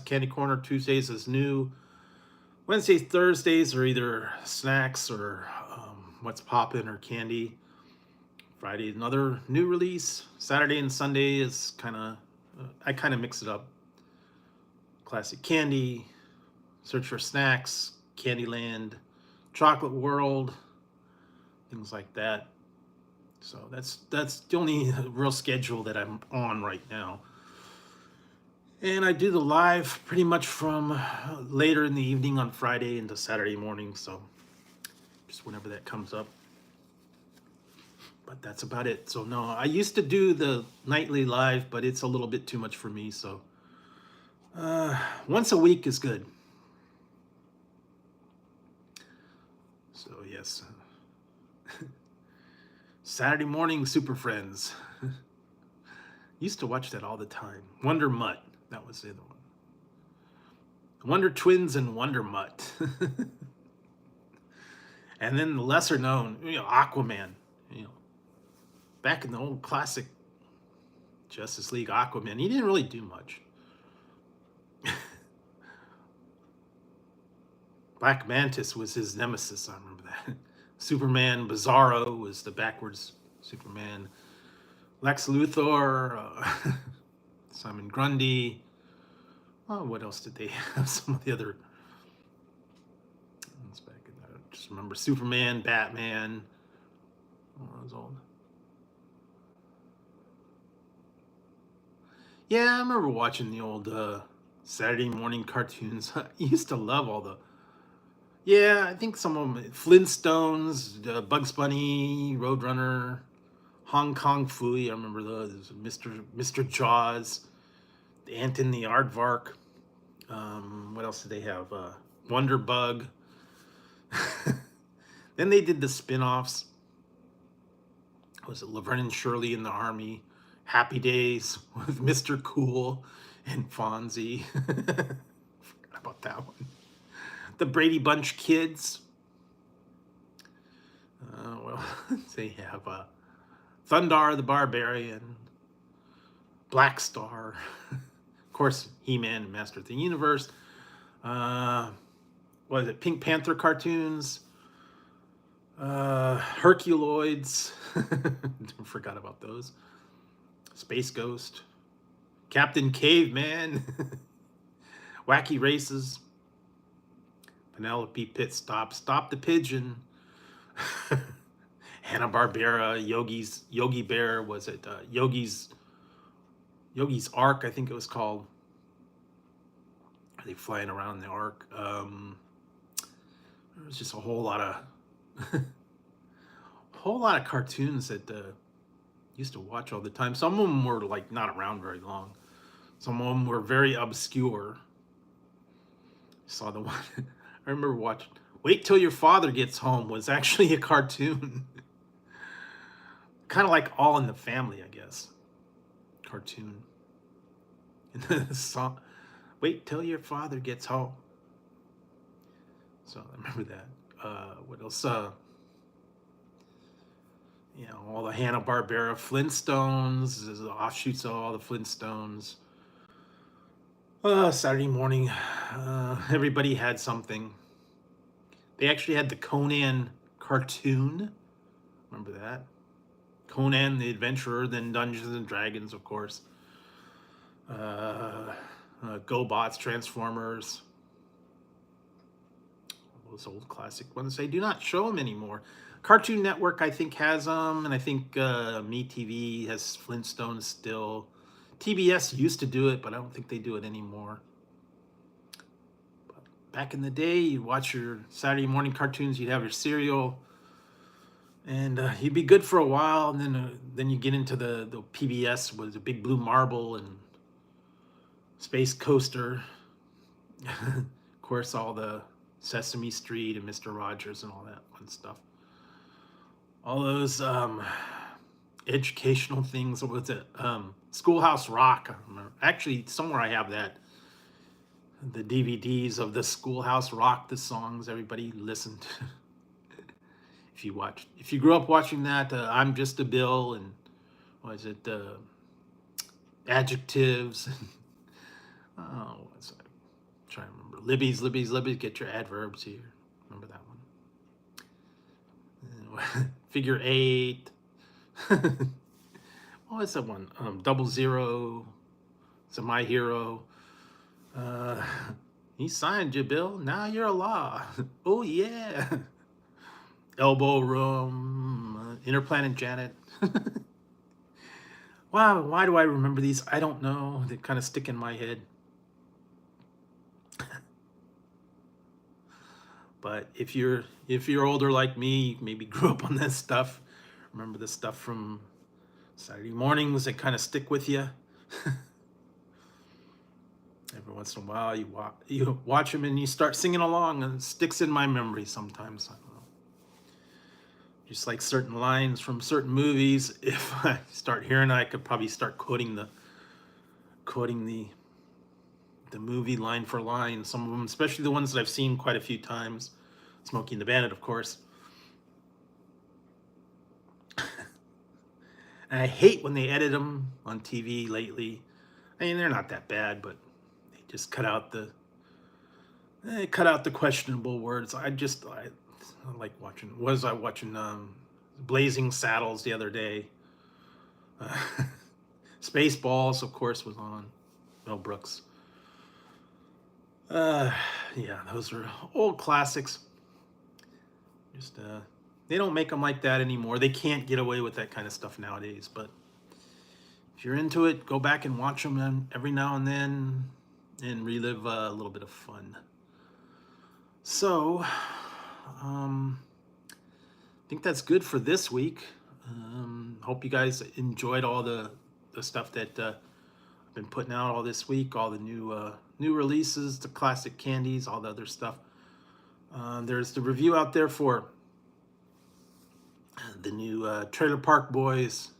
Candy Corner. Tuesdays is new. Wednesdays, Thursdays are either snacks or What's Poppin' or candy. Friday, another new release. Saturday and Sunday is I kind of mix it up. Classic Candy, Search for Snacks, Candyland, Chocolate World, things like that. So that's the only real schedule that I'm on right now. And I do the live pretty much from later in the evening on Friday into Saturday morning. So just whenever that comes up. But that's about it. So no, I used to do the nightly live, but it's a little bit too much for me. So once a week is good. So yes, Saturday morning Super Friends. Used to watch that all the time. Wonder Mutt. That was the other one. Wonder Twins and Wonder Mutt. And then the lesser known, Aquaman. Back in the old classic Justice League, Aquaman, he didn't really do much. Black Mantis was his nemesis, I remember that. Superman Bizarro was the backwards Superman. Lex Luthor, Simon Grundy. Oh, what else did they have? Some of the other ones back in there. Just remember Superman, Batman. Oh, those old. Yeah, I remember watching the old Saturday morning cartoons. I used to love all the. Yeah, I think some of them. Flintstones, Bugs Bunny, Roadrunner, Hong Kong Phooey. I remember those. Mr. Jaws, the Ant and the Aardvark. What else did they have? Wonder Bug. Then they did the spin-offs. Was it Laverne and Shirley in the Army? Happy Days with Mr. Cool and Fonzie. Forgot about that one. The Brady Bunch Kids. Well, they have Thundar the Barbarian, Black Star, of course, He-Man and Master of the Universe. What is it? Pink Panther cartoons. Herculoids. Forgot about those. Space Ghost. Captain Caveman. Wacky Races. Penelope Pit Stop. Stop the Pigeon. Hanna-Barbera. Yogi Bear. Was it Yogi's Ark, I think it was called. Are they flying around the Ark? There was just a whole lot of cartoons that used to watch all the time. Some of them were like not around very long. Some of them were very obscure. Saw the one I remember watching. Wait Till Your Father Gets Home was actually a cartoon. Kind of like All in the Family, I guess. Cartoon. And the song, Wait Till Your Father Gets Home. So I remember that. What else? All the Hanna-Barbera Flintstones, the offshoots of all the Flintstones. Saturday morning, everybody had something. They actually had the Conan cartoon. Remember that? Conan the Adventurer, then Dungeons and Dragons, of course. GoBots, Transformers. Those old classic ones. They do not show them anymore. Cartoon Network, I think, has them, and I think MeTV has Flintstones still. TBS used to do it, but I don't think they do it anymore. But back in the day, you'd watch your Saturday morning cartoons, you'd have your cereal, and you'd be good for a while, and then you get into the PBS with the Big Blue Marble and Space Coaster. Of course, all the Sesame Street and Mr. Rogers and all that fun stuff. All those educational things. What was it? Schoolhouse Rock. Actually, somewhere I have that. The DVDs of the Schoolhouse Rock, the songs everybody listened to. If you grew up watching that, I'm Just a Bill, and what is it? Adjectives. What's that? I'm trying to remember. Libby's, get your adverbs here. Remember that one? Figure 8. What was that one? 00. It's My Hero. He signed you, Bill. Now you're a law. Oh, yeah. Elbow Room. Interplanet Janet. Wow, why do I remember these? I don't know. They kind of stick in my head. But if you're older like me, maybe grew up on this stuff, remember the stuff from Saturday mornings that kind of stick with you. Every once in a while, you watch them and you start singing along, and it sticks in my memory sometimes. I don't know. Just like certain lines from certain movies, if I start hearing it, I could probably start quoting the the movie line for line. Some of them, especially the ones that I've seen quite a few times. Smokey and the Bandit, of course. And I hate when they edit them on TV lately. I mean, they're not that bad, but they just cut out the questionable words. I like watching. Was I watching Blazing Saddles the other day? Spaceballs, of course, was on. Mel Brooks. Yeah, those are old classics. Just they don't make them like that anymore. They can't get away with that kind of stuff nowadays. But if you're into it, go back and watch them every now and then and relive a little bit of fun. So, I think that's good for this week. Hope you guys enjoyed all the stuff that I've been putting out all this week, all the new releases, the classic candies, all the other stuff. There's the review out there for the new Trailer Park Boys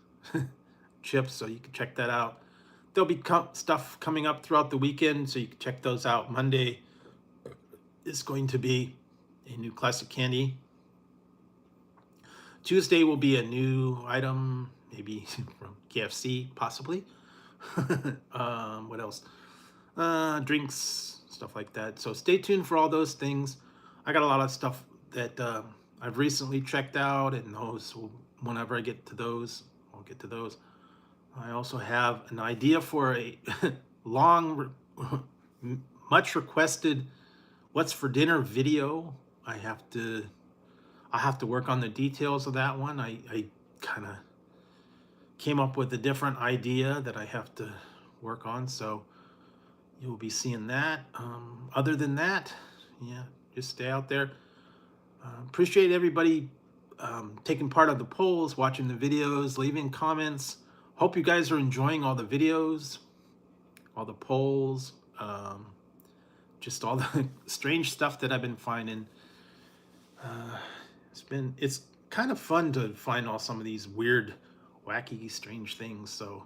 chips, so you can check that out. There'll be stuff coming up throughout the weekend, so you can check those out. Monday is going to be a new classic candy. Tuesday will be a new item, maybe from KFC, possibly. What else? Drinks, stuff like that. So stay tuned for all those things. I got a lot of stuff that I've recently checked out, and those, whenever I get to those, I'll get to those. I also have an idea for a long, much requested "What's for Dinner" video. I'll have to work on the details of that one. I kind of came up with a different idea that I have to work on, so you'll be seeing that. Other than that, yeah, just stay out there. Appreciate everybody taking part of the polls, watching the videos, leaving comments. Hope you guys are enjoying all the videos, all the polls, just all the strange stuff that I've been finding. It's kind of fun to find all some of these weird, wacky, strange things. So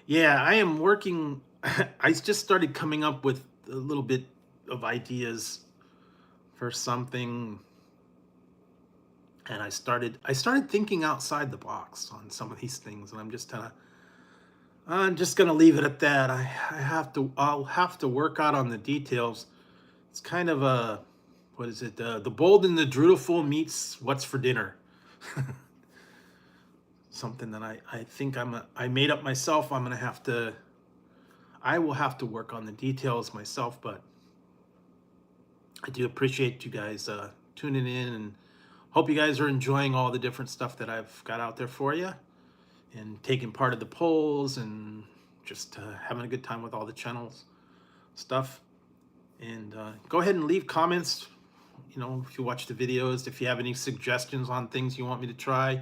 yeah, I am working. I just started coming up with a little bit of ideas for something, and I started thinking outside the box on some of these things, and I'm just gonna leave it at that. I'll have to work out on the details. It's kind of a, what is it? The Bold and the Beautiful meets What's for Dinner. Something that I think I made up myself. I will have to work on the details myself, but I do appreciate you guys tuning in, and hope you guys are enjoying all the different stuff that I've got out there for you, and taking part of the polls, and just having a good time with all the channels stuff. And go ahead and leave comments, you know, if you watch the videos, if you have any suggestions on things you want me to try.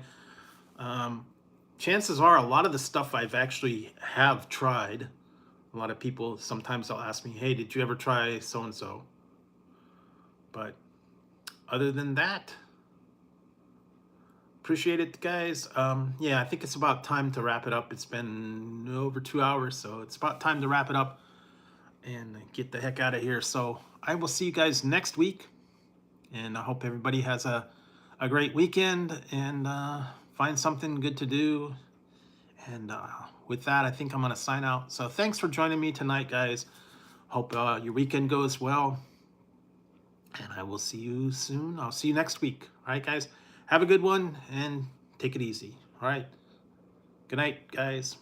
Chances are a lot of the stuff I've actually have tried. A lot of people, sometimes they'll ask me, hey, did you ever try so-and-so? But other than that, appreciate it, guys. Yeah, I think it's about time to wrap it up. It's been over 2 hours, so it's about time to wrap it up and get the heck out of here. So I will see you guys next week, and I hope everybody has a great weekend, and find something good to do. And with that, I think I'm going to sign out. So thanks for joining me tonight, guys. Hope your weekend goes well, and I will see you soon. I'll see you next week. All right, guys, have a good one and take it easy. All right, good night, guys.